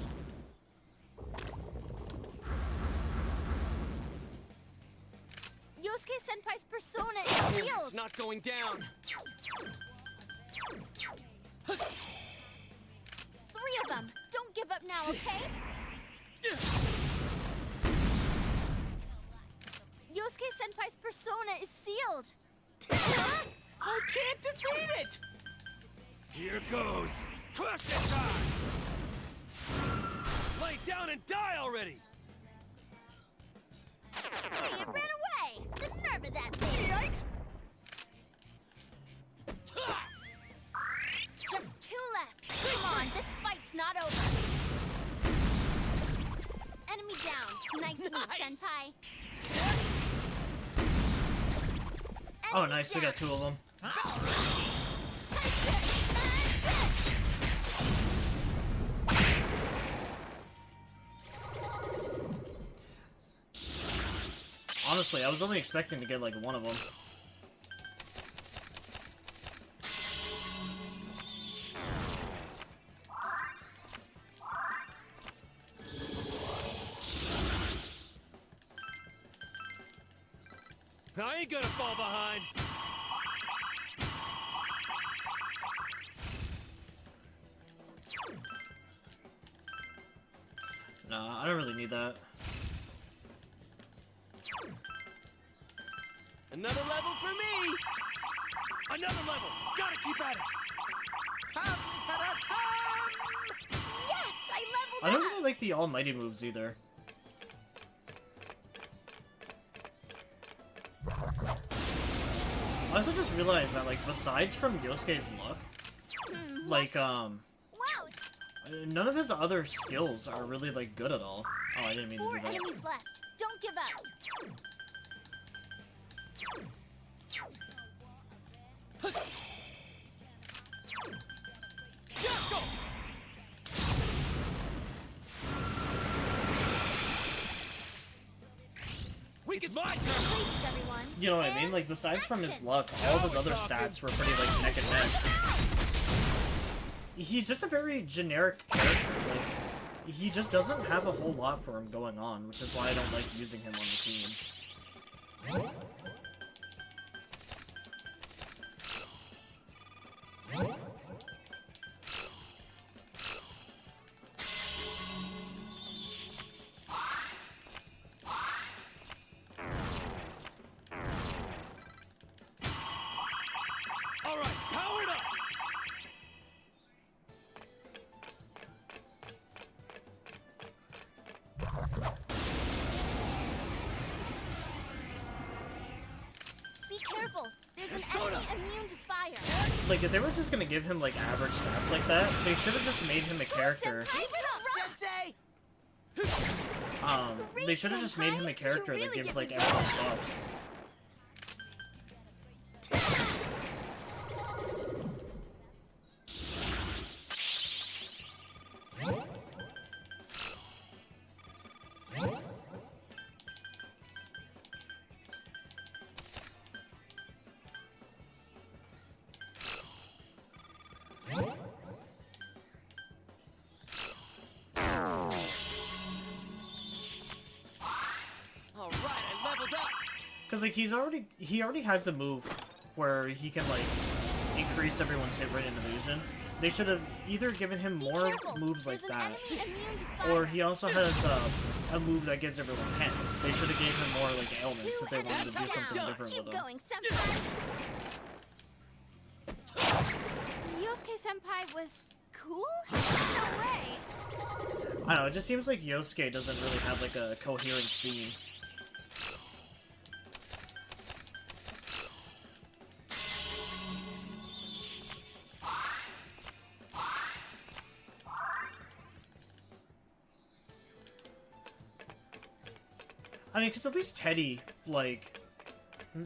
Yosuke Senpai's persona is It's sealed. not going down. 3 of them. Don't give up now, okay? Yosuke Senpai's persona is sealed. I can't defeat it! Here goes. Crush it time! Lay down and die already! Hey, it ran away! The nerve of that thing! Yikes! Just 2 left. Come on, this fight's not over. Enemy down. Nice move, Senpai. Oh, nice. We got 2 of them. Honestly, I was only expecting to get like 1 of them. I ain't gonna fall behind. Nah, I don't really need that. Another level for me! Another level! Gotta keep at it! Yes, I leveled I don't up. really like the almighty moves either. I also just realized that, like, besides from Yosuke's luck, like, Wow. none of his other skills are really, like, good at all. Oh, I didn't mean to 4 do that. enemies left. Don't give up. It's my turn! Places, everyone. You know what I mean? Like, besides from his luck, all of his other stats were pretty, like, neck and neck. He's just a very generic character. Like, he just doesn't have a whole lot for him going on, which is why I don't like using him on the team. Alright, powered up! Be careful. There's an enemy immune to fire. Like, if they were just gonna give him, like, average stats like that, they should have just made him a character. Keep it up, Sensei! They should have just made him a character that gives, like, everyone buffs. Cause like he already has a move where he can like increase everyone's hit rate and evasion. they should have either given him more moves like There's an that, enemy immune to fire. or he also has a move that gives everyone hit. They should have gave him more like ailments if they wanted to do something different Keep with him. going, senpai. Yosuke senpai was cool? No way. I don't know, it just seems like Yosuke doesn't really have like a coherent theme. I mean, because at least Teddy, like...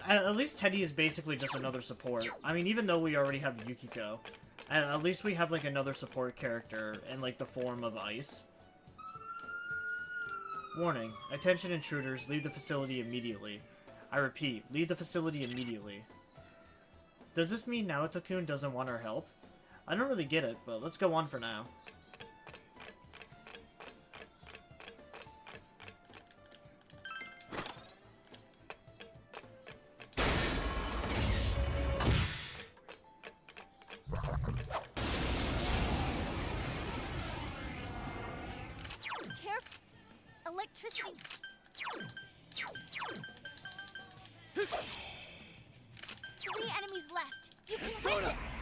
At least Teddy is basically just another support. I mean, even though we already have Yukiko, at least we have, like, another support character in, like, the form of Ice. Warning. Attention intruders, leave the facility immediately. I repeat, leave the facility immediately. Does this mean Naoto-kun doesn't want our help? I don't really get it, but let's go on for now. Electricity. Three enemies left. You can win this.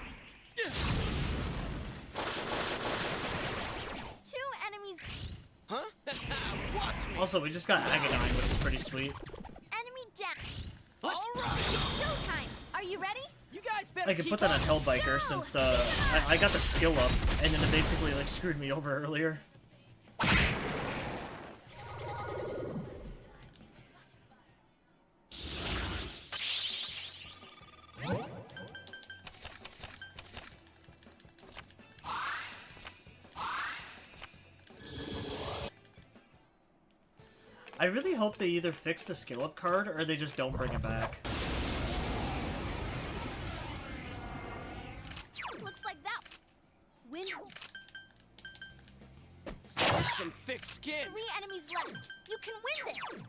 Two enemies. Huh? Watch me. Also, we just got Agadine, which is pretty sweet. Enemy down. All right. It's showtime. Are you ready? You guys better I could put that on Hellbiker since I got the skill up, and then it basically like screwed me over earlier. I really hope they either fix the skill up card or they just don't bring it back. Looks like that. Win. That's some thick skin. 3 enemies left. You can win this.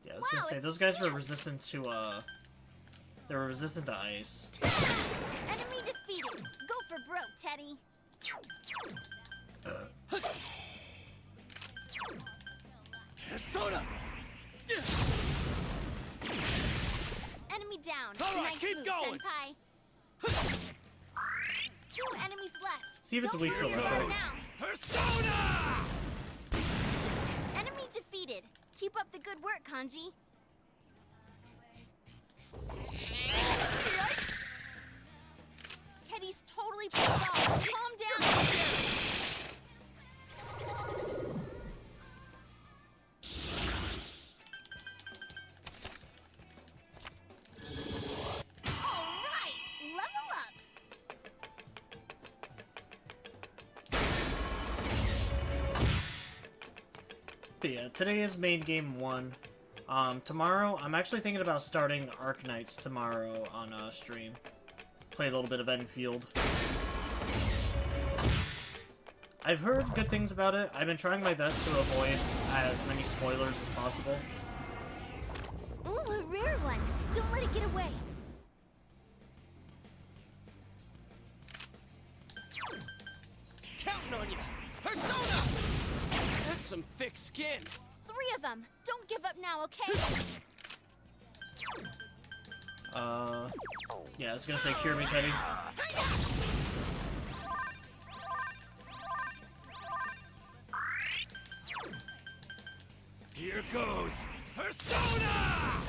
Yeah, I was gonna say those guys were resistant to they were resistant to ice. Enemy defeated. Go for broke, Teddy. Soda. Enemy down. All right, nice keep move, going. Senpai. 2 enemies left. See if it's Don't weak to lose electrics. now. Persona! Enemy defeated. Keep up the good work, Kanji. What? Teddy's totally pissed off. Calm down. Alright, level up. But yeah, today is main game 1. Tomorrow, I'm actually thinking about starting Arc Knights tomorrow on stream. Play a little bit of Enfield. I've heard good things about it. I've been trying my best to avoid as many spoilers as possible. Ooh, a rare one. Don't let it get away. Counting on you. Persona! That's some thick skin. 3 of them. Don't give up now, okay? Yeah, I was gonna say cure me, Teddy. Here goes. Persona!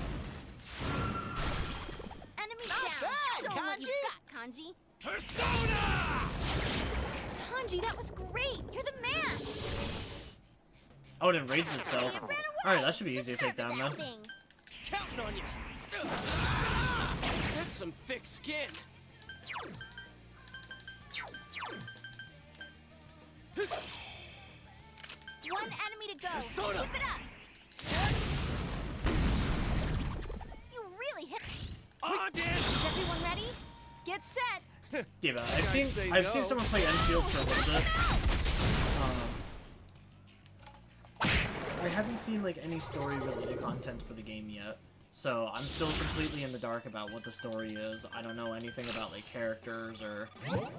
Enemy Not down. bad, Show 'em what you Kanji. got, Kanji. Persona! Kanji, that was great. You're the man. Oh, it enraged itself. It ran away. Alright, that should be easy to take down That then. thing. Counting on you. That's some thick skin. One enemy to go. Persona. Keep it up. You really hit. On it! Is everyone ready? Get set. Yeah, but Can't say I've seen no. someone play Enfield for a little bit. I haven't seen like any story related content for the game yet. So I'm still completely in the dark about what the story is. I don't know anything about like characters or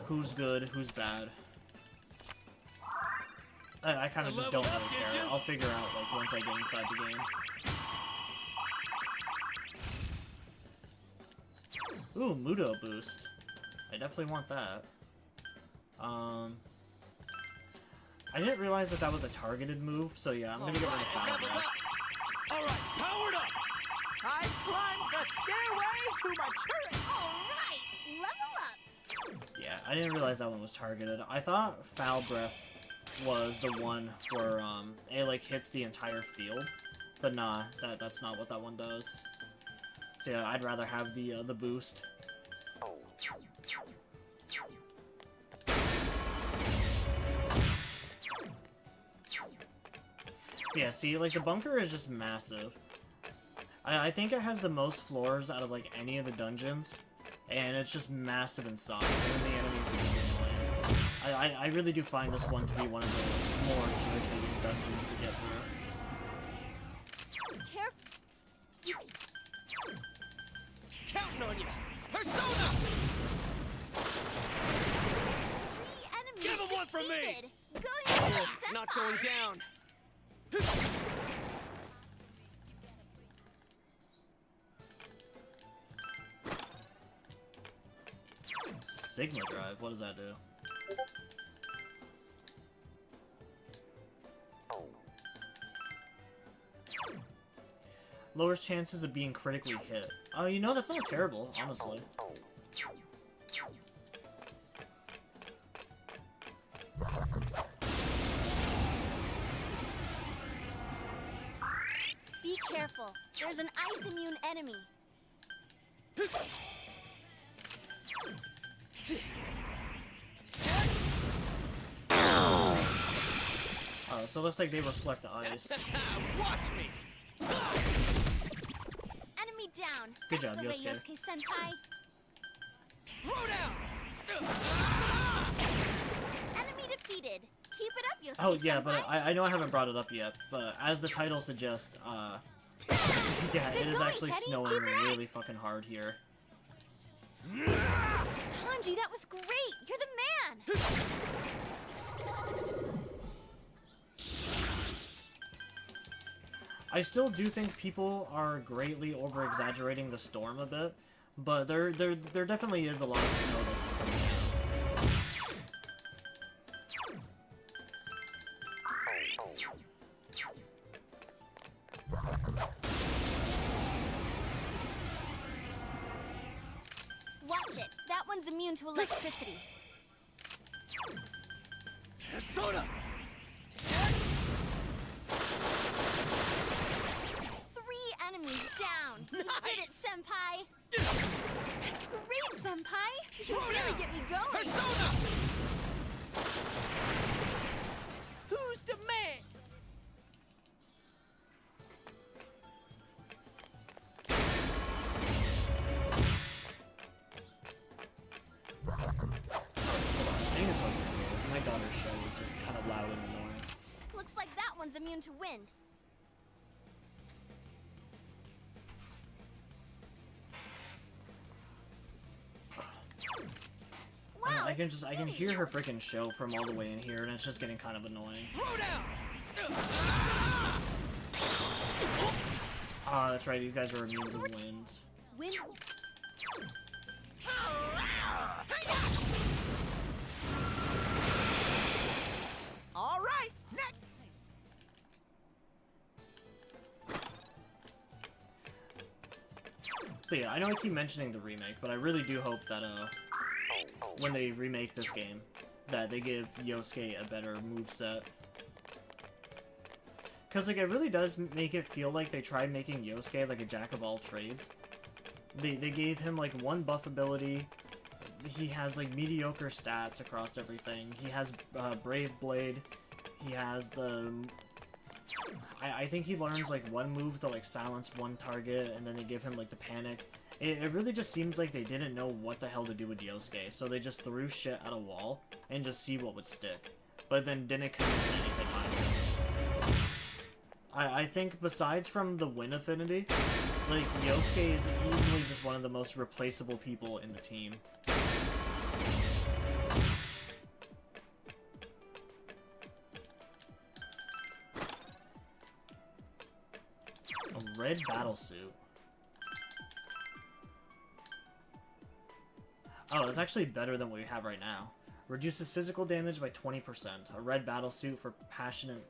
who's good, who's bad. I kind of just don't really care. I'll figure out like once I get inside the game. Ooh, Mudo boost. I definitely want that. I didn't realize that was a targeted move, so yeah, I'm gonna get rid of Foul Breath. Alright, powered up! I climbed the stairway to maturity! Alright, level up! Yeah, I didn't realize that one was targeted. I thought Foul Breath was the one where it like hits the entire field, but nah, that's not what that one does. So yeah, I'd rather have the boost. Yeah, see, like the bunker is just massive. I think it has the most floors out of like any of the dungeons, and it's just massive inside. And then the enemies are just annoying. I really do find this one to be one of the more irritating dungeons to get through. Careful. Counting on you! Persona! 3 enemies Give him one from me! defeated. Going to the It's not going down! Sigma Drive, what does that do? Lowers chances of being critically hit. Oh, you know, that's not terrible, honestly. Be careful. There's an ice immune enemy. Oh, so it looks like they reflect the ice. Watch me! Enemy down. Good That's job, the way, Yosuke. Yosuke-senpai. Throw down! Enemy defeated. Keep it up, Yosuke-senpai. Oh, yeah, but I know I haven't brought it up yet, but as the title suggests, yeah, it is going, actually Teddy. snowing Keep it up. really fucking hard here. Kanji, that was great. You're the man. I still do think people are greatly over-exaggerating the storm a bit, but there definitely is a lot of snow that's been coming down. Watch it. That one's immune to electricity. Persona! 3 enemies down. You did it, senpai. That's great, senpai. You really get me going. Persona! Who's the man? My daughter's show is just kind of loud and annoying. Looks like that one's immune to wind. Wow, I can hear her freaking show from all the way in here, and it's just getting kind of annoying. Throw down! Ah, that's right, these guys are immune to wind. Wind. All right, next. But yeah, I know I keep mentioning the remake, but I really do hope that when they remake this game, that they give Yosuke a better moveset. Cause like it really does make it feel like they tried making Yosuke like a jack of all trades. They gave him like one buff ability. He has like mediocre stats across everything. He has Brave Blade. He has the... I think he learns like one move to like silence one target, and then they give him like the panic. It really just seems like they didn't know what the hell to do with Yosuke, so they just threw shit at a wall and just see what would stick. But then didn't commit to anything either. I think besides from the win affinity, Like, Yosuke is easily just one of the most replaceable people in the team. A red battlesuit. Oh, that's actually better than what we have right now. Reduces physical damage by 20%. A red battlesuit for passionate,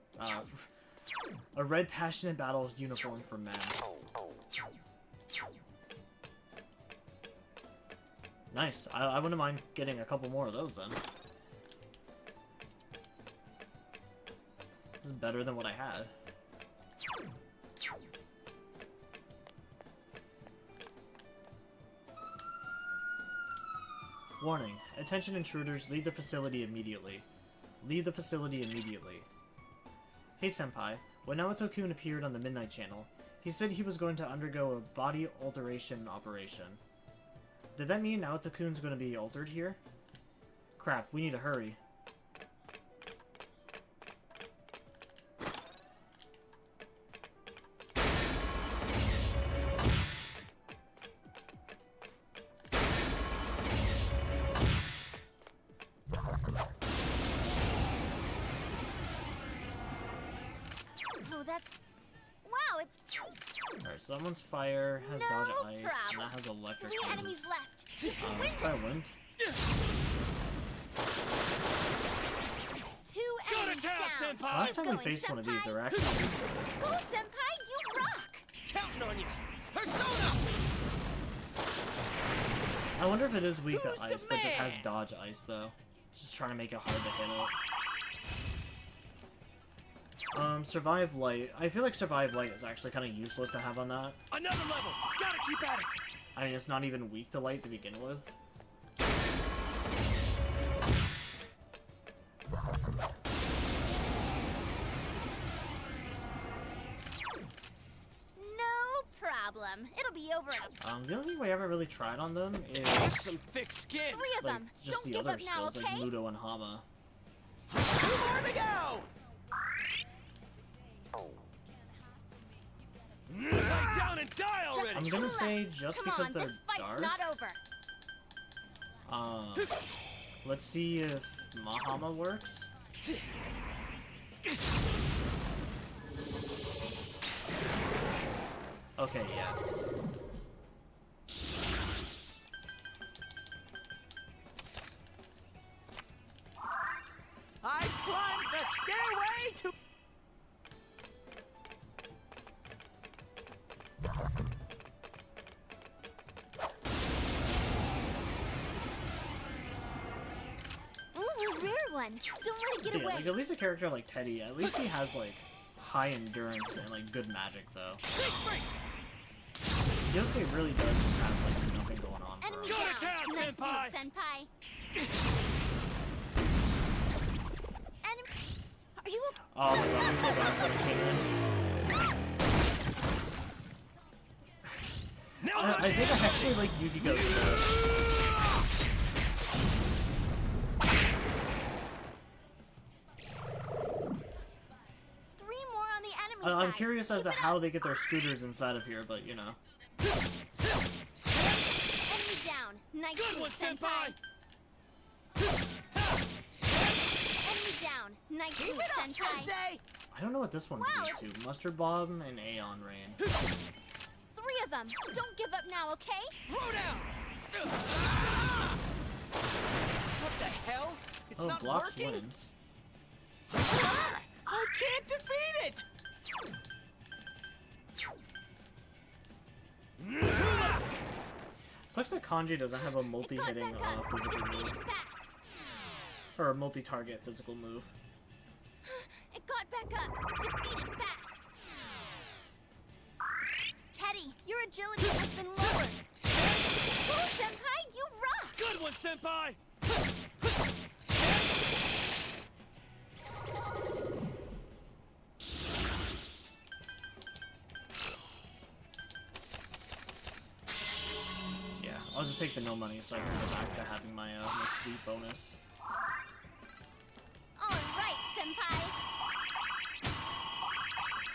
a red passionate battle uniform for men. Nice. I wouldn't mind getting a couple more of those then. This is better than what I had. Warning. Attention intruders, leave the facility immediately. Leave the facility immediately. Hey senpai, when Naoto-kun appeared on the Midnight Channel, he said he was going to undergo a body alteration operation. Did that mean Naoto-kun's going to be altered here? Crap, we need to hurry. Oh, that's... Wow, it's... Alright, so that one's fire, has dodge ice, and that has electric. 3 moves. enemies left. You can win Let's try this. wind. 2 enemies down. Last time we faced one of these, they were actually weak to Go, senpai, you rock. Counting on you. Persona! I wonder if it is weak to Who's the ice, but just has man? dodge ice, though. Just trying to make it hard to hit it. Survive light. I feel like survive light is actually kind of useless to have on that. Another level. Gotta keep at it. I mean, it's not even weak to light to begin with. No problem. It'll be over in a... The only thing we haven't really tried on them is That's some thick skin. 3 of like them. just Don't the give other up now, skills, okay? like Mudo and Hama. 2 more to go! Lay down and die already. I'm gonna say just Come because on, they're this fight's dark. not over. Let's see if Mahama works. Okay, yeah. I climbed the stairway to... Ooh, a rare one. Don't let it get Yeah, away. like at least a character like Teddy, at least he has like high endurance and like good magic though. Yosuke really does just have like nothing going on for Enemy him. down. Nice senpai. move, senpai. Enemy... Are you a... Oh, the weapons so bad someone came in. I think I actually like Yukiko's. I'm curious as to how they get their scooters inside of here, but you know. Enemy down. Nice Good move, one, senpai. Enemy down. Nice Keep move, it up, senpai. Sensei! I don't know what this one's Wow, weak to. Mustard Bomb and Aeon Rain. 3 of them. Don't give up now, okay? Throw down. What the hell? It's Oh, not blocks working. wins. I can't defeat it! Sucks that Kanji doesn't have a multi-hitting physical move. Or a multi-target physical move. It got back up. Defeated fast. Teddy, your agility has been lowered. Oh, senpai, you rock! Good one, senpai. Yeah, I'll just take the no money so I can go back to having my my sweet bonus. All right, senpai.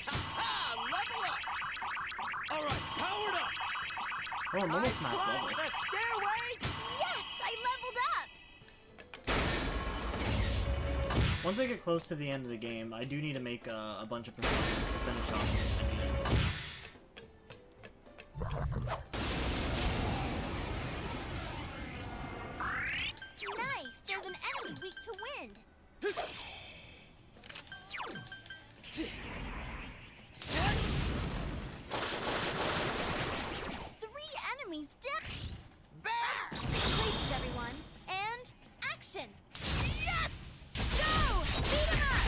Ha! Level up. All right, powered up. Oh, I'm almost max climbed level. the stairway. Yes, I leveled up. Once I get close to the end of the game, I do need to make a bunch of personas to finish off the Nice. There's an enemy weak to wind. 3 enemies dead. Bear! Places, everyone. And action. Yes! Go! Beat him up!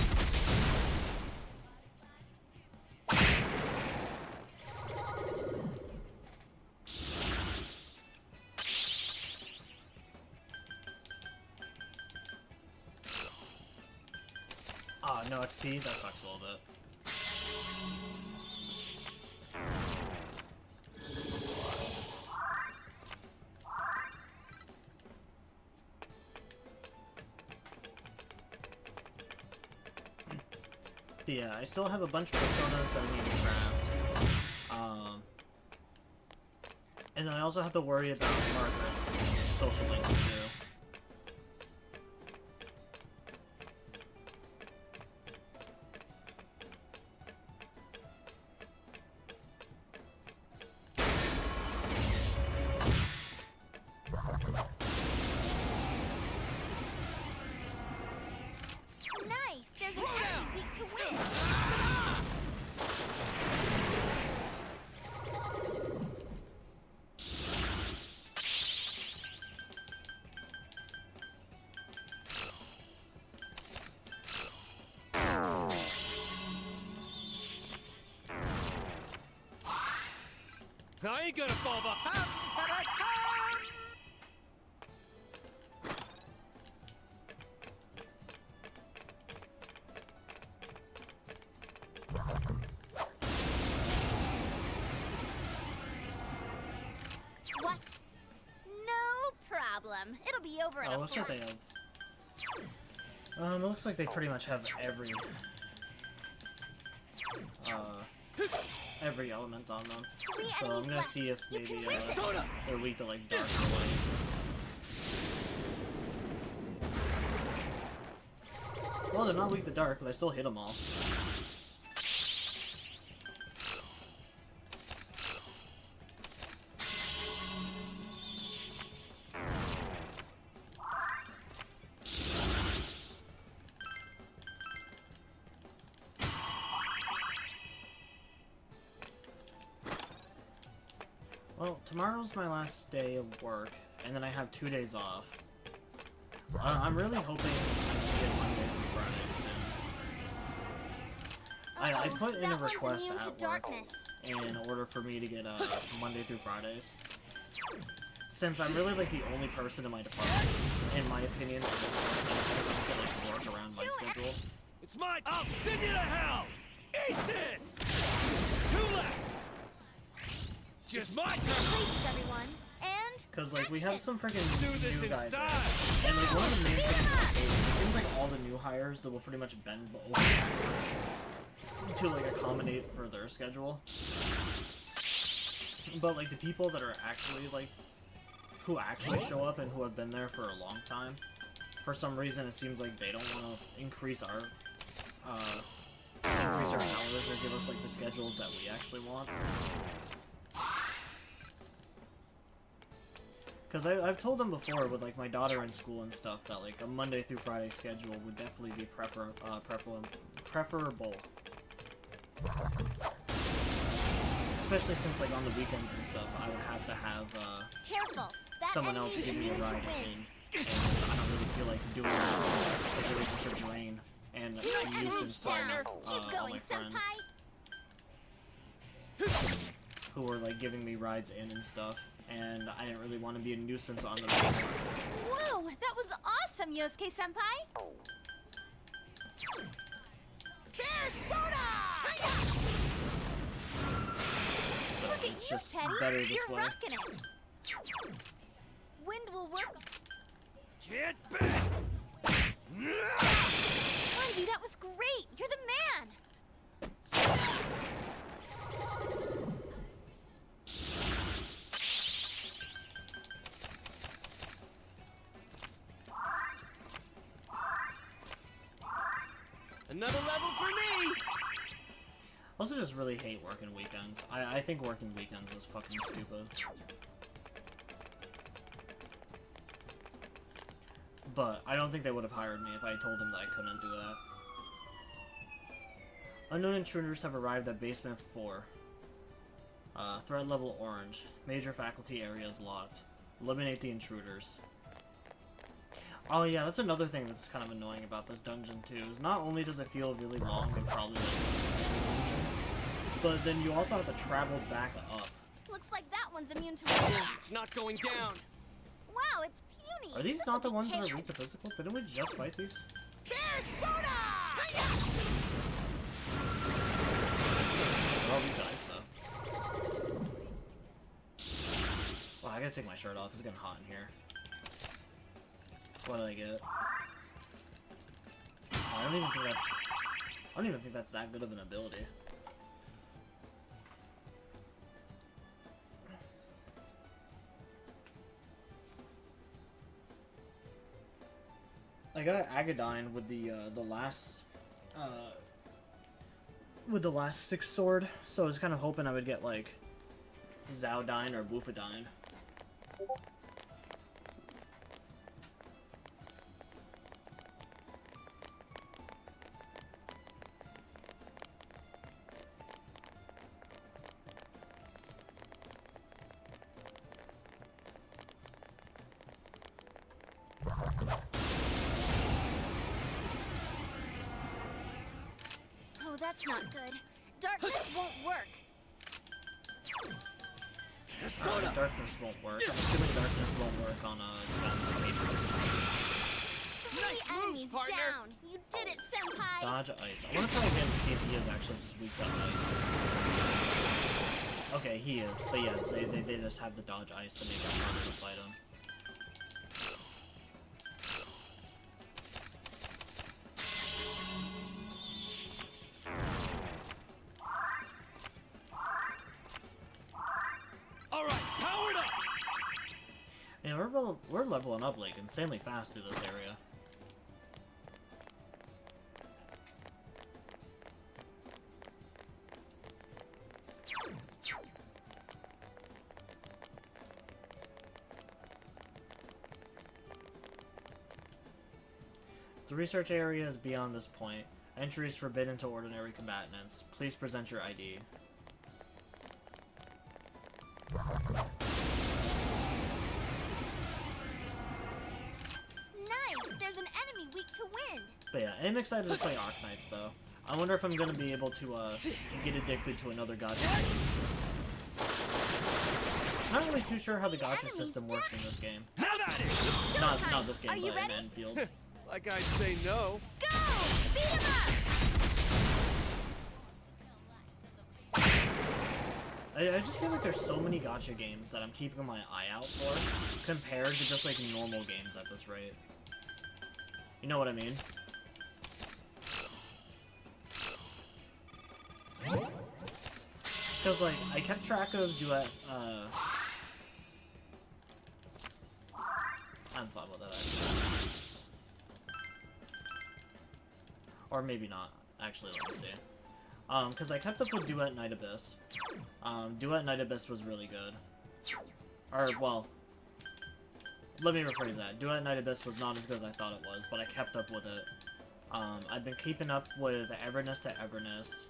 Ah, no XP? That sucks a little bit. But yeah, I still have a bunch of personas that I need to craft. And then I also have to worry about Margaret's social link too. Nice. There's an enemy weak to wind. I ain't gonna fall behind. What? No problem. It'll be over in Oh, a looks like they fort. have. It looks like they pretty much have every element on them. 3 So I'm enemies gonna left. see if You maybe can win this. they're weak to like dark or light. Well, they're not weak to dark, but I still hit them all. Well, tomorrow's my last day of work, and then I have 2 days off. I'm really hoping I can get Monday through Friday soon. I put in a That one's request immune to at work darkness. in order for me to get Monday through Fridays. Since I'm really like the only person in my department, in my opinion, that can like work around my schedule. It's mine. I'll send you to hell. Eat this. 2 left. Just my turn. Places, everyone. And Cause like we have some freaking Do this new in guys, style. and like one of the main things that it seems like all the new hires that will pretty much bend over backwards to like accommodate for their schedule. But like the people that are actually like who actually show up and who have been there for a long time, for some reason it seems like they don't want to increase our hours or give us like the schedules that we actually want. Because I've told them before with like my daughter in school and stuff that like a Monday through Friday schedule would definitely be preferable. Especially since like on the weekends and stuff, I would have to have careful. That someone enemy's else give me a immune to ride wind. in. And I don't really feel like doing it. Like it was just a drain and a 2 nuisance enemies to all down. my, Keep all going, my friends senpai. who were like giving me rides in and stuff. And I didn't really want to be a nuisance on them. Whoa, that was awesome, Yosuke senpai. Bear soda! So Look at it's you, just Teddy. better this You're way. rocking it. Wind will work. Get back. Anji, that was great. You're the man. Another level for me! I also just really hate working weekends. I think working weekends is fucking stupid. But I don't think they would have hired me if I told them that I couldn't do that. Unknown intruders have arrived at basement 4. Threat level orange. Major faculty areas locked. Eliminate the intruders. Oh yeah, that's another thing that's kind of annoying about this dungeon too, is not only does it feel really long and probably like dungeons, but then you also have to travel back up. Looks like that one's immune to It's not going down. Wow, it's puny. Are these This'll not the be ones that are chaos. weak to physical? Didn't we just fight these? Bear soda! They're all these guys though. Wow, I gotta take my shirt off. It's getting hot in here. What did I get? Oh, I don't even think that's that good of an ability. I got Agadine with the last 6 sword, so I was kind of hoping I would get like Zhaodine or Bufadine. Oh, that's not good. Darkness won't work. Darkness won't work. I'm assuming darkness won't work on Matrix. 3 enemies down. You did it, senpai. Dodge ice. I want to try again to see if he is actually just weak to ice. Okay, he is. But yeah, they just have the dodge ice to make it harder to fight him. We're leveling up like insanely fast through this area. The research area is beyond this point. Entry is forbidden to ordinary combatants. Please present your ID. There's an enemy weak to wind. But yeah, I'm excited to play Arknights though. I wonder if I'm gonna be able to get addicted to another gacha game. Not really too sure how the gacha system works in this game. Not this game, but in Enfield. Like I'd say no. Go! Beat him up! I just feel like there's so many gacha games that I'm keeping my eye out for compared to just like normal games at this rate. You know what I mean? Because, like, I kept track of duet, I'm fine with that, actually. Or maybe not. Actually, let me see. Because I kept up with Duet Night Abyss. Duet Night Abyss was really good. Or, well... Let me rephrase that. Duet Night Abyss was not as good as I thought it was, but I kept up with it. I've been keeping up with Everness to Everness.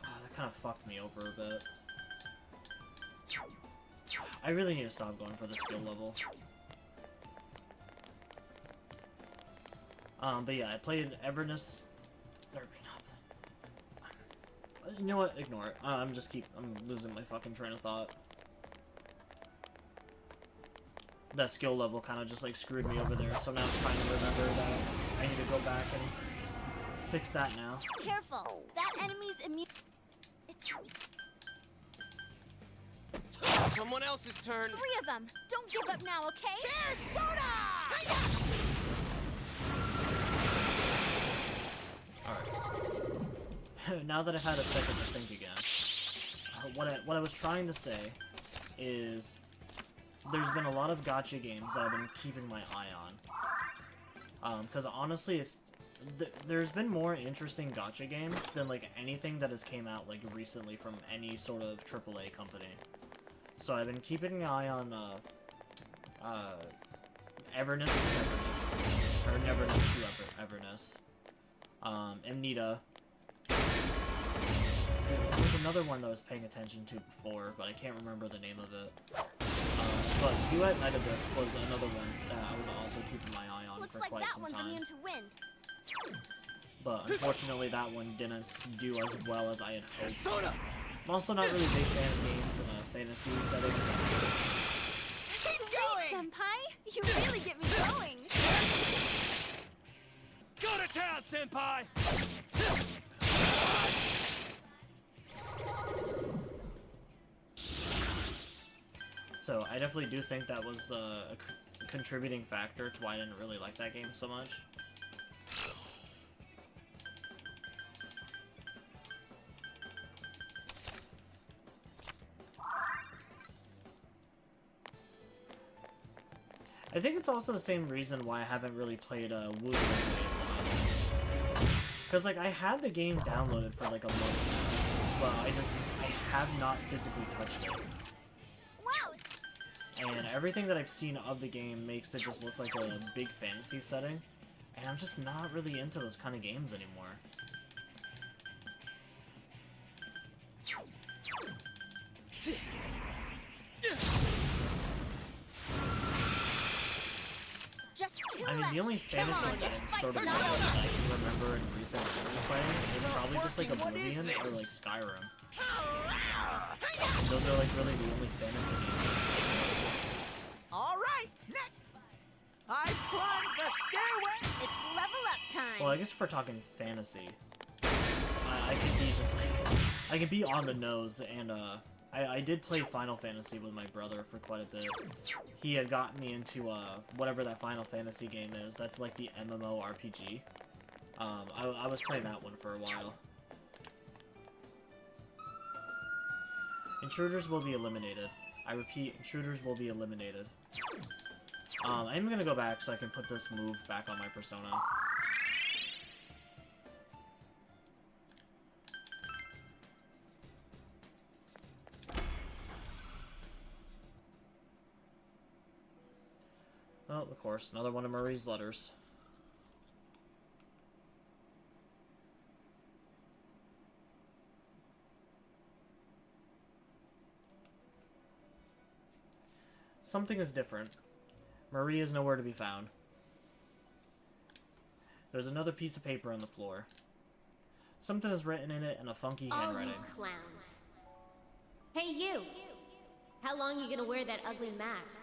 Oh, that kind of fucked me over a bit. I really need to stop going for the skill level. But yeah, I played Everness... You know what? Ignore it. I'm losing my fucking train of thought. That skill level kind of just like screwed me over there, so now I'm trying to remember that I need to go back and fix that now. Careful! That enemy's immune. It's someone else's turn. 3 of them. Don't give up now, okay? Bear soda! Alright. Now that I've had a second to think again, what I was trying to say is there's been a lot of gacha games that I've been keeping my eye on. Because honestly, there's been more interesting gacha games than like anything that has came out like recently from any sort of AAA company. So I've been keeping an eye on Everness to Everness, or Neverness to Everness, Amnita. There was another one that I was paying attention to before, but I can't remember the name of it. But Duet Night Abyss was another one that I was also keeping my eye on for quite some time. Looks like that one's immune to wind. But unfortunately, that one didn't do as well as I had hoped. I'm also not really a big fan of games in a fantasy setting. Keep going! Senpai, you really get me going. Go to town, Senpai! So I definitely do think that was a contributing factor to why I didn't really like that game so much. I think it's also the same reason why I haven't really played Woo. Because, like, I had the game downloaded for, like, a month now, but I have not physically touched it. Wow! And everything that I've seen of the game makes it just look like a big fantasy setting, and I'm just not really into those kind of games anymore. I mean, the only fantasy setting sort of that I can remember in recent years playing is probably just like Oblivion or like Skyrim. And those are like really the only fantasy games. All right, next. I climbed the stairway. It's level up time. Well, I guess if we're talking fantasy, I can be just like, I can be on the nose, and I did play Final Fantasy with my brother for quite a bit. He had gotten me into whatever that Final Fantasy game is. That's like the MMORPG. I was playing that one for a while. Intruders will be eliminated. I repeat, intruders will be eliminated. I'm gonna go back so I can put this move back on my persona. Oh, of course, another one of Marie's letters. Something is different. Marie is nowhere to be found. There's another piece of paper on the floor. Something is written in it in a funky handwriting. All you clowns. Hey, you! How long you gonna wear that ugly mask?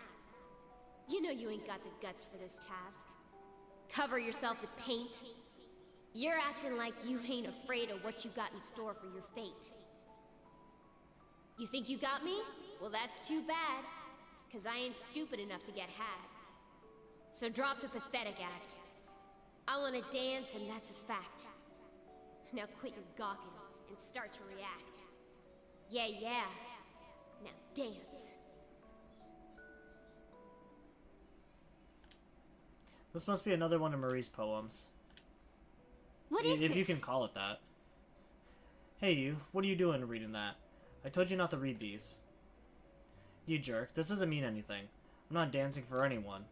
You know you ain't got the guts for this task. Cover yourself with paint. You're acting like you ain't afraid of what you got in store for your fate. You think you got me? Well, that's too bad. 'Cause I ain't stupid enough to get had. So drop the pathetic act. I wanna dance, and that's a fact. Now quit your gawking and start to react. Yeah. Now dance. This must be another one of Marie's poems. What is if this? you can call it that. Hey you, what are you doing reading that? I told you not to read these. You jerk, this doesn't mean anything. I'm not dancing for anyone.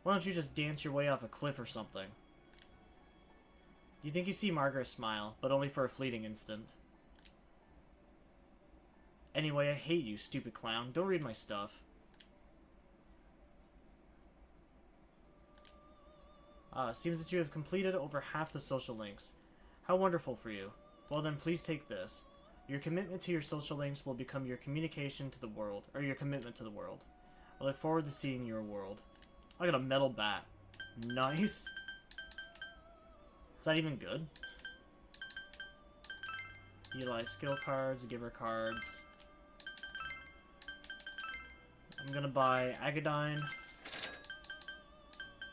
Why don't you just dance your way off a cliff or something? You think you see Margaret smile, but only for a fleeting instant. Anyway, I hate you, stupid clown. Don't read my stuff. Seems that you have completed over half the social links. How wonderful for you. Well then, please take this. Your commitment to your social links will become your communication to the world, or your commitment to the world. I look forward to seeing your world. I got a metal bat. Nice. Is that even good? Utilize skill cards, giver cards. I'm gonna buy Agadine.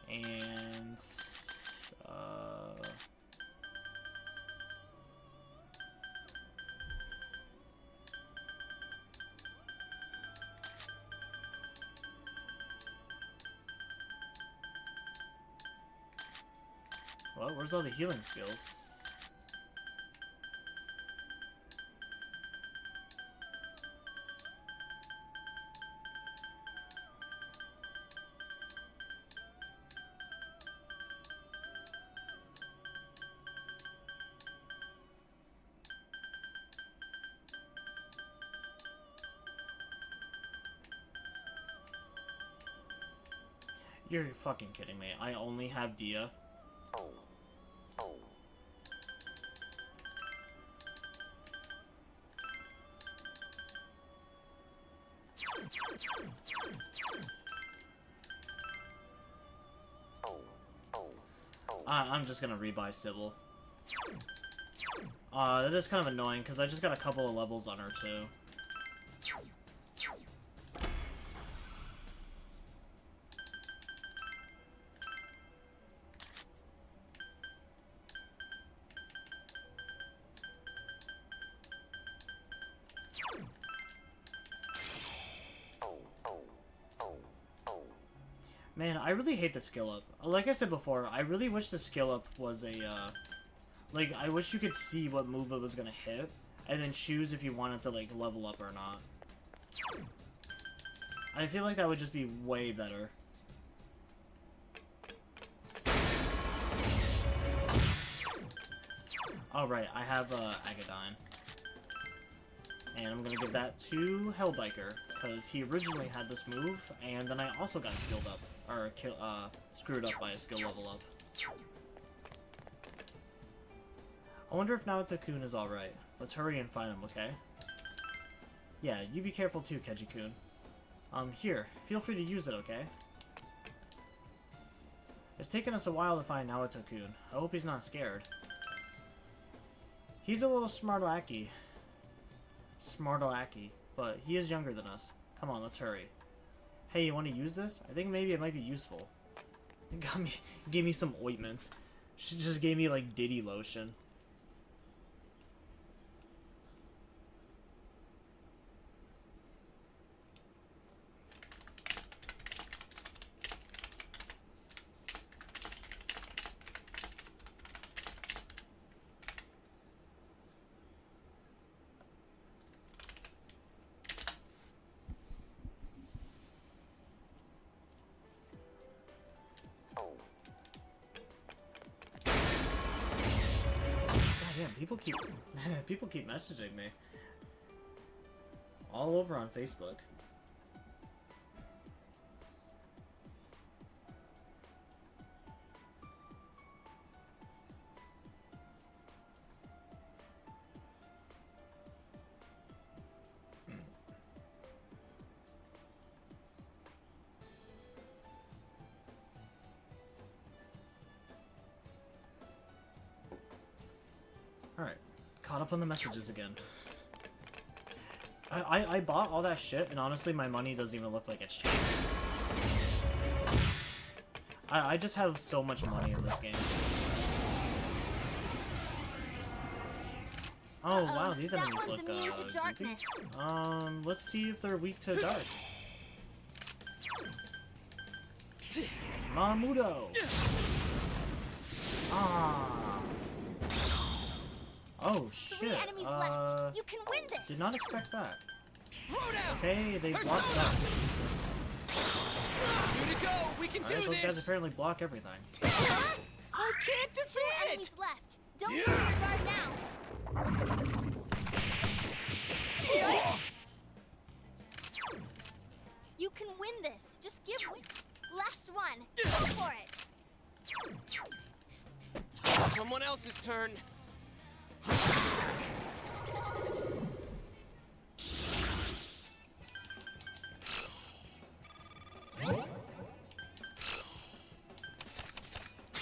And What? Where's all the healing skills? You're fucking kidding me. I only have Dia. I'm just gonna rebuy Sybil. That is kind of annoying, because I just got a couple of levels on her, too. Man, I really hate the skill up. Like I said before, I really wish the skill up was a, like, I wish you could see what move it was gonna hit, and then choose if you wanted to, like, level up or not. I feel like that would just be way better. Alright, I have, Agadine. And I'm gonna give that to Hellbiker, because he originally had this move, and then I also got skilled up, or screwed up by a skill level up. I wonder if Naoto-kun is alright. Let's hurry and find him, okay? Yeah, you be careful too, Keji-kun. Here, feel free to use it, okay? It's taken us a while to find Naoto-kun. I hope he's not scared. He's a little smartalacky, but he is younger than us. Come on, let's hurry. Hey, you want to use this? I think maybe it might be useful. Gave me some ointment. She just gave me like Diddy lotion. People keep messaging me all over on Facebook. Alright. Caught up on the messages again. I bought all that shit, and honestly, my money doesn't even look like it's changed. I just have so much money in this game. Oh wow, these enemies look goofy. Let's see if they're weak to dark. Mamudo! Ah. Oh shit. 3 enemies left. You can win this. Did not expect that. Okay, they blocked that. 2 to go. We can do Those this. guys apparently block everything. I can't defeat 2 enemies left. Don't use your guard now. You can win this. Just give last one. Go for it. Someone else's turn.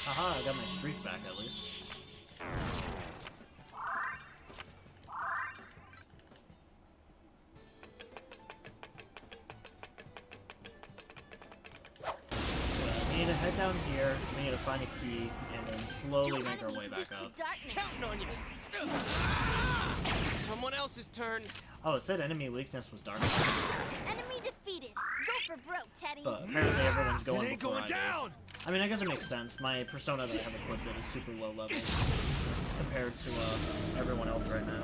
Haha, I got my streak back at least. I need to head down here, we need to find a key, and then slowly make our way back up. Counting on you. Someone else's turn. Oh, it said enemy weakness was darkness. Enemy defeated. Go for broke, Teddy. But apparently everyone's going It ain't before going I do. down. I mean, I guess it makes sense. My persona that I have equipped is super low level compared to everyone else right now.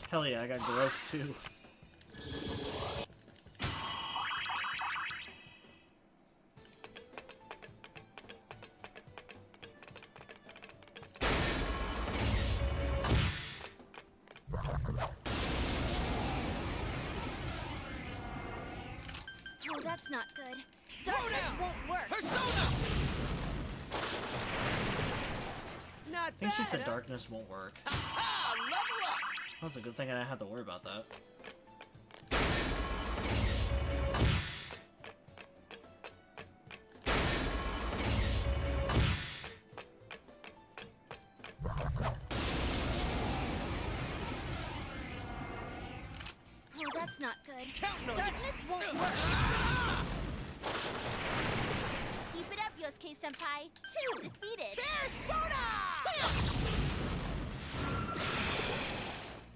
Hell yeah, I got growth too. Oh, that's not good. Darkness won't work. I think she said darkness won't work. That's a good thing I didn't have to worry about that. Oh, that's not good. Darkness won't work. Keep it up, Yosuke-senpai. 2 defeated. Bear soda!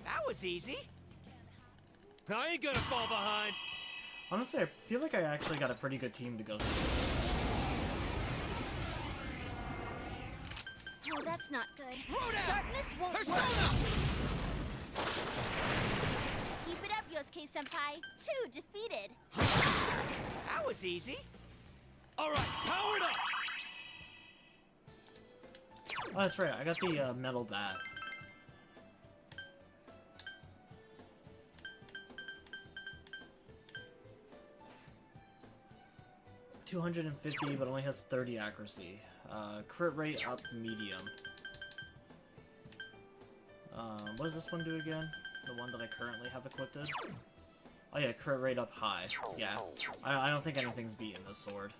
That was easy. I ain't gonna fall behind. Honestly, I feel like I actually got a pretty good team to go through Oh, that's not good. Throwdown! Darkness won't work. Keep it up, Yosuke-senpai. 2 defeated. That was easy. All right, powered up. this. Oh, that's right. I got the metal bat. $250, but only has 30 accuracy. Crit rate up medium. What does this one do again? The one that I currently have equipped? Oh yeah, crit rate up high. Yeah, I don't think anything's beating this sword.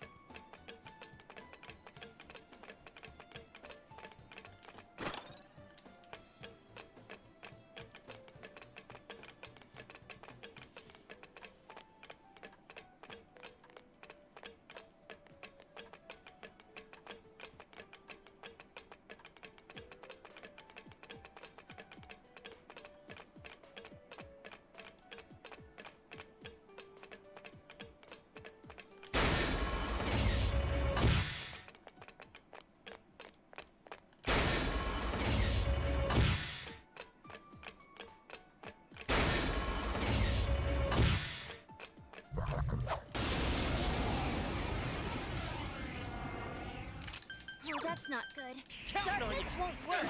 Oh, that's not good. Darkness won't work.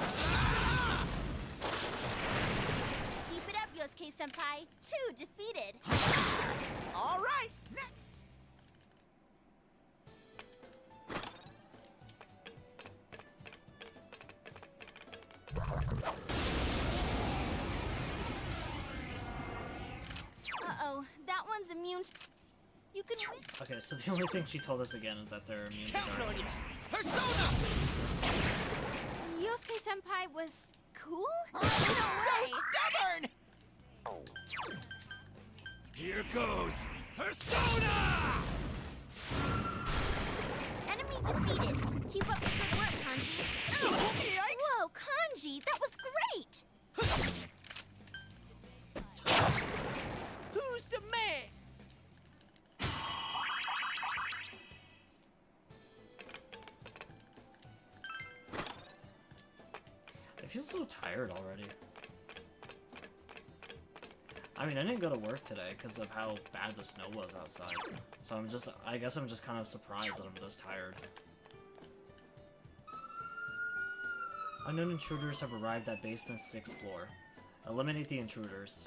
Keep it up, Yosuke-senpai. 2 defeated. All right. Uh-oh, that one's immune to... You can win. Okay, so the only thing she told us again is that they're immune to darkness. Yosuke-senpai was cool? So stubborn! Here goes. Persona! Enemy defeated. Keep up the good work, Kanji. Oh, yikes! Whoa, Kanji, that was great! Who's the man? I feel so tired already. I mean, I didn't go to work today because of how bad the snow was outside. So I guess I'm just kind of surprised that I'm this tired. Unknown intruders have arrived at basement's 6th floor. Eliminate the intruders.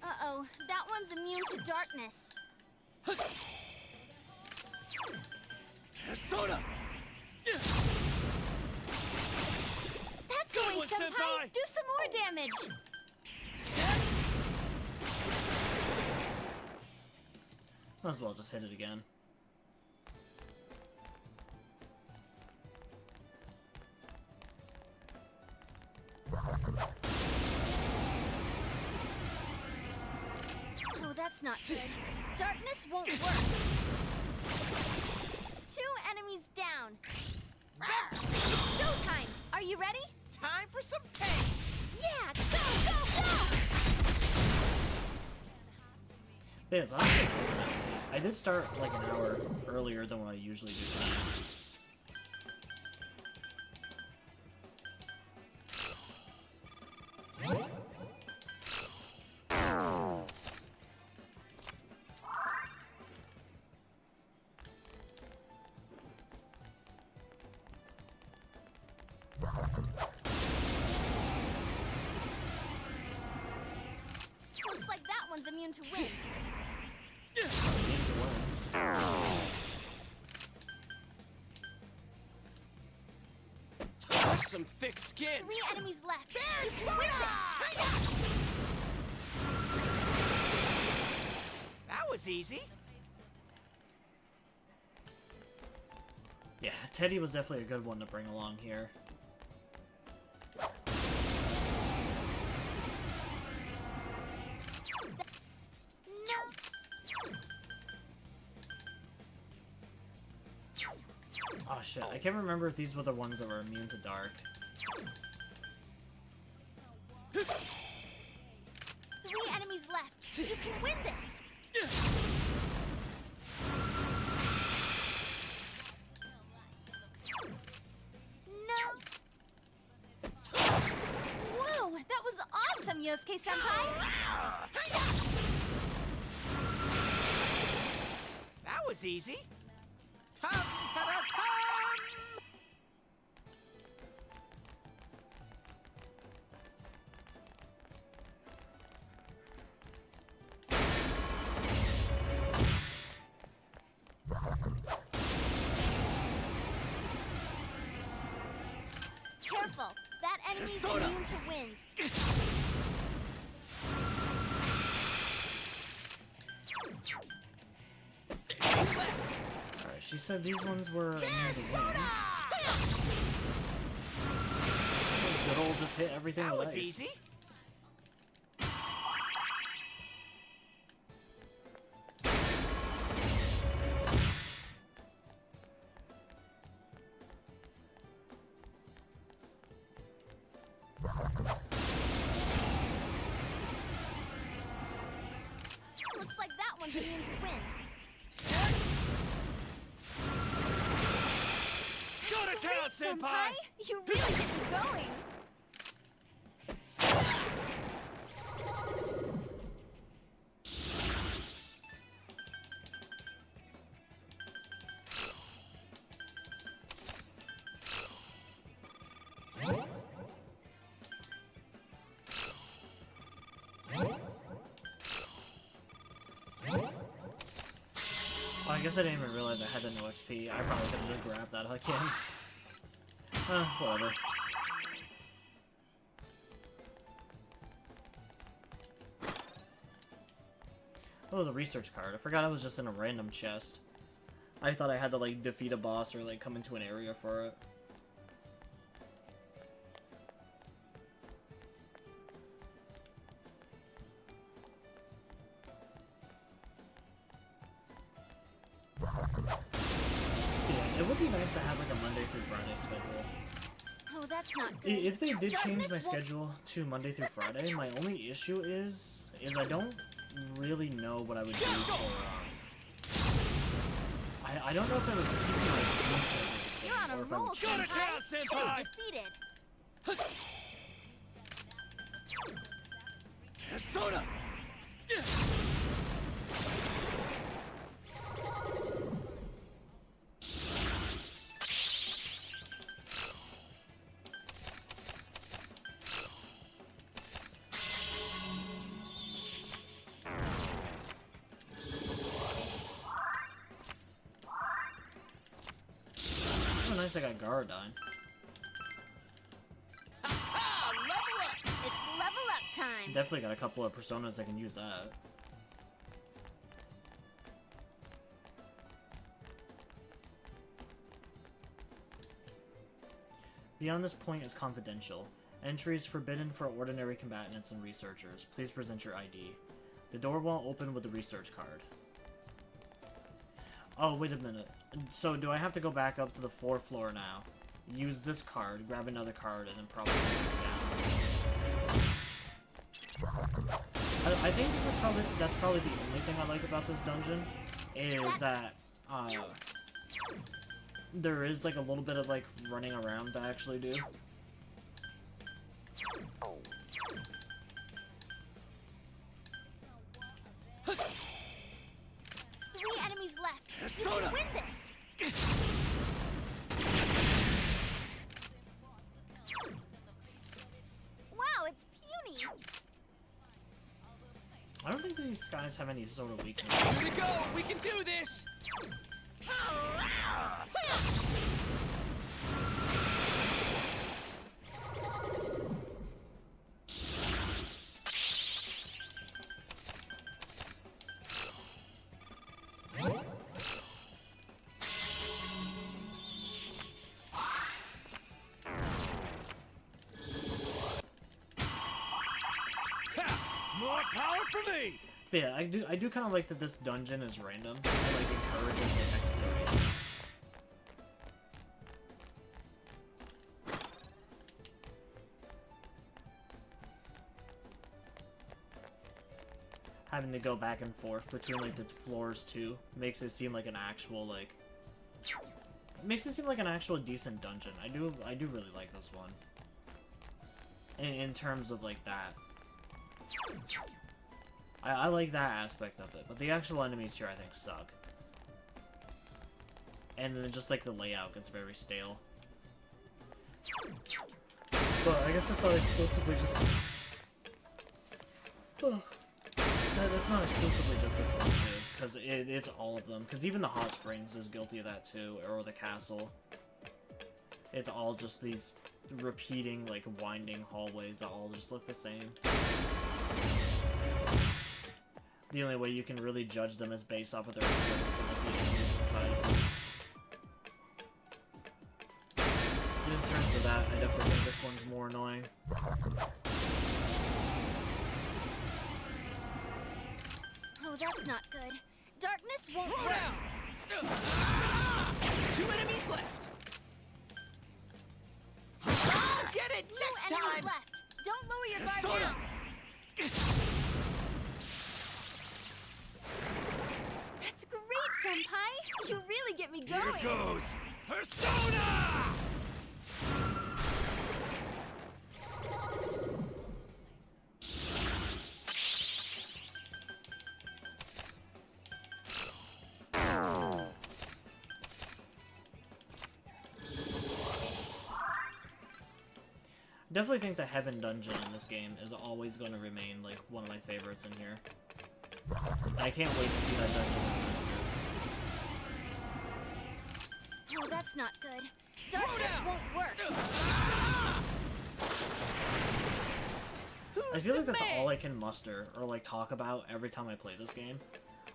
Uh-oh, that one's immune to darkness. Persona! That's Good going, one, senpai! senpai! Do some more damage! Might as well just hit it again. that's not good. Darkness won't work. 2 enemies down. It's showtime. Are you ready? Time for some pain. Yeah, go, go, go! Yeah, it's honestly cool. I did start like an hour earlier than what I usually do. Looks like that one's immune to wind. That's some thick skin. 3 enemies left. You can win this. That was easy. Yeah, Teddy was definitely a good one to bring along here. Oh shit, I can't remember if these were the ones that were immune to dark. 3 enemies left. You can win this. No. Whoa, that was awesome, Yosuke-senpai. That was easy. Tum-ta-da-tum! Careful, that enemy's immune to wind. Alright, she said these ones were immune to wind. Good old just hit everything That with was ice. easy. Looks like that one's immune to wind. Go to town, senpai! You really get me going. Oh, I guess I didn't even realize I had the no XP. I probably could have just grabbed that again. Whatever. Oh, the research card. I forgot it was just in a random chest. I thought I had to, like, defeat a boss or, like, come into an area for it. Yeah, it would be nice to have, like, a Monday through Friday schedule. Oh, that's not good. If they did change my Darkness won't- schedule to Monday through Friday, my only issue is I don't really know what I would do for, I don't know if I would keep my stream schedule the same, You're on a or if I roll, would change it. senpai. Defeated. Soda! Oh, nice, I got Garadine. It's level up time. Definitely got a couple of personas that can use that. Beyond this point is confidential. Entry is forbidden for ordinary combatants and researchers. Please present your ID. The door won't open with the research card. Oh, wait a minute. So do I have to go back up to the 4th floor now? Use this card, grab another card, and then probably go down. I think this is that's probably the only thing I like about this dungeon, is that there is like a little bit of like running around to actually do. 3 enemies left. You can win this. Wow, it's puny. I don't think these guys have any sort of weakness. Here we go! We can do this! More power for me! But yeah, I do kind of like that this dungeon is random. It like encourages like exploration. Having to go back and forth between like the floors too makes it seem like an actual like makes it seem like an actual decent dungeon. I do really like this one. In terms of like that. I like that aspect of it, but the actual enemies here I think suck. And then just like the layout gets very stale. But I guess it's not exclusively just... That's not exclusively just this one too, because it's all of them. Because even the hot springs is guilty of that too, or the castle. It's all just these repeating, like, winding hallways that all just look the same. The only way you can really judge them is based off of their appearance and like the enemies inside of them. And in terms of that, I definitely think this one's more annoying. Oh, that's not good. Darkness won't work. 2 enemies left. I'll get it next Two enemies time. left. Don't lower your guard now. That's great, Senpai. You really get me going. Here goes Persona! Definitely think the Heaven Dungeon in this game is always going to remain like one of my favorites in here. I can't wait to see that dungeon remastered. Oh, that's not good. Darkness won't work. I feel like that's all I can muster or like talk about every time I play this game.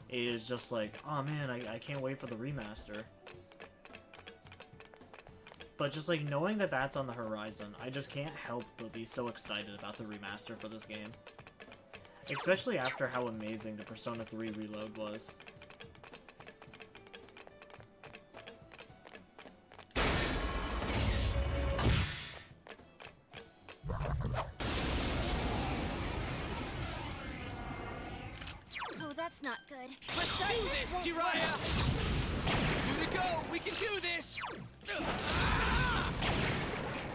Is just like, oh man, I can't wait for the remaster. But just like knowing that that's on the horizon, I just can't help but be so excited about the remaster for this game. Especially after how amazing the Persona 3 Reload was. Oh, that's not good. Let's do this, Jiraiya! 2 to go! We can do this!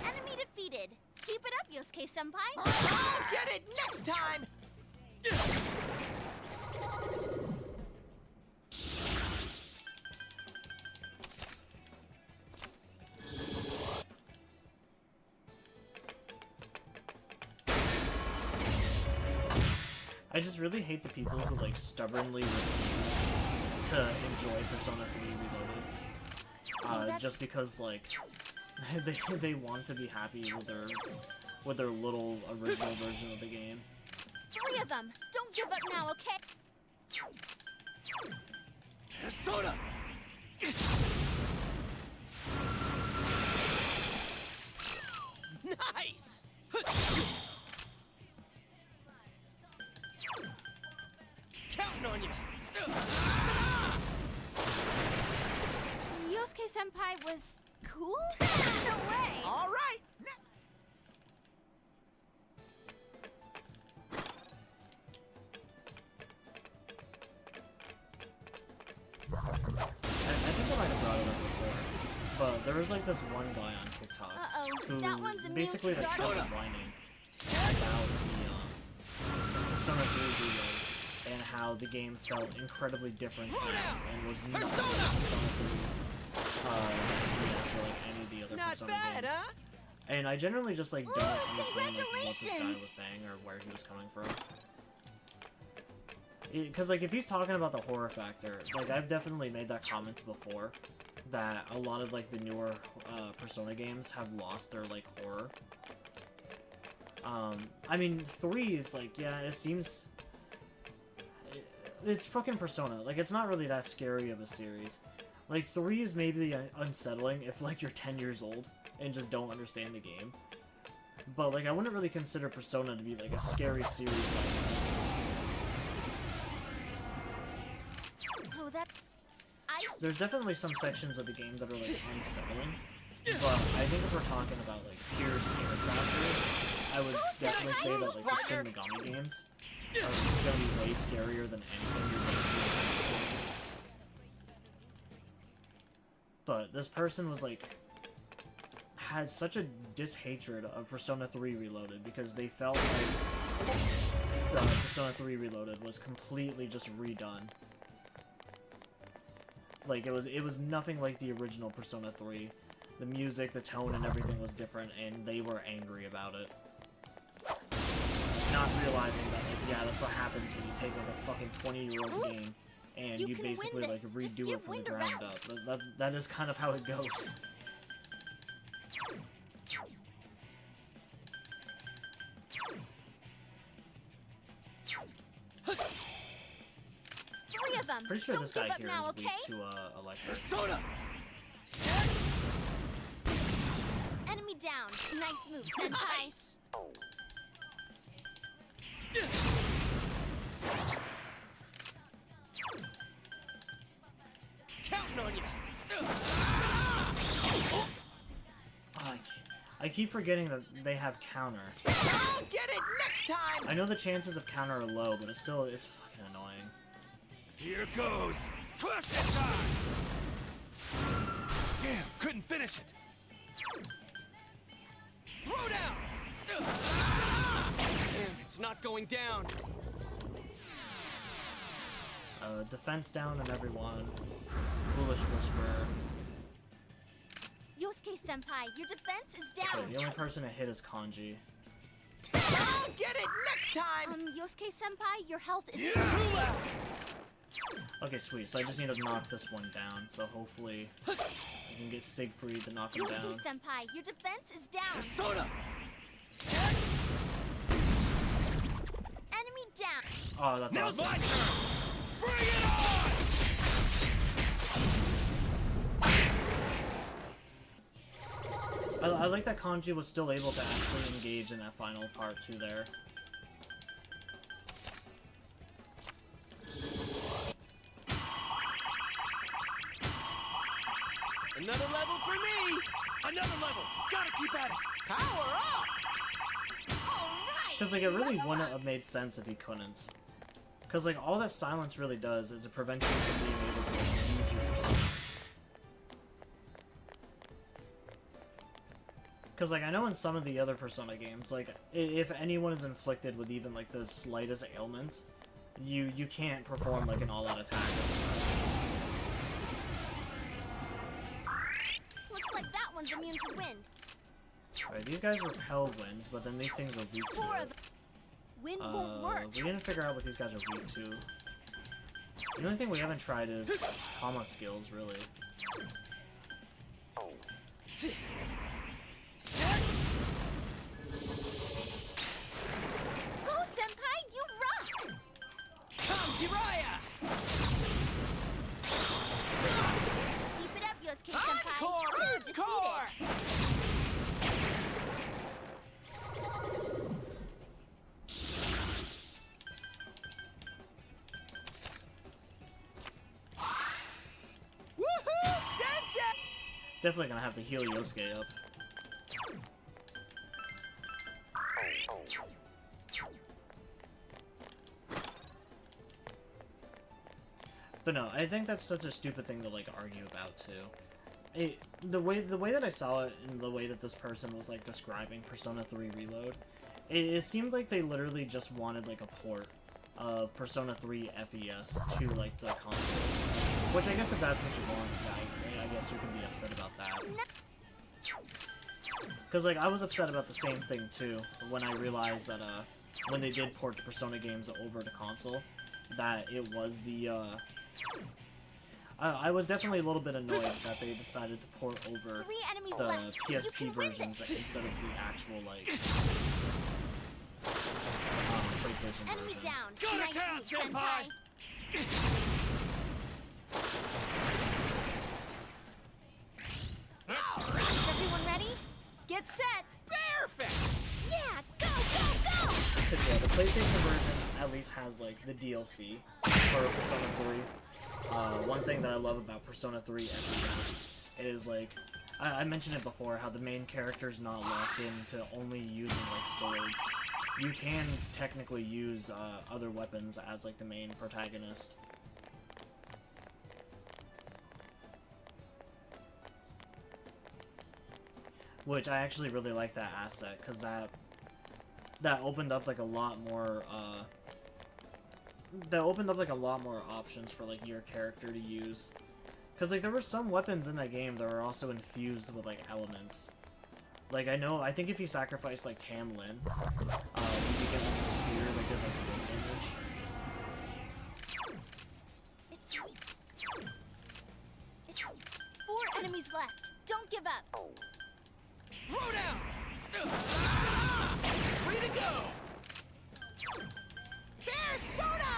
Enemy defeated. Keep it up, Yosuke-senpai. I'll get it next time! I just really hate the people who like stubbornly refuse to enjoy Persona 3 Reloaded. Just because like they want to be happy with their little original version of the game. 3 of them. Don't give up now, okay? Persona! Nice! on you! Yosuke Senpai was cool? No way! All right! I think I might have brought it up before, but there was like this one guy on TikTok who that one's immune basically to like started darkness. whining about the Persona 3 reload and how the game felt incredibly different and was nothing like Persona 3 or like any of the other Not Persona bad, games. huh? And I generally just like don't understand like what this guy congratulations! was saying or where he was coming from. Because, like, if he's talking about the horror factor, like, I've definitely made that comment before, that a lot of, like, the newer Persona games have lost their, like, horror. I mean, 3 is, like, yeah, it seems... It's fucking Persona. Like, it's not really that scary of a series. Like, 3 is maybe unsettling if, like, you're 10 years old and just don't understand the game. But, like, I wouldn't really consider Persona to be, like, a scary series like There's definitely some sections of the game that are, like, unsettling, but I think if we're talking about, like, pure scare factor, I would definitely say that, like, the Shin Megami games are gonna be way scarier than anything you're gonna see in this game. But this person was, like, had such a dishatred of Persona 3 Reloaded because they felt like Persona 3 Reloaded was completely just redone. Like, it was nothing like the original Persona 3. The music, the tone, and everything was different, and they were angry about it. Not realizing that, like, yeah, that's what happens when you take, like, a fucking 20-year-old game, and you basically, like, redo it from the ground up. That is kind of how it goes. 3 of them. Pretty sure Don't this guy give up here now, is weak okay? to electric. Persona! Enemy down. Nice move, Senpai. Counting on you! I keep forgetting that they have counter. I'll get it next time! I know the chances of counter are low, but it's fucking annoying. Here goes! Crush it time! Damn, couldn't finish it! Throw down! Damn, it's not going down. Defense down on everyone. Foolish Whisperer. Yosuke Senpai, your defense is down. Okay, the only person to hit is Kanji. I'll get it next time! Yosuke Senpai, your health is... Yeah. 2 left! Okay, sweet. So I just need to knock this one down. So hopefully I can get Siegfried to knock him down. Yosuke Senpai, your defense is down. Persona! Enemy down. Oh, that's Now's awesome. my turn! Bring it on! I like that Kanji was still able to actually engage in that final part too there. Another level for me! Another level! Gotta keep at it! Power up! Because, like, it really wouldn't have made sense if he couldn't. Because, like, all that silence really does is it prevents you from being able to use yourself. Because, like, I know in some of the other Persona games, like, if anyone is inflicted with even, like, the slightest ailment, you can't perform, like, an all-out attack. Looks like that one's immune to wind. Alright, these guys repel wind, but then these things are weak to 4 it. of them. Wind won't work. We didn't figure out what these guys are weak to. The only thing we haven't tried is Hama skills, really. Go, Senpai, you rock! Come, Jiraiya! Keep it up, Yosuke Senpai. Encore! Two Encore! Definitely gonna have to heal Yosuke up. But no, I think that's such a stupid thing to like argue about too. The way that I saw it and the way that this person was like describing Persona 3 Reload, it seemed like they literally just wanted like a port of Persona 3 FES to like the console. Which I guess if that's what you want, I guess you can be upset about that. Because like I was upset about the same thing too when I realized that when they did port the Persona games over to console, that it was the I was definitely a little bit annoyed that they decided to port over the PSP versions instead of the actual, like, PlayStation Enemy version. down. Nice, senpai. Is everyone ready? Get set. Perfect. Yeah, go, go, go. Because yeah, the PlayStation version at least has like the DLC for Persona 3. One thing that I love about Persona 3 FES is like I mentioned it before, how the main character is not locked into only using like swords. You can technically use other weapons as like the main protagonist. Which I actually really like that asset, because that opened up like a lot more options for like your character to use. Because like there were some weapons in that game that were also infused with like elements. Like I think if you sacrifice like Tamlin, you could get like a spear that did like wind damage. It's weak. It's 4 enemies left. Don't give up. Throw down! Free to go! There's soda!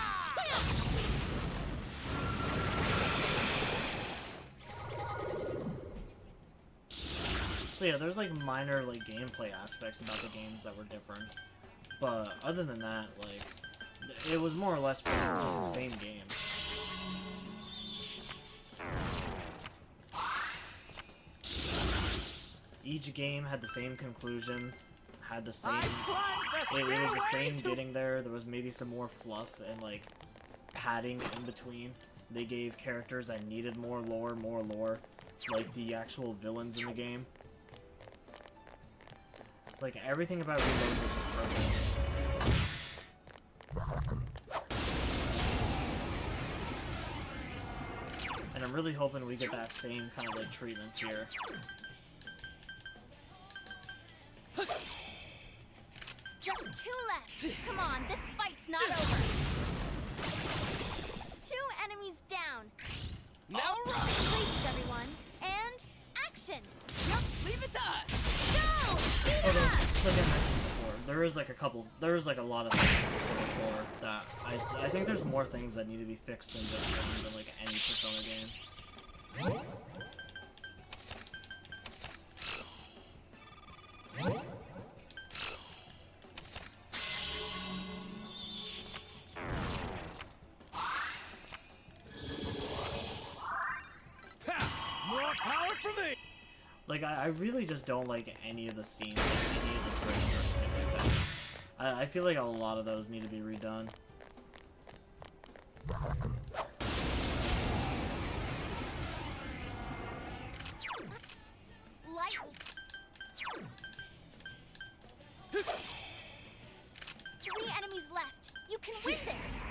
So yeah, there's like minor like gameplay aspects about the games that were different. But other than that, like, it was more or less just the same game. Each game had the same conclusion, had the same... It was the same getting there. There was maybe some more fluff and, like, padding in between. They gave characters that needed more lore, like the actual villains in the game. Like, everything about Reload was just perfect. And I'm really hoping we get that same kind of, like, treatment here. Just 2 left. Come on, this fight's not over. 2 enemies down. Now run! Places, everyone. And action. Yep, leave it to us. Go! Beat him Although, up! like I mentioned before, there is like a lot of things in Persona 4 that I think there's more things that need to be fixed in this one than like any Persona game. More power for me! Like, I really just don't like any of the scenes, like any of the tricks or anything like that. I feel like a lot of those need to be redone. Light. 3 enemies left. You can win this.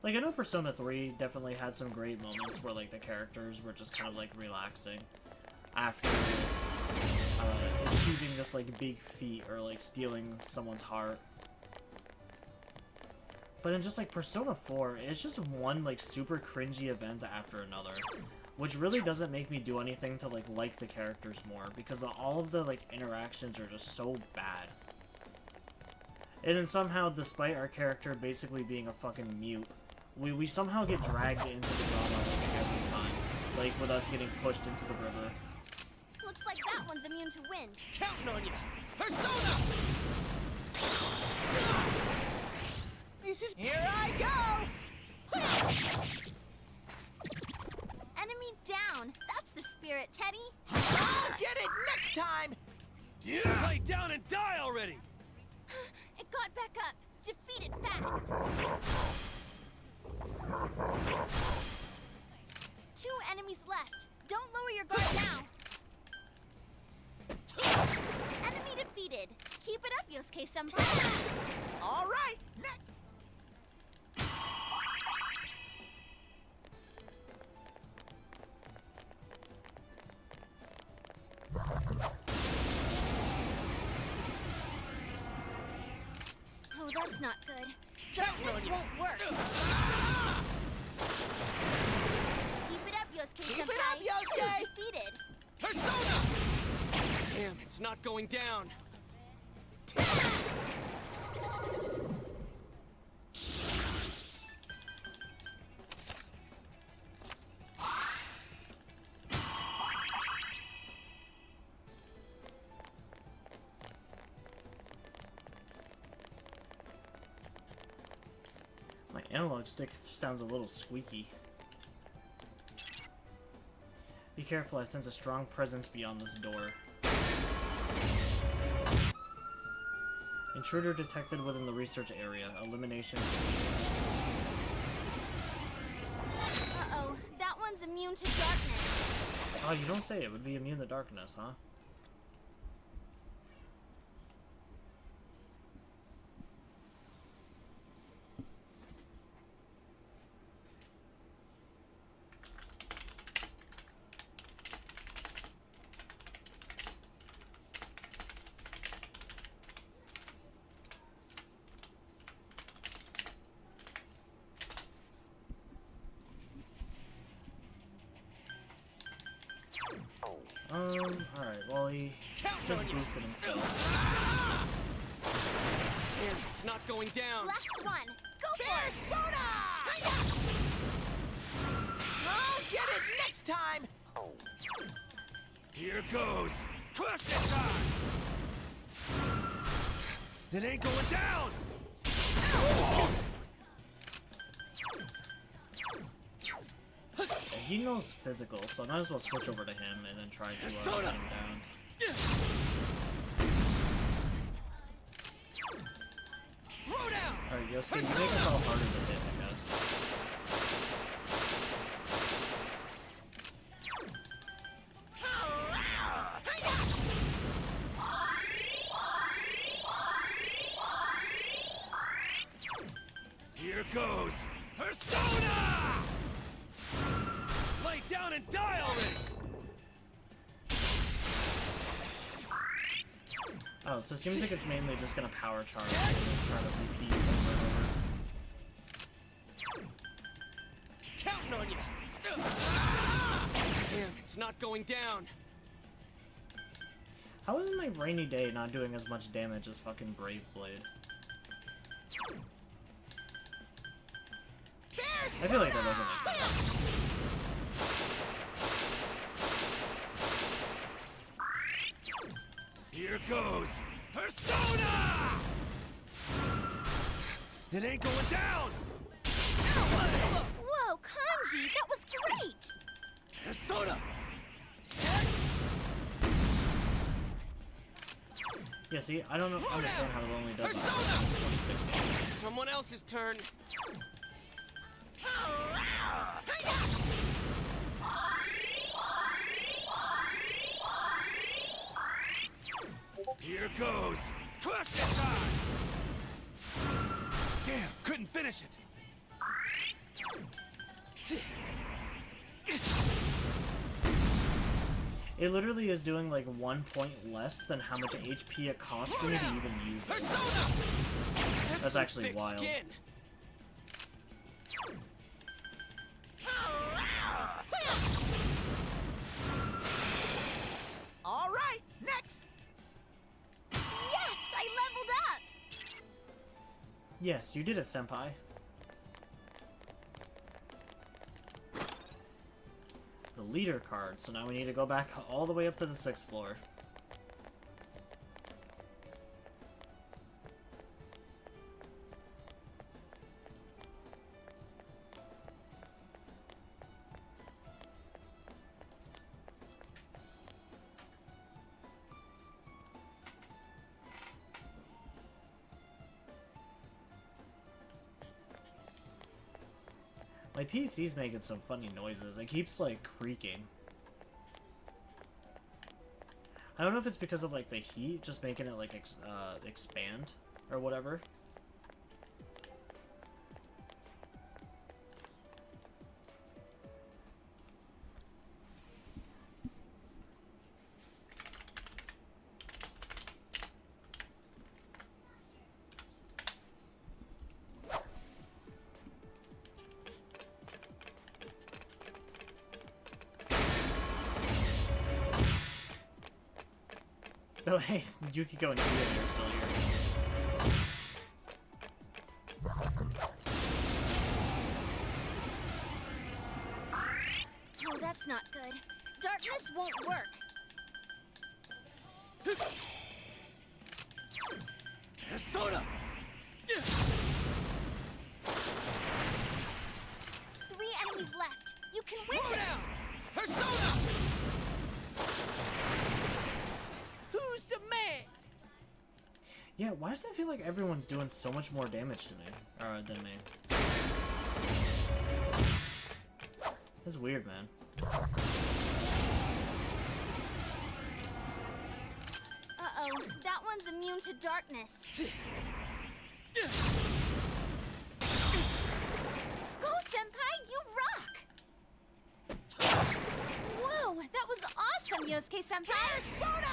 Like, I know Persona 3 definitely had some great moments where, like, the characters were just kind of, like, relaxing after achieving this, like, big feat or, like, stealing someone's heart. But in just, like, Persona 4, it's just one, like, super cringy event after another, which really doesn't make me do anything to, like the characters more, because all of the, like, interactions are just so bad. And then somehow, despite our character basically being a fucking mute, we somehow get dragged into the drama like every time. Like with us getting pushed into the river. Looks like that one's immune to wind. Counting on you! Persona! This is... Here I go! Enemy down. That's the spirit, Teddy. I'll get it next time! Lay down and die already! It got back up. Defeat it fast. 2 enemies left. Don't lower your guard now. Enemy defeated. Keep it up, Yosuke-senpai. All right, next. Oh, that's not good. Darkness won't work. Keep it up, Yosuke-senpai. Keep it up, Yosuke! Defeated. Persona! Damn, it's not going down. My analog stick sounds a little squeaky. Be careful, I sense a strong presence beyond this door. Intruder detected within the research area. Elimination received. Uh-oh, that one's immune to darkness. Oh, you don't say it would be immune to darkness, huh? Alright, well he just boosted himself. Damn, it's not going down. Last one. Go for it. Soda! I'll get it next time! Here goes. Crush it time! It ain't going down! He knows physical, so I might as well switch over to him and then try to get him down. Throw down! Alright, Yosuke, you make us all harder to hit, I guess. Here goes. Persona! Lay down and die already! Oh, so it seems like it's mainly just gonna power charge and then try to repeat over and over. Counting on you! Damn, it's not going down. How is my rainy day not doing as much damage as fucking Brave Blade? I feel like that doesn't make sense. Here goes. Persona! It ain't going down! Whoa, Kanji, that was great! Persona! Yeah, see, I don't understand how it only does Persona! 26 damage. Someone else's turn. Here goes. Crush it time! Damn, couldn't finish it. It literally is doing like 1 point less than how much HP it costs for me to even use it. That's actually wild. Skin. All right, next! Yes, I leveled up! Yes, you did it, Senpai. leader card, so now we need to go back all the way up to the 6th floor. My PC's making some funny noises. It keeps, like, creaking. I don't know if it's because of, like, the heat, just making it, like, expand or whatever. Oh, hey, Yukiko and Kia are still here. Oh, that's not good. Darkness won't work. Soda! 3 enemies left. You can win Slow this! down! Persona! Who's the man? Yeah, why does it feel like everyone's doing so much more damage to me, than me? That's weird, man. Uh-oh, that one's immune to darkness. Go, Senpai, you rock! Whoa, that was awesome, Yosuke Senpai! Persona!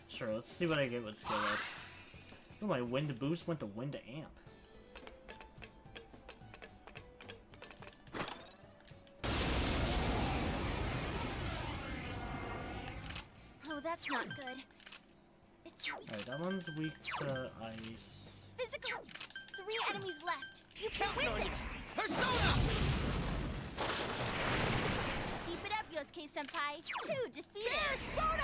Sure, let's see what I get with skill up. Oh, my wind boost went to wind amp. Oh, that's not good. It's Alright, that one's weak to ice. physical. 3 enemies left. You can win this. Persona! Keep it up, Yosuke Senpai. 2 defeated. Persona!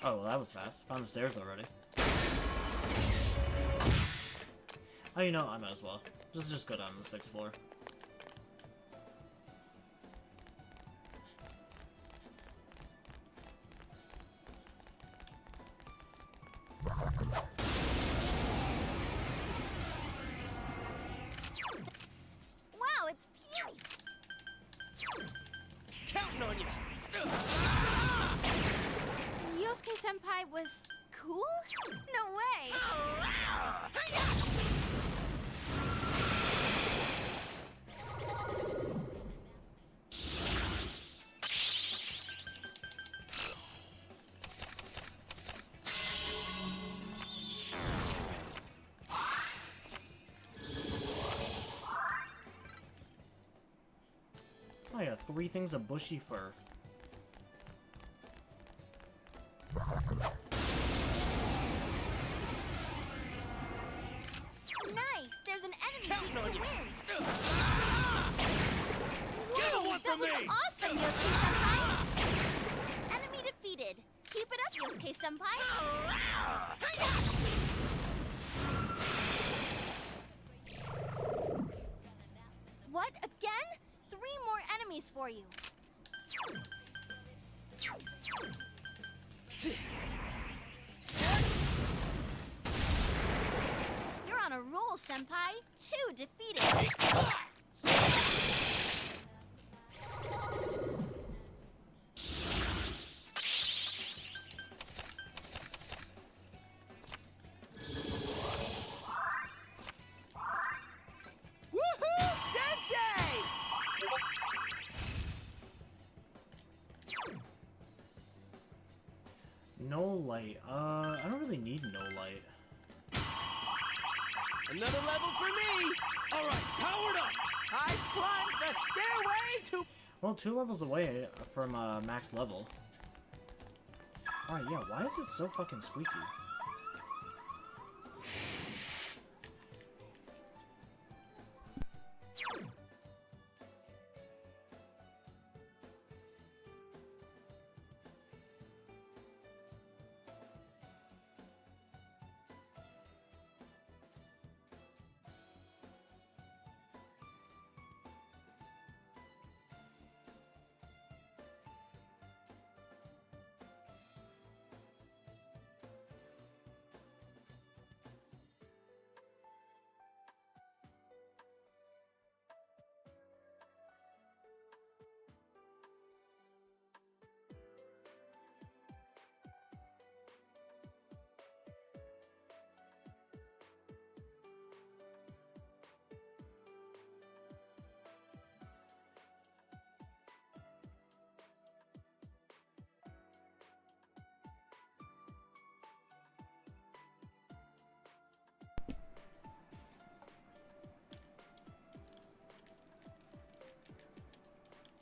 Oh, well, that was fast. Found the stairs already. Oh, you know, I might as well. Just go down to the 6th floor. Wow, it's Peely. Counting on you. Yosuke Senpai was cool? No way. I got 3 things of bushy fur. Nice. There's an enemy Counting to on you. win. Get Whoa, one that for was me. awesome, Yosuke Senpai. Enemy defeated. Keep it up, Yosuke Senpai. What? Again? 3 more enemies for you. You're on a roll, Senpai. 2 defeated. light. I don't really need no light. Another level for me! Alright, powered up! I climbed the stairway to... Well, 2 levels away from max level. Alright, yeah, why is it so fucking squeaky?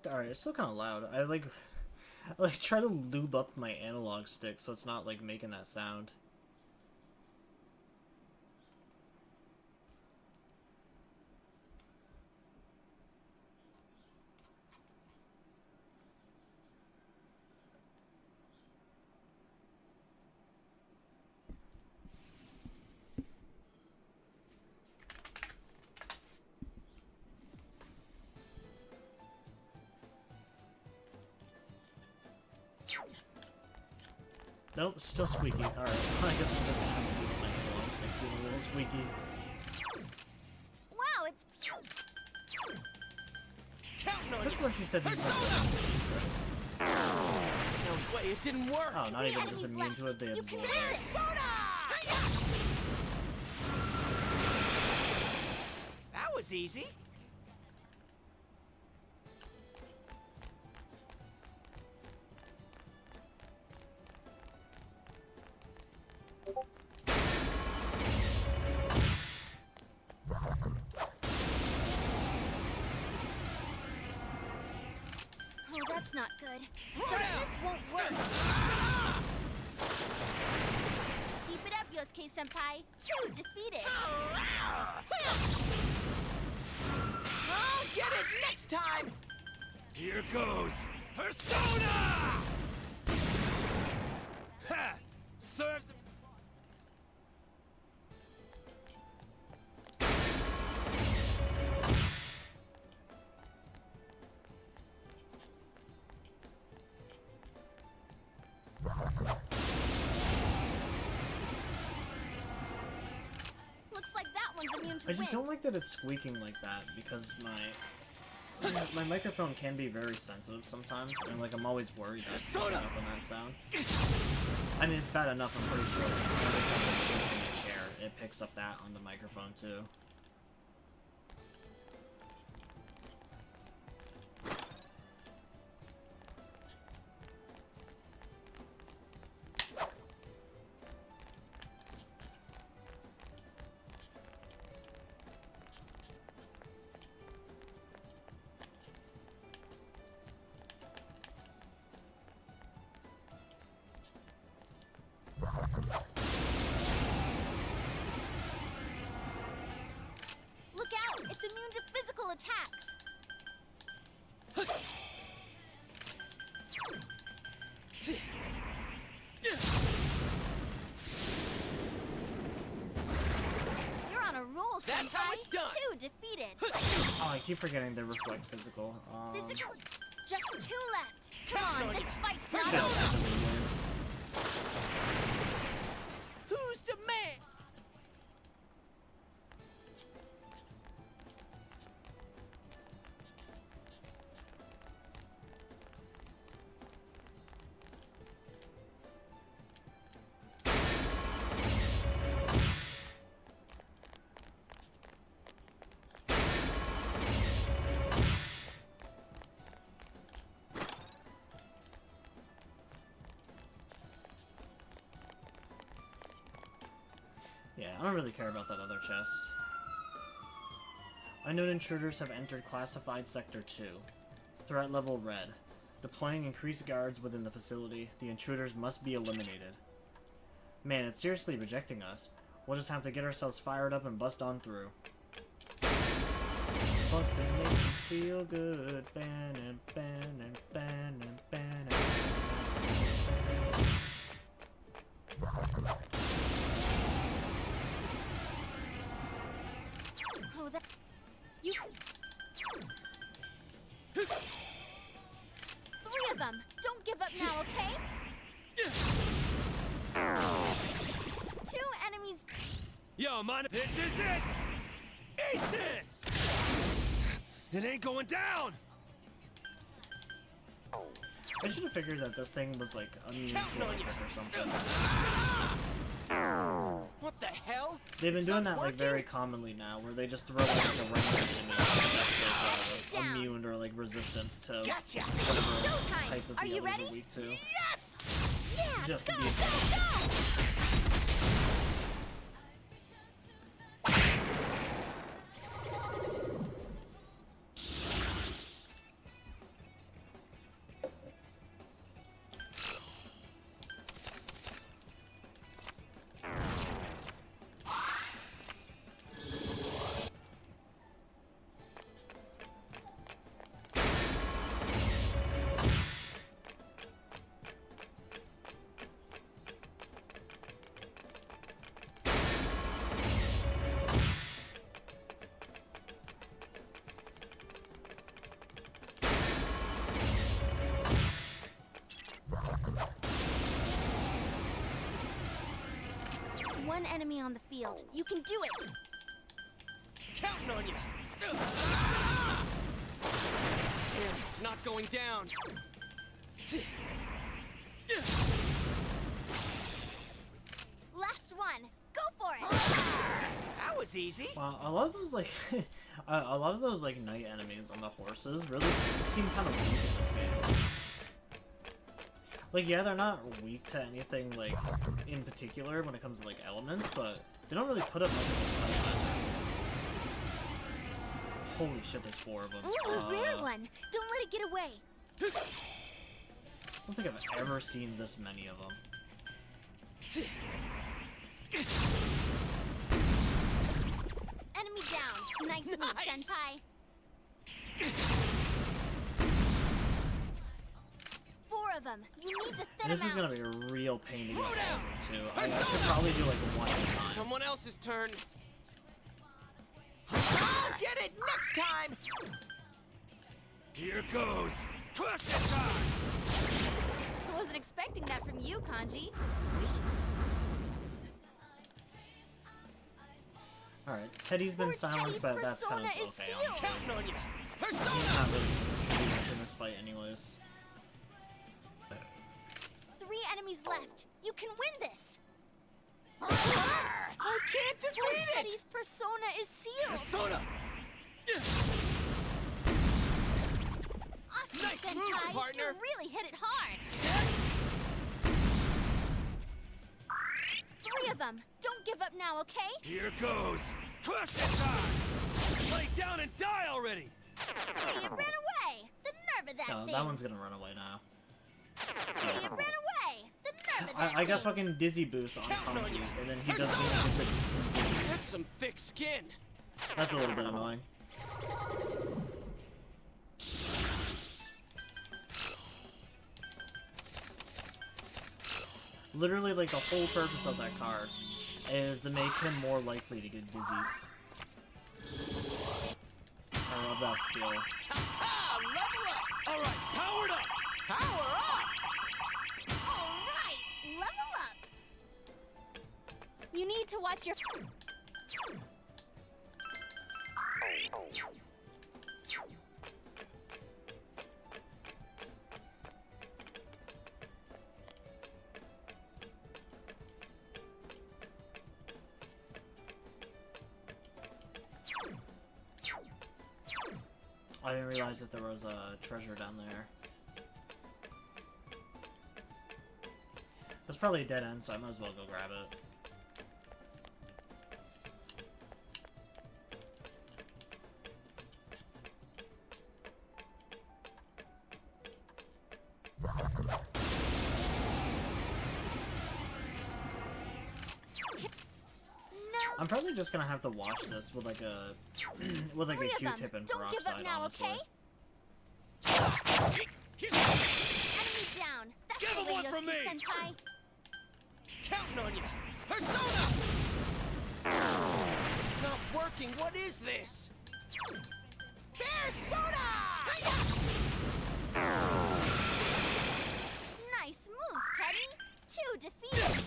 Alright, it's still kind of loud. I like try to lube up my analog stick so it's not like making that sound. Nope, still squeaky. Alright, I guess I'm just gonna have to do my analog stick being a little squeaky. Wow, it's... Just what she said these No way, it didn't work! Oh, not even just immune to it, they absorb it. That was easy. Oh, that's not good. Darkness won't work. Keep it up, Yosuke-senpai. 2 defeated. I'll get it next time! Here goes! Persona! Ha! Serves... Looks like that one's immune to I just wind. don't like that it's squeaking like that because my microphone can be very sensitive sometimes, and like I'm always worried that it's picking up on that sound. I mean, it's bad enough. I'm pretty sure like, every time I shake in the chair, it picks up that on the microphone too. Look out! It's immune to physical attacks. You're on a roll, That's how senpai. it's done. 2 defeated. Oh, I keep forgetting they reflect physical. Physical... Just 2 left. Come Counting on, on this you. fight's That not was over. definitely weird. Who's the man? I don't really care about that other chest. Unknown intruders have entered classified Sector 2. Threat level red. Deploying increased guards within the facility. The intruders must be eliminated. Man, it's seriously rejecting us. We'll just have to get ourselves fired up and bust on through. Bustin' makes me feel good. Bannon, bannon, bannon, bannon. Oh, that... You can... 3 of them! Don't give up now, okay? 2 enemies... Yo, man, this is it! Eat this! It ain't going down! I should have figured that this thing was like immune to electric or something. What the hell? They've been doing that like very commonly now, where they just throw like a random enemy that's like, immune or like resistant to Gotcha. whatever Showtime. type that Are the you others ready? are weak to. Yes! Yeah, Just go, to be go, go! One enemy on the field. You can do it! Counting on you! It's not going down. Last one! Go for it! That was easy. Wow, a lot of those like a lot of those like night enemies on the horses really seem kind of weak in this game. Like, yeah, they're not weak to anything like in particular when it comes to like elements, but they don't really put up much of a fight either. Holy shit, there's 4 of them. Ooh, a rare one! Don't let it get away! I don't think I've ever seen this many of them. Enemy down! Nice move, Senpai! 4 of them! You need to thin And this them is out! gonna be a real pain to get all of them too. I should probably do like 1 at a time. Someone else's turn. I'll get it next time! Here goes! Crush it time! I wasn't expecting that from you, Kanji. Sweet. Alright, Teddy's been silenced, but that's kind of persona is okay. sealed. Counting on you. He's not really contributing much in this fight anyways. 3 enemies left. You can win this. I can't defeat it! Teddy's persona is sealed. Persona! Awesome, Nice Senpai. move, partner. You really hit it hard. 3 of them. Don't give up now, okay? Here goes! Crush it time! Lay down and die already! Hey, it ran away. The nerve of that No, thing. that one's gonna run away now. Hey, it ran away. The nerve of that I got thing. fucking dizzy boost on Counting on Kanji, you. and then he doesn't even get That's some thick skin. That's a little bit annoying. Literally, like, the whole purpose of that card is to make him more likely to get dizzies. I love that skill. Ha! Level up! Alright, powered up! Power up! All right, level up. You need to watch your... I didn't realize that there was a treasure down there. That's probably a dead end, so I might as well go grab it. I'm probably just gonna have to watch this with like a with like a Q-tip and Don't give up peroxide, now, honestly. okay? Enemy down. That's Give the him way, one from me. Yosuke-senpai. Counting on you. Persona! It's not working. What is this? Persona! Nice moves, Teddy. 2 defeated.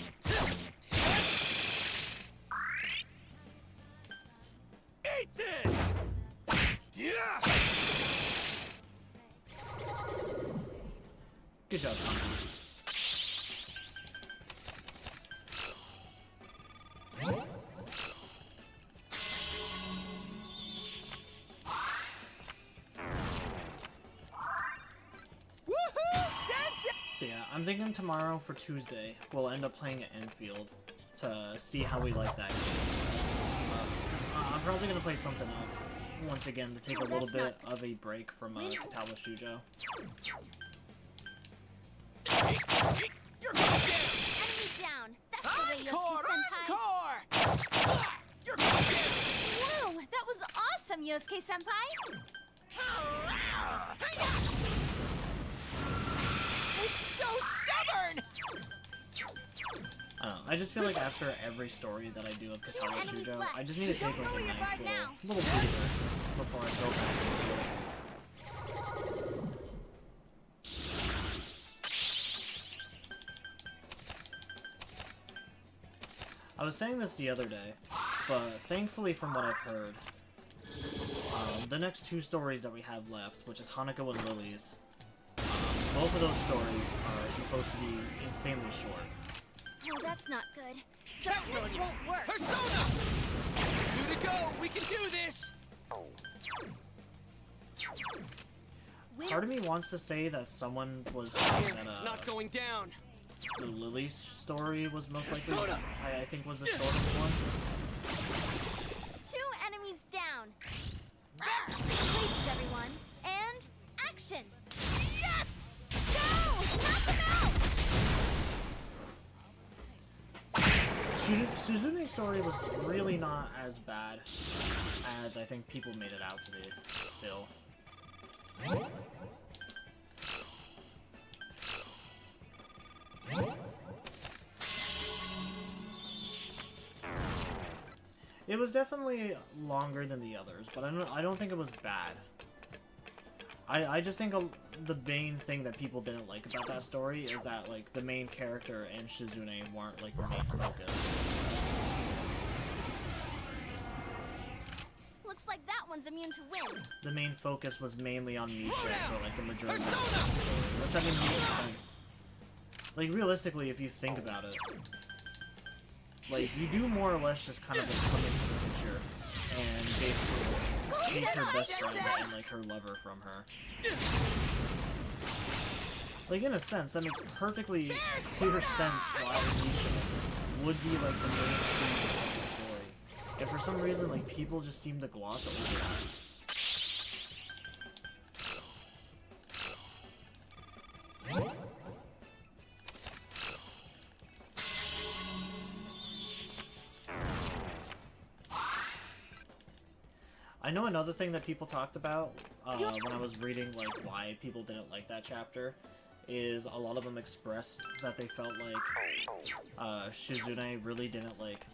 Eat this! Yeah! Good job, Tom. Woohoo! Sensei! Yeah, I'm thinking tomorrow for Tuesday we'll end up playing at Enfield to see how we like that game. 'Cause I'm probably gonna play something else once again to take a little bit of a break from Katawa Shujo. You're going down! Enemy down. That's the way, Yosuke-senpai. Encore! You're going down! Whoa, that was awesome, Yosuke-senpai. It's so stubborn! I don't know, I just feel like after every story that I do of Katawa enemies Shujo, left. I just need to take Don't like lower a your nice guard now. little breather before I go back into it. I was saying this the other day, but thankfully from what I've heard, the next 2 stories that we have left, which is Hanako and Lily's, both of those stories are supposed to be insanely short. Oh, that's not good. Darkness won't work. Persona! 2 to go. We can do this. Part of me wants to say that someone was saying that It's not going down. the Lily's story was most likely, Persona! I think was the shortest one. 2 enemies down. Places, everyone. And action. Yes! Go! Knock them out! Suzune's story was really not as bad as I think people made it out to be, still. It was definitely longer than the others, but I don't think it was bad. I just think the main thing that people didn't like about that story is that, like, the main character and Shizune weren't, like, the main focus. Looks like that one's immune to wind. The main focus was mainly on Misha for, like, the majority of the story, which, I mean, makes sense. Like, realistically, if you think about it, like, you do more or less just kind of, like, come into the picture and basically take her best friend and, like, her lover from her. Like, in a sense, that makes perfectly clear sense why Misha would be, like, the main theme of the story. And for some reason, like, people just seem to gloss over that. I know another thing that people talked about when I was reading, like, why people didn't like that chapter is a lot of them expressed that they felt like Shizune really didn't, like...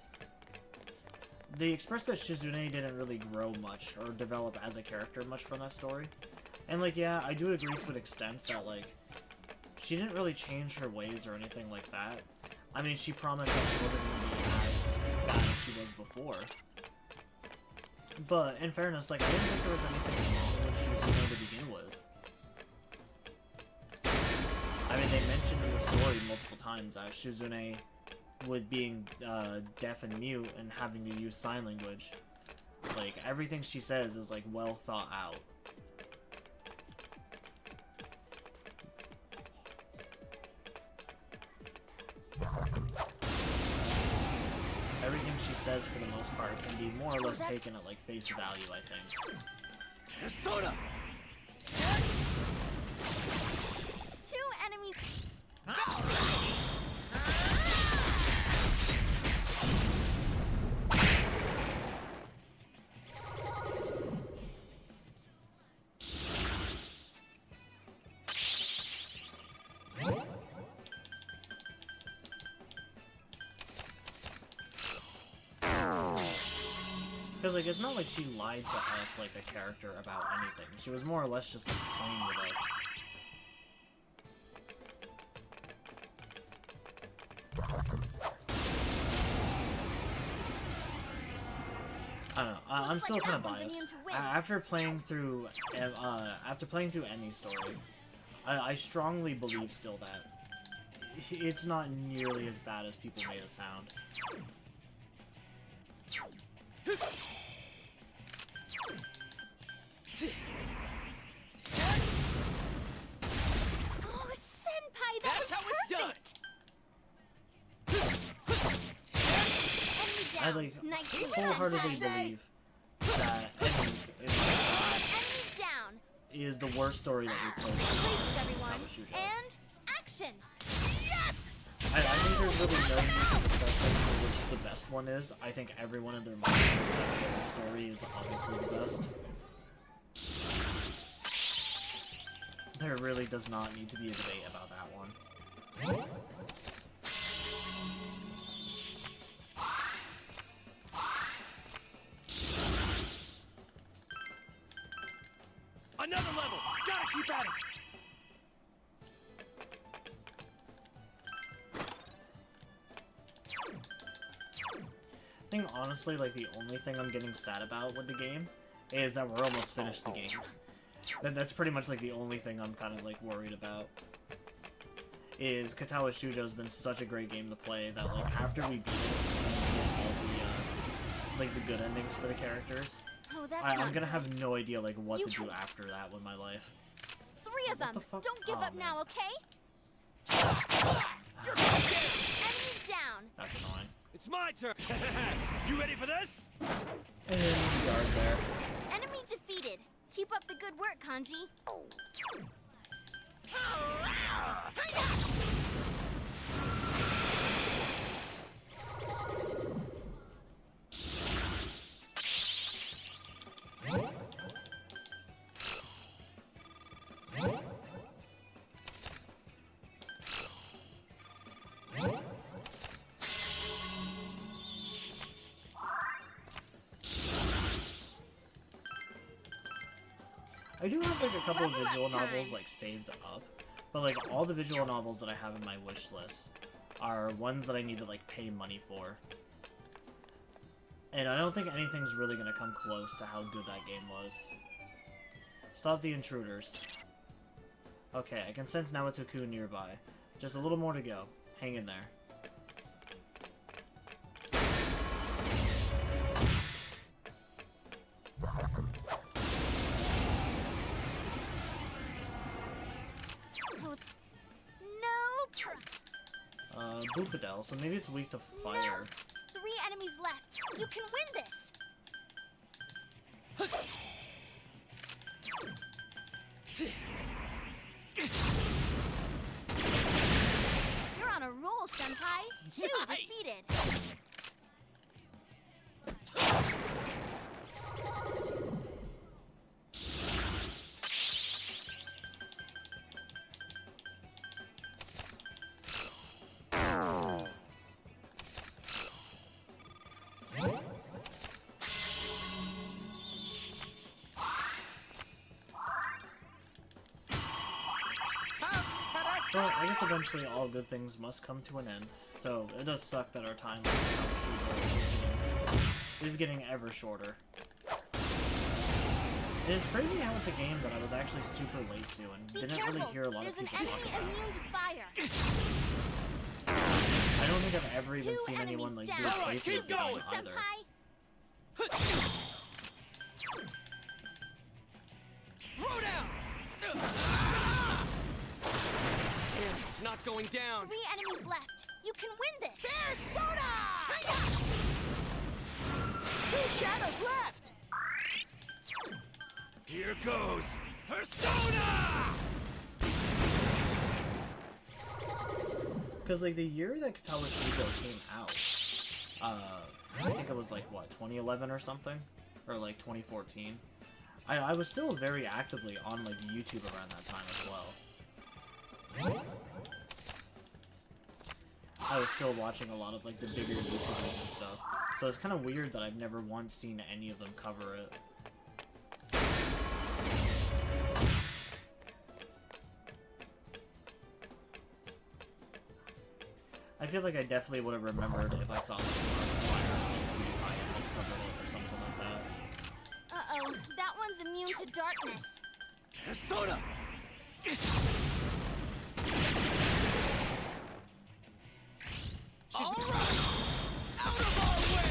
They expressed that Shizune didn't really grow much or develop as a character much from that story. And, like, yeah, I do agree to an extent that, like, she didn't really change her ways or anything like that. I mean, she promised that she wasn't going to be as bad as she was before. But, in fairness, like, I didn't think there was anything wrong with Shizune to begin with. I mean, they mentioned in the story multiple times that Shizune, with being deaf and mute and having to use sign language, like, everything she says is, like, well thought out. Everything she says, for the most part, can be more or less taken at, like, face value, I think. Persona! 2 enemies. Because, like, it's not like she lied to us like a character about anything. She was more or less just, like, playing with us. I don't know. I'm still kind of biased. After playing through Emmy's story, I strongly believe still that it's not nearly as bad as people made it sound. Oh, Senpai, that's how it's done. I like wholeheartedly believe that Emmy's is the worst story that we've played. And action. Yes. I think there's really no need to discuss which the best one is. I think everyone in their mind knows that the story is obviously the best. There really does not need to be a debate about that one. Another level! Gotta keep at it! I think honestly, like, the only thing I'm getting sad about with the game is that we're almost finished the game. That's pretty much like the only thing I'm kind of like worried about. Is Katawa Shujo's been such a great game to play that like after we beat it, we get all the like the good endings for the characters. Oh, that's I'm gonna have no idea like what to do after that with my life. 3 of them. Don't give up now, okay? Enemy down. That's annoying. It's my turn. You ready for this? And yard there. Enemy defeated. Keep up the good work, Kanji. I do have like a couple of visual novels like saved up, but like all the visual novels that I have in my wish list are ones that I need to like pay money for. And I don't think anything's really gonna come close to how good that game was. Stop the intruders. Okay, I can sense Naotoku nearby. Just a little more to go. Hang in there. Boofadel, so maybe it's weak to fire. No. 3 enemies left. You can win this. You're on a roll, Senpai. 2 defeated. Well, I guess eventually all good things must come to an end, so it does suck that our time is getting ever shorter. And it's crazy how it's a game that I was actually super late to and didn't really hear a lot of people talk about. Immune to fire. I don't think I've ever even seen anyone like do a playthrough of the game either. Throw down! It's not going down. 3 enemies left. You can win this. There's Soda! 2 shadows left. Here goes Persona! Because, like, the year that KejiKasuri came out, I think it was, like, what, 2011 or something? Or, like, 2014? I was still very actively on, like, YouTube around that time as well. I was still watching a lot of, like, the bigger YouTubers and stuff. So it's kind of weird that I've never once seen any of them cover it. I feel like I definitely would have remembered if I saw like Markiplier or PewDiePie had covered it or something like that. Uh-oh, that one's immune to darkness. Soda! All right! Out of our way!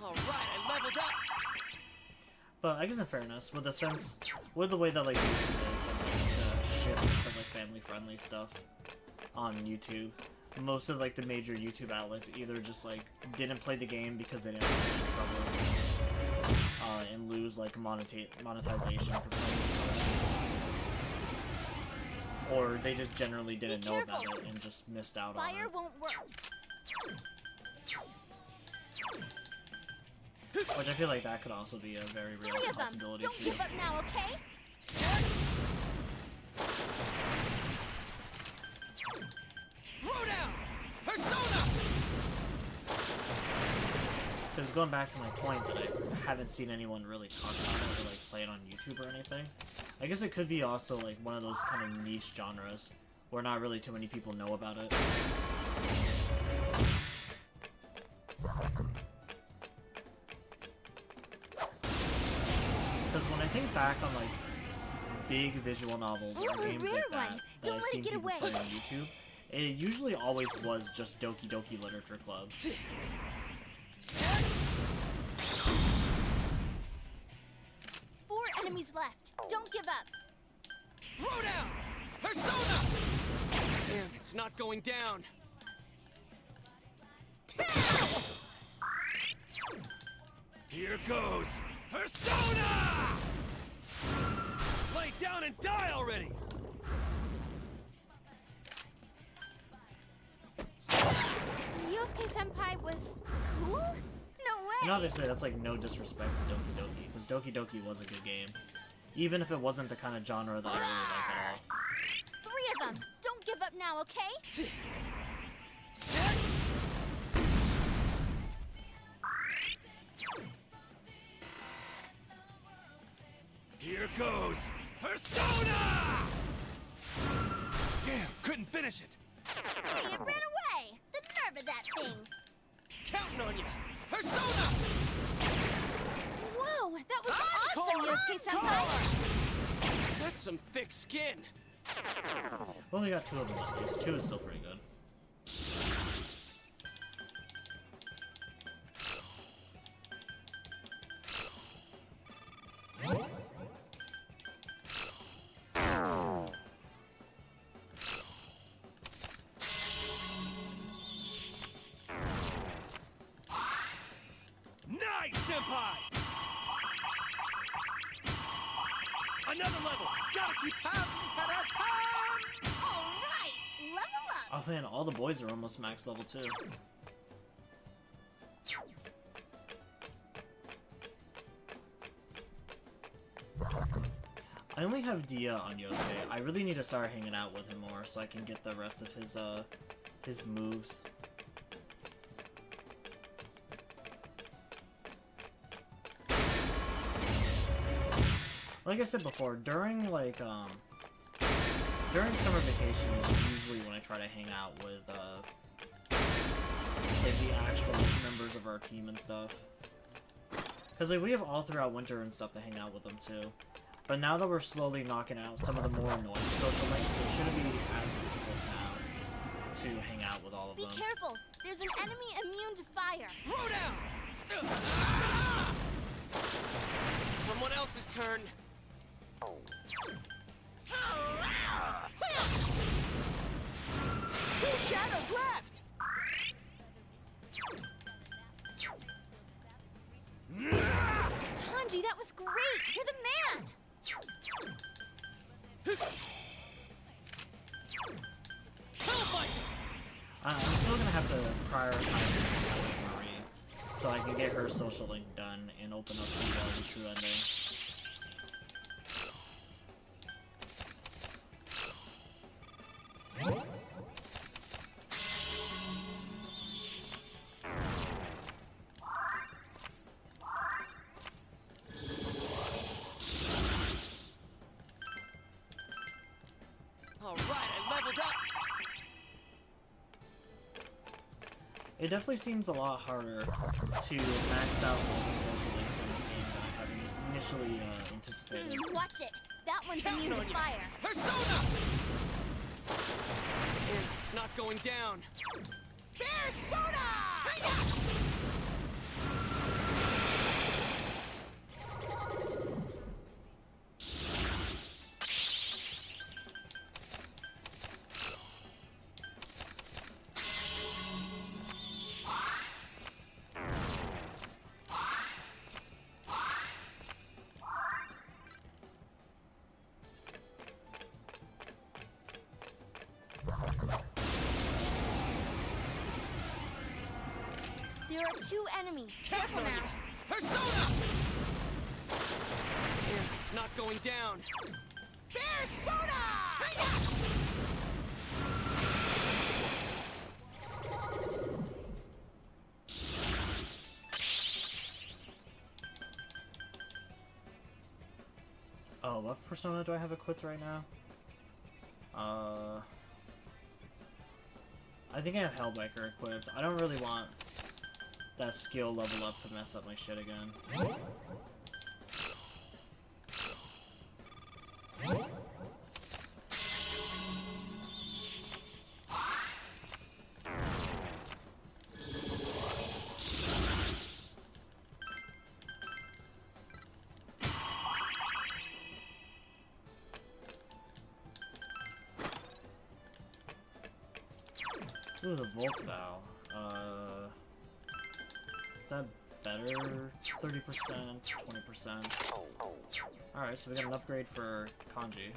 All right, I leveled up. But I guess in fairness, with the way that like YouTube is and like the shift to like family-friendly stuff on YouTube, most of like the major YouTube outlets either just like didn't play the game because they didn't want to get in trouble and lose like monetization for playing the or they just generally didn't know about it and just missed out on it. Fire won't work. Which I feel like that could also be a very real possibility. Don't give up now, okay? Throw down! Persona! Because going back to my point that I haven't seen anyone really talk about it or like play it on YouTube or anything, I guess it could be also like one of those kind of niche genres where not really too many people know about it. Because when I think back on like big visual novels or games like that that I've seen people play on YouTube, it usually always was just Doki Doki Literature Club. 4 enemies left. Don't give up. Throw down! Persona! Damn, it's not going down. Here goes. Persona! Lay down and die already! Yosuke Senpai was cool? No way! And obviously that's like no disrespect to Doki Doki, because Doki Doki was a good game. Even if it wasn't the kind of genre that I really liked at all. 3 of them! Don't give up now, okay? Here goes. Persona! Damn, couldn't finish it. Hey, it ran away! The nerve of that thing! Counting on you. Persona! Whoa, that was awesome, Yosuke Senpai! That's some thick skin. Well, we got 2 of them at least. 2 is still pretty good. Nice, Senpai! Another level! Gotta keep Alright, level up! Oh man, all the boys are almost max level too. I only have Dia on Yosuke. I really need to start hanging out with him more so I can get the rest of his moves. Like I said before, during summer vacations, usually when I try to hang out with like the actual members of our team and stuff. Because like we have all throughout winter and stuff to hang out with them too. But now that we're slowly knocking out some of the more annoying social links, it shouldn't be as difficult now to hang out with all of them. Be careful! There's an enemy immune to fire! Throw down! Someone else's turn. 2 shadows left! Kanji, that was great! You're the man! I'm still gonna have to prioritize Marie so I can get her social link done and open up the true ending. All right, I leveled up. It definitely seems a lot harder to max out all the social links in this game than I had initially anticipated. Watch it. That one's immune to fire. Persona! It's not going down. Persona! There are 2 enemies. Careful now. Persona! It's not going down. Persona! Oh, what persona do I have equipped right now? I think I have Hellbreaker equipped. I don't really want that skill level up to mess up my shit again. Ooh, the Volt Vow. Is that better? 30%, 20%. Alright, so we got an upgrade for Kanji.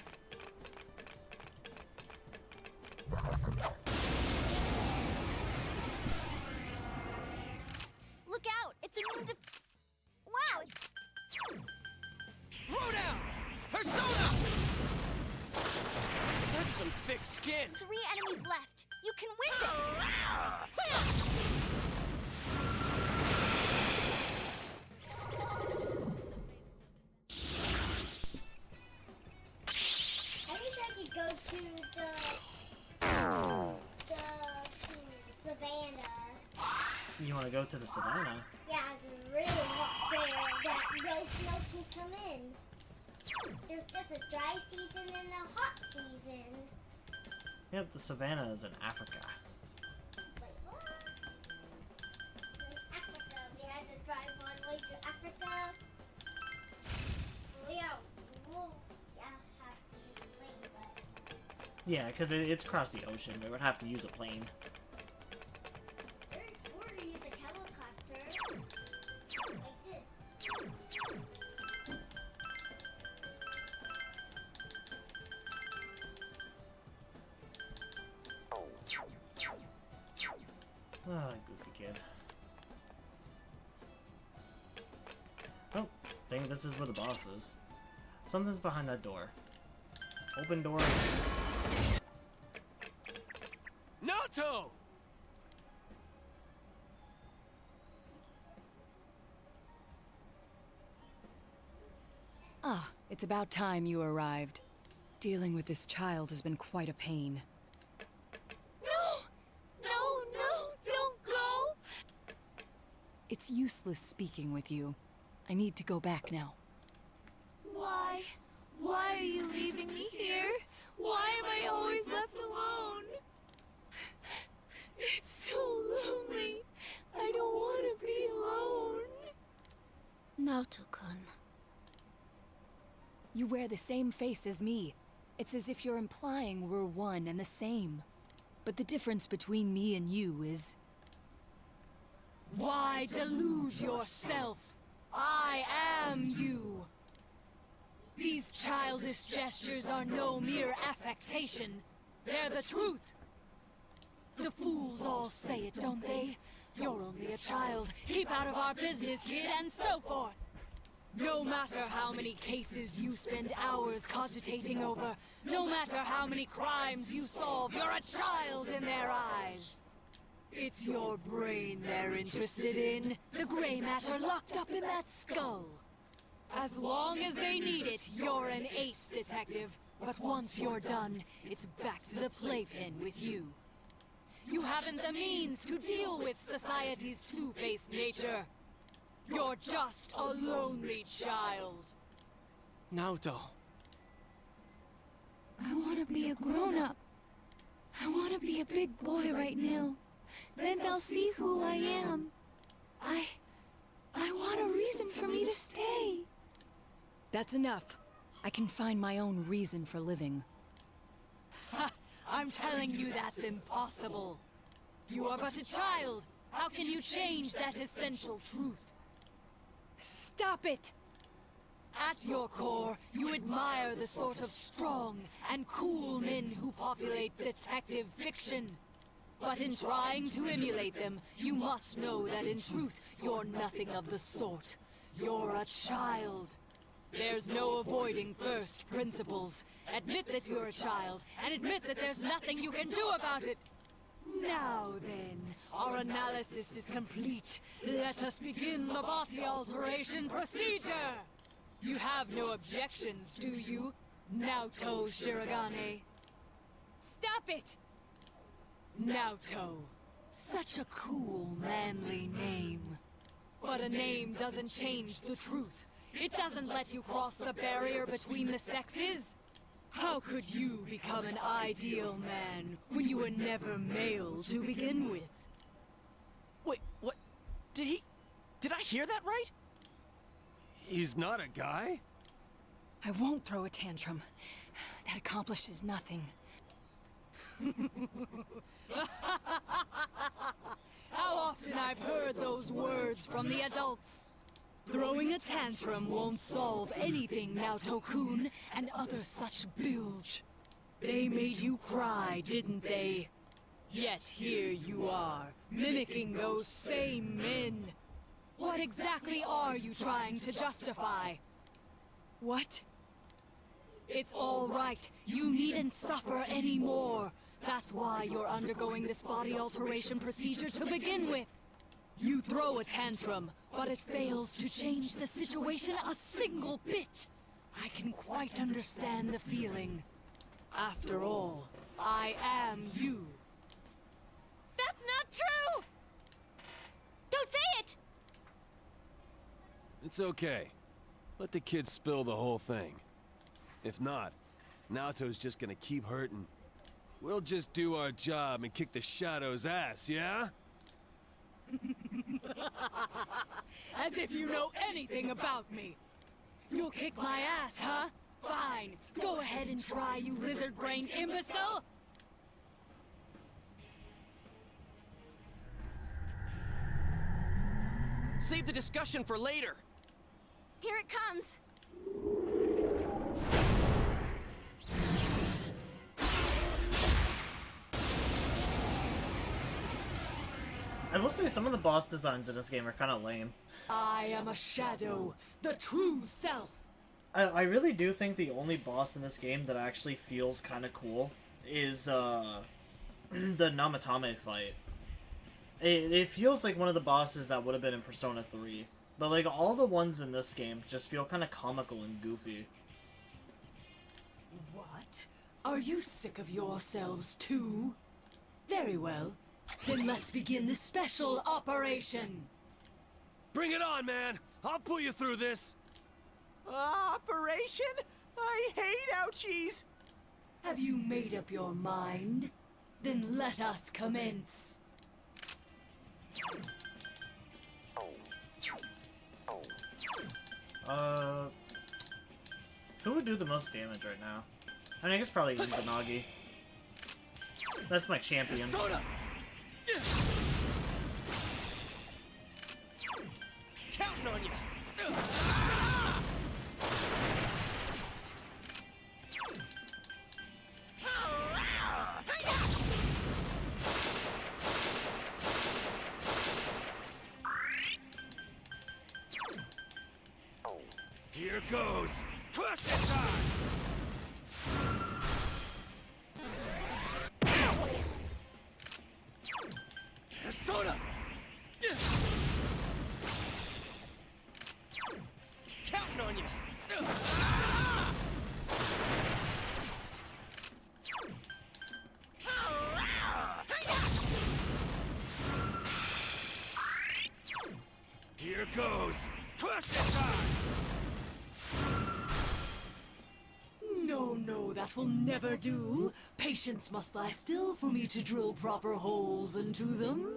Look out! It's immune to... Wow! Throw down! Persona! That's some thick skin. 3 enemies left. You can win this! I wish I could go to the savannah. You want to go to the savannah? Yeah, it's really hot there that no snow can come in. There's just a dry season and a hot season. Yep, the savannah is in Africa. Wait, what? In Africa, we had to drive all the way to Africa. We'll have to use a plane, but... Yeah, because it's across the ocean. We would have to use a plane. Or to use a helicopter. Like this. Ah, goofy kid. Oh, I think this is where the boss is. Something's behind that door. Open door. Naoto! Ah, it's about time you arrived. Dealing with this child has been quite a pain. No, don't go! It's useless speaking with you. I need to go back now. Why? Why are you leaving me here? Why am I always left alone? It's so lonely. I don't want to be alone. Naoto-kun. You wear the same face as me. It's as if you're implying we're one and the same. But the difference between me and you is... Why delude yourself? I am you. These childish gestures are no mere affectation. They're the truth. The fools all say it, don't they? You're only a child. Keep out of our business, kid, and so forth. No matter how many cases you spend hours cogitating over, no matter how many crimes you solve, you're a child in their eyes. It's your brain they're interested in, the gray matter locked up in that skull. As long as they need it, you're an ace detective. But once you're done, it's back to the playpen with you. You haven't the means to deal with society's two-faced nature. You're just a lonely child. Naoto. I want to be a grown-up. I want to be a big boy right now. Then they'll see who I am. I want a reason for me to stay. That's enough. I can find my own reason for living. Ha! I'm telling you that's impossible. You are but a child. How can you change that essential truth? Stop it! At your core, you admire the sort of strong and cool men who populate detective fiction. But in trying to emulate them, you must know that in truth, you're nothing of the sort. You're a child. There's no avoiding first principles. Admit that you're a child, and admit that there's nothing you can do about it. Now then, our analysis is complete. Let us begin the body alteration procedure! You have no objections, do you, Naoto Shirogane? Stop it! Naoto. Such a cool, manly name. But a name doesn't change the truth. It doesn't let you cross the barrier between the sexes. How could you become an ideal man when you were never male to begin with? Wait, what? Did I hear that right? He's not a guy? I won't throw a tantrum. That accomplishes nothing. How often I've heard those words from the adults. Throwing a tantrum won't solve anything, Naoto-kun, and other such bilge. They made you cry, didn't they? Yet here you are, mimicking those same men. What exactly are you trying to justify? What? It's all right. You needn't suffer anymore. That's why you're undergoing this body alteration procedure to begin with. You throw a tantrum, but it fails to change the situation a single bit. I can quite understand the feeling. After all, I am you. That's not true! Don't say it! It's okay. Let the kid spill the whole thing. If not, Naoto's just gonna keep hurting. We'll just do our job and kick the Shadow's ass, yeah? As if you know anything about me. You'll kick my ass, huh? Fine. Go ahead and try, you lizard-brained imbecile! Save the discussion for later. Here it comes. I will say some of the boss designs in this game are kind of lame. I am a shadow, the true self. I really do think the only boss in this game that actually feels kind of cool is the Namatame fight. It feels like one of the bosses that would have been in Persona 3. But like all the ones in this game just feel kind of comical and goofy. What? Are you sick of yourselves too? Very well. Then let's begin the special operation. Bring it on, man! I'll pull you through this! Operation? I hate ouchies! Have you made up your mind? Then let us commence. Who would do the most damage right now? I mean, I guess probably Izanagi. That's my champion. Soda! Counting on you! Here goes! Crush it time! Persona! Counting on you. Here goes! Crush it time! No, that will never do. Patience must lie still for me to drill proper holes into them.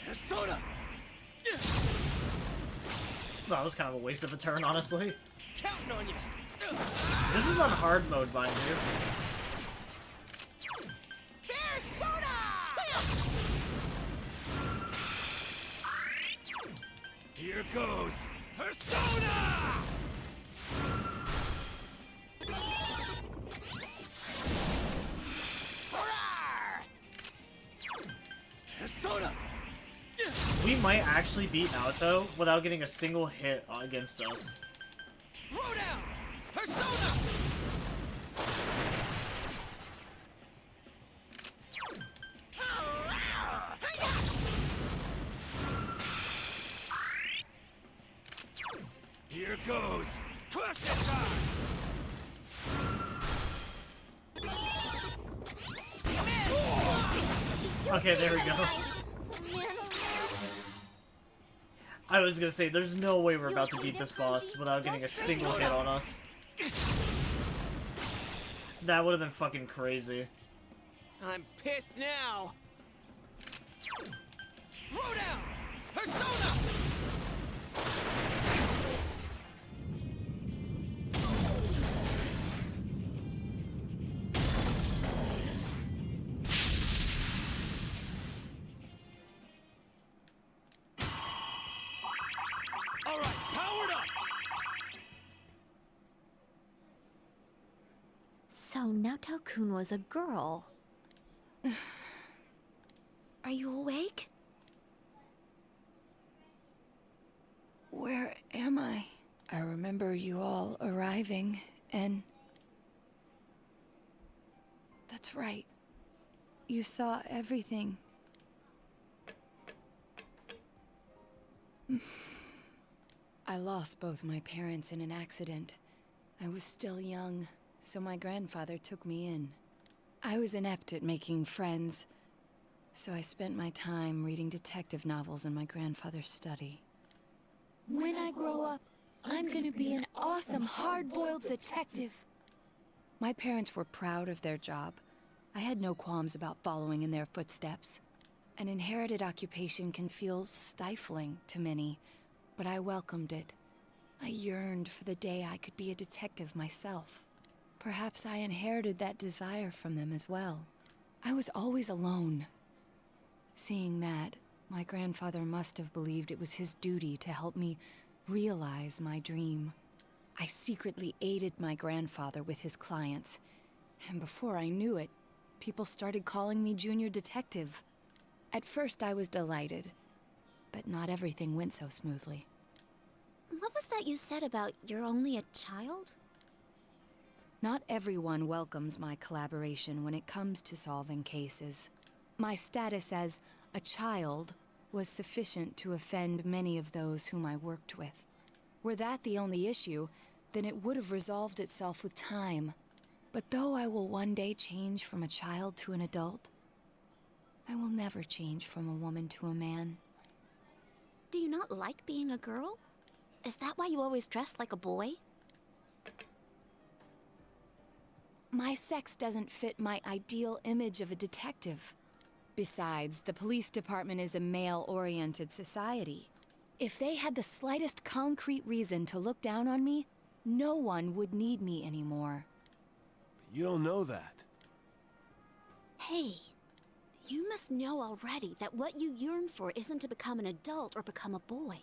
Persona! That was kind of a waste of a turn, honestly. Counting on you. This is on hard mode, mind you. Persona! Here goes! Persona! Persona! We might actually beat Naoto without getting a single hit against us. Throw down! Persona! Here goes! Crush it time! Okay, there we go. I was gonna say, there's no way we're about to beat this boss without getting a single hit on us. That would have been fucking crazy. I'm pissed now. Throw down! Persona! All right, powered up! So Naoto-kun was a girl. Are you awake? Where am I? I remember you all arriving, and... That's right. You saw everything. I lost both my parents in an accident. I was still young, so my grandfather took me in. I was inept at making friends, so I spent my time reading detective novels in my grandfather's study. When I grow up, I'm gonna be an awesome hard-boiled detective. My parents were proud of their job. I had no qualms about following in their footsteps. An inherited occupation can feel stifling to many, but I welcomed it. I yearned for the day I could be a detective myself. Perhaps I inherited that desire from them as well. I was always alone. Seeing that, my grandfather must have believed it was his duty to help me realize my dream. I secretly aided my grandfather with his clients, and before I knew it, people started calling me Junior Detective. At first I was delighted, but not everything went so smoothly. What was that you said about you're only a child? Not everyone welcomes my collaboration when it comes to solving cases. My status as a child was sufficient to offend many of those whom I worked with. Were that the only issue, then it would have resolved itself with time. But though I will one day change from a child to an adult, I will never change from a woman to a man. Do you not like being a girl? Is that why you always dress like a boy? My sex doesn't fit my ideal image of a detective. Besides, the police department is a male-oriented society. If they had the slightest concrete reason to look down on me, no one would need me anymore. You don't know that. Hey, You must know already that what you yearn for isn't to become an adult or become a boy.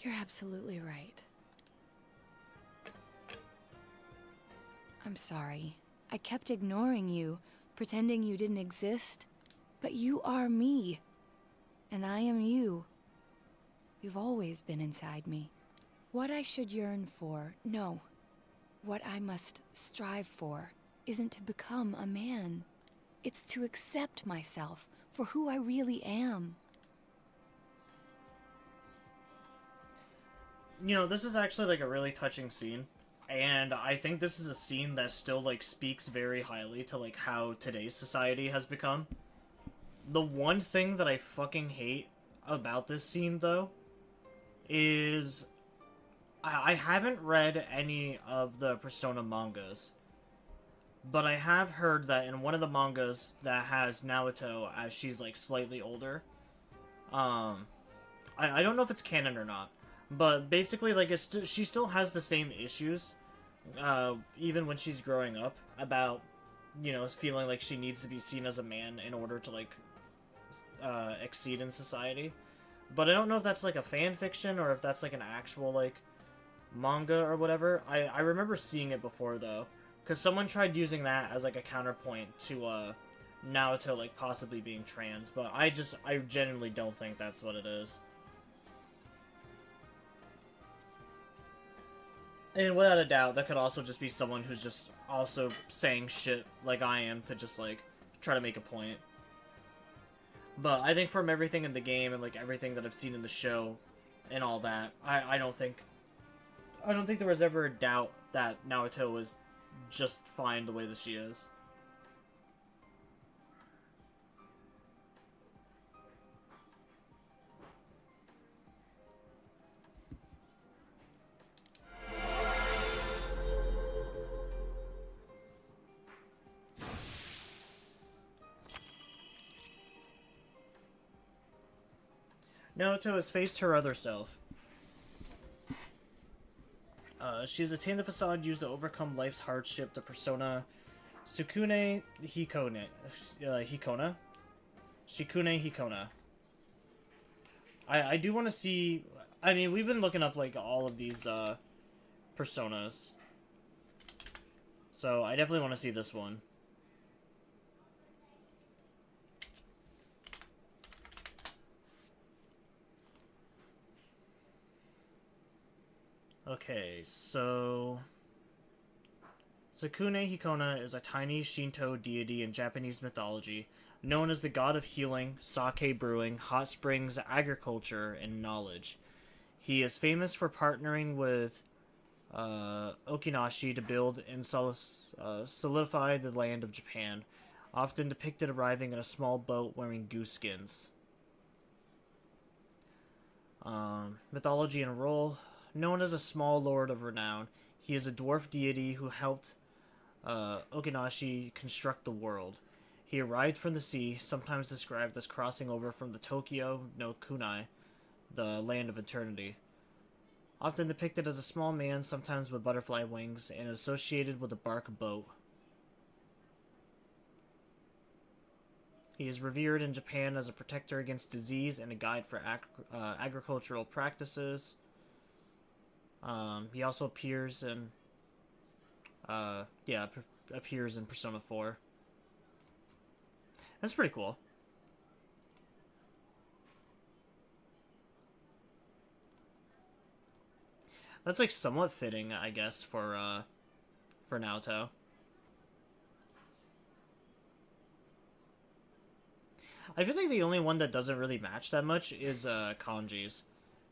You're absolutely right. I'm sorry. I kept ignoring you, pretending you didn't exist. But you are me. And I am you. You've always been inside me. What I should yearn for, no. What I must strive for, isn't to become a man. It's to accept myself for who I really am. You know, this is actually like a really touching scene, and I think this is a scene that still like speaks very highly to like how today's society has become. The one thing that I fucking hate about this scene, though, is I haven't read any of the Persona mangas, but I have heard that in one of the mangas that has Naoto as she's like slightly older, I don't know if it's canon or not, but basically like she still has the same issues, even when she's growing up, about, you know, feeling like she needs to be seen as a man in order to like exceed in society. But I don't know if that's like a fan fiction or if that's like an actual like manga or whatever. I remember seeing it before though, because someone tried using that as like a counterpoint to Naoto like possibly being trans, but I genuinely don't think that's what it is. And without a doubt, that could also just be someone who's just also saying shit like I am to just like try to make a point. But I think from everything in the game and like everything that I've seen in the show and all that, I don't think there was ever a doubt that Naoto was just fine the way that she is. Naoto has faced her other self. She has attained the facade used to overcome life's hardship, the persona Shikune Hikona. I do want to see... I mean, we've been looking up, like, all of these, personas. So, I definitely want to see this one. Okay, so... Sakune Hikona is a tiny Shinto deity in Japanese mythology, known as the god of healing, sake brewing, hot springs, agriculture, and knowledge. He is famous for partnering with Okinashi to build and solidify the land of Japan, often depicted arriving in a small boat wearing goose skins. Mythology and role. Known as a small lord of renown, he is a dwarf deity who helped Okinashi construct the world. He arrived from the sea, sometimes described as crossing over from the Tokyo no Kunai, the land of eternity. Often depicted as a small man, sometimes with butterfly wings, and associated with a bark boat. He is revered in Japan as a protector against disease and a guide for agricultural practices. He also appears in, appears in Persona 4. That's pretty cool. That's like somewhat fitting, I guess, for Naoto. I feel like the only one that doesn't really match that much is Kanji's.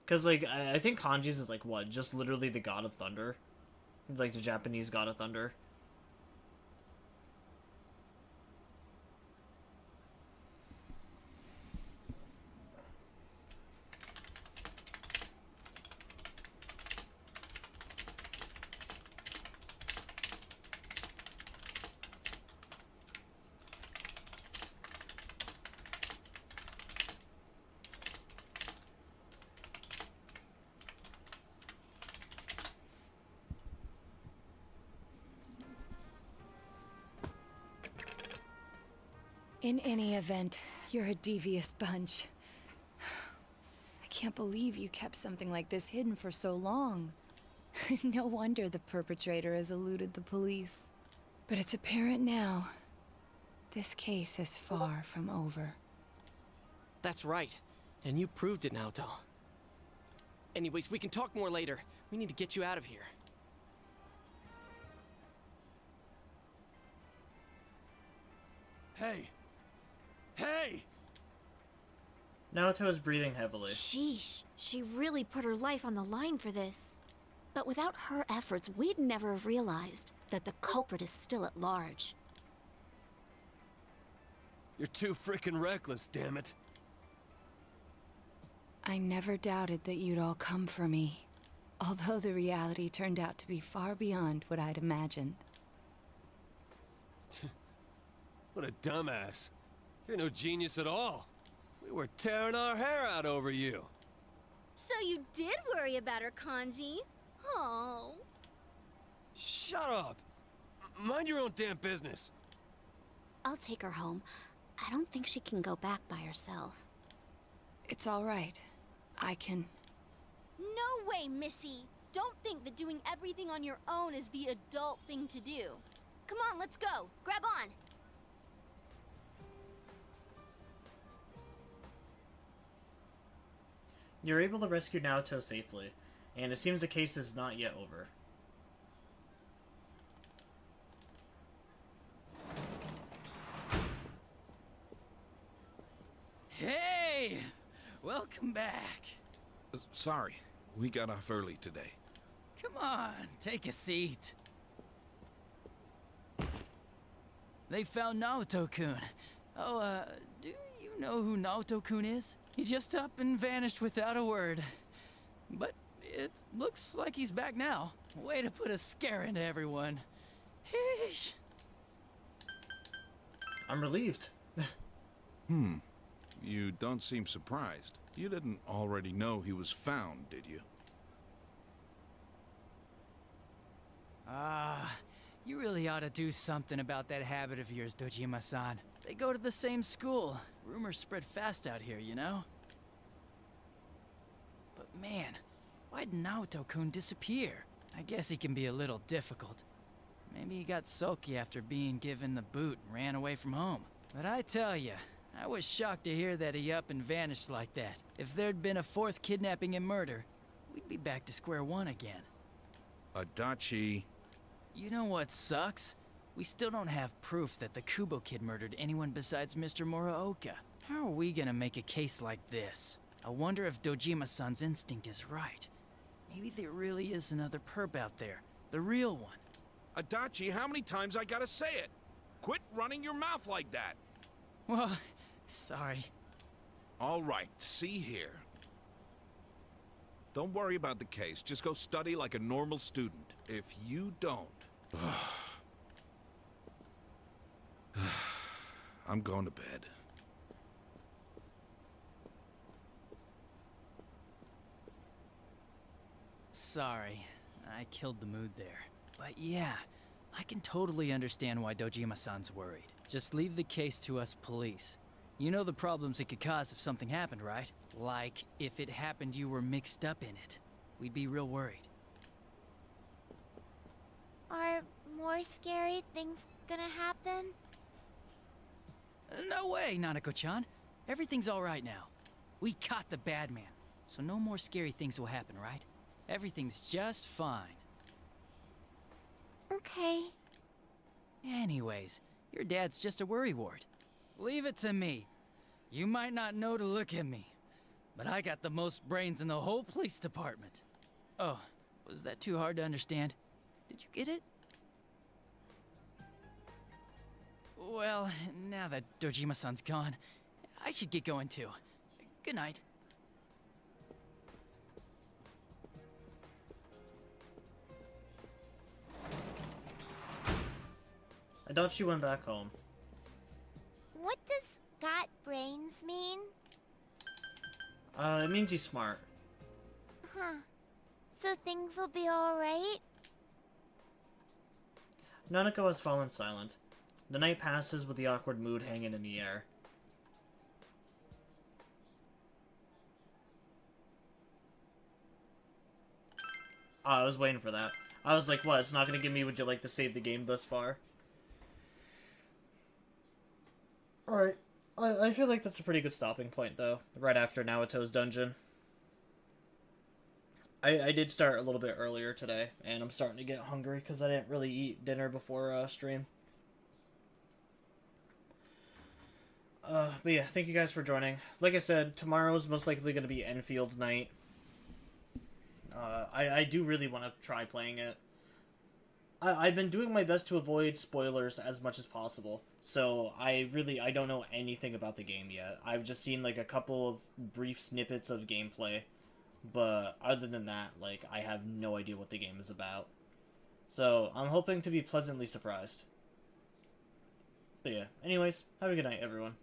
Because, like, I think Kanji's is, like, what? Just literally the god of thunder? Like, the Japanese god of thunder? In any event, you're a devious bunch. I can't believe you kept something like this hidden for so long. No wonder the perpetrator has eluded the police. But it's apparent now. This case is far from over. That's right. And you proved it, Naoto. Anyways, we can talk more later. We need to get you out of here. Hey! Hey! Naoto is breathing heavily. Sheesh, she really put her life on the line for this. But without her efforts, we'd never have realized that the culprit is still at large. You're too frickin' reckless, damn it. I never doubted that you'd all come for me. Although the reality turned out to be far beyond what I'd imagined. What a dumbass. You're no genius at all. We were tearing our hair out over you. So you did worry about her, Kanji? Oh. Shut up! Mind your own damn business. I'll take her home. I don't think she can go back by herself. It's all right. I can... No way, Missy! Don't think that doing everything on your own is the adult thing to do. Come on, let's go. Grab on. You're able to rescue Naoto safely, and it seems the case is not yet over. Hey! Welcome back. Sorry, we got off early today. Come on, take a seat. They found Naoto-kun. Oh, do you know who Naoto-kun is? He just up and vanished without a word. But it looks like he's back now. Way to put a scare into everyone. Heesh. I'm relieved. You don't seem surprised. You didn't already know he was found, did you? You really ought to do something about that habit of yours, Dojima-san. They go to the same school. Rumors spread fast out here, you know? But man, why'd Naoto-kun disappear? I guess he can be a little difficult. Maybe he got sulky after being given the boot and ran away from home. But I tell ya, I was shocked to hear that he up and vanished like that. If there'd been a fourth kidnapping and murder, we'd be back to square one again. Adachi. You know what sucks? We still don't have proof that the Kubo kid murdered anyone besides Mr. Muraoka. How are we gonna make a case like this? I wonder if Dojima-san's instinct is right. Maybe there really is another perp out there. The real one. Adachi, how many times I gotta say it? Quit running your mouth like that. Well, sorry. All right, see here. Don't worry about the case. Just go study like a normal student. If you don't... I'm going to bed. Sorry, I killed the mood there. But yeah, I can totally understand why Dojima-san's worried. Just leave the case to us police. You know the problems it could cause if something happened, right? Like, if it happened you were mixed up in it. We'd be real worried. Are more scary things gonna happen? No way, Nanako-chan. Everything's all right now. We caught the bad man, so no more scary things will happen, right? Everything's just fine. Okay. Anyways, your dad's just a worrywart. Leave it to me. You might not know to look at me, but I got the most brains in the whole police department. Oh, was that too hard to understand? Did you get it? Well, now that Dojima-san's gone, I should get going too. Good night. I thought she went back home. What does got brains mean? It means he's smart. Huh. So things will be alright? Nanako has fallen silent. The night passes with the awkward mood hanging in the air. Oh, I was waiting for that. I was like, what, it's not gonna give me would you like to save the game thus far? Alright. I feel like that's a pretty good stopping point, though. Right after Naoto's dungeon. I did start a little bit earlier today, and I'm starting to get hungry because I didn't really eat dinner before stream. But yeah, thank you guys for joining. Like I said, tomorrow's most likely going to be Enfield night. I do really want to try playing it. I've been doing my best to avoid spoilers as much as possible. So I don't know anything about the game yet. I've just seen like a couple of brief snippets of gameplay. But other than that, like, I have no idea what the game is about. So I'm hoping to be pleasantly surprised. But yeah, anyways, have a good night, everyone.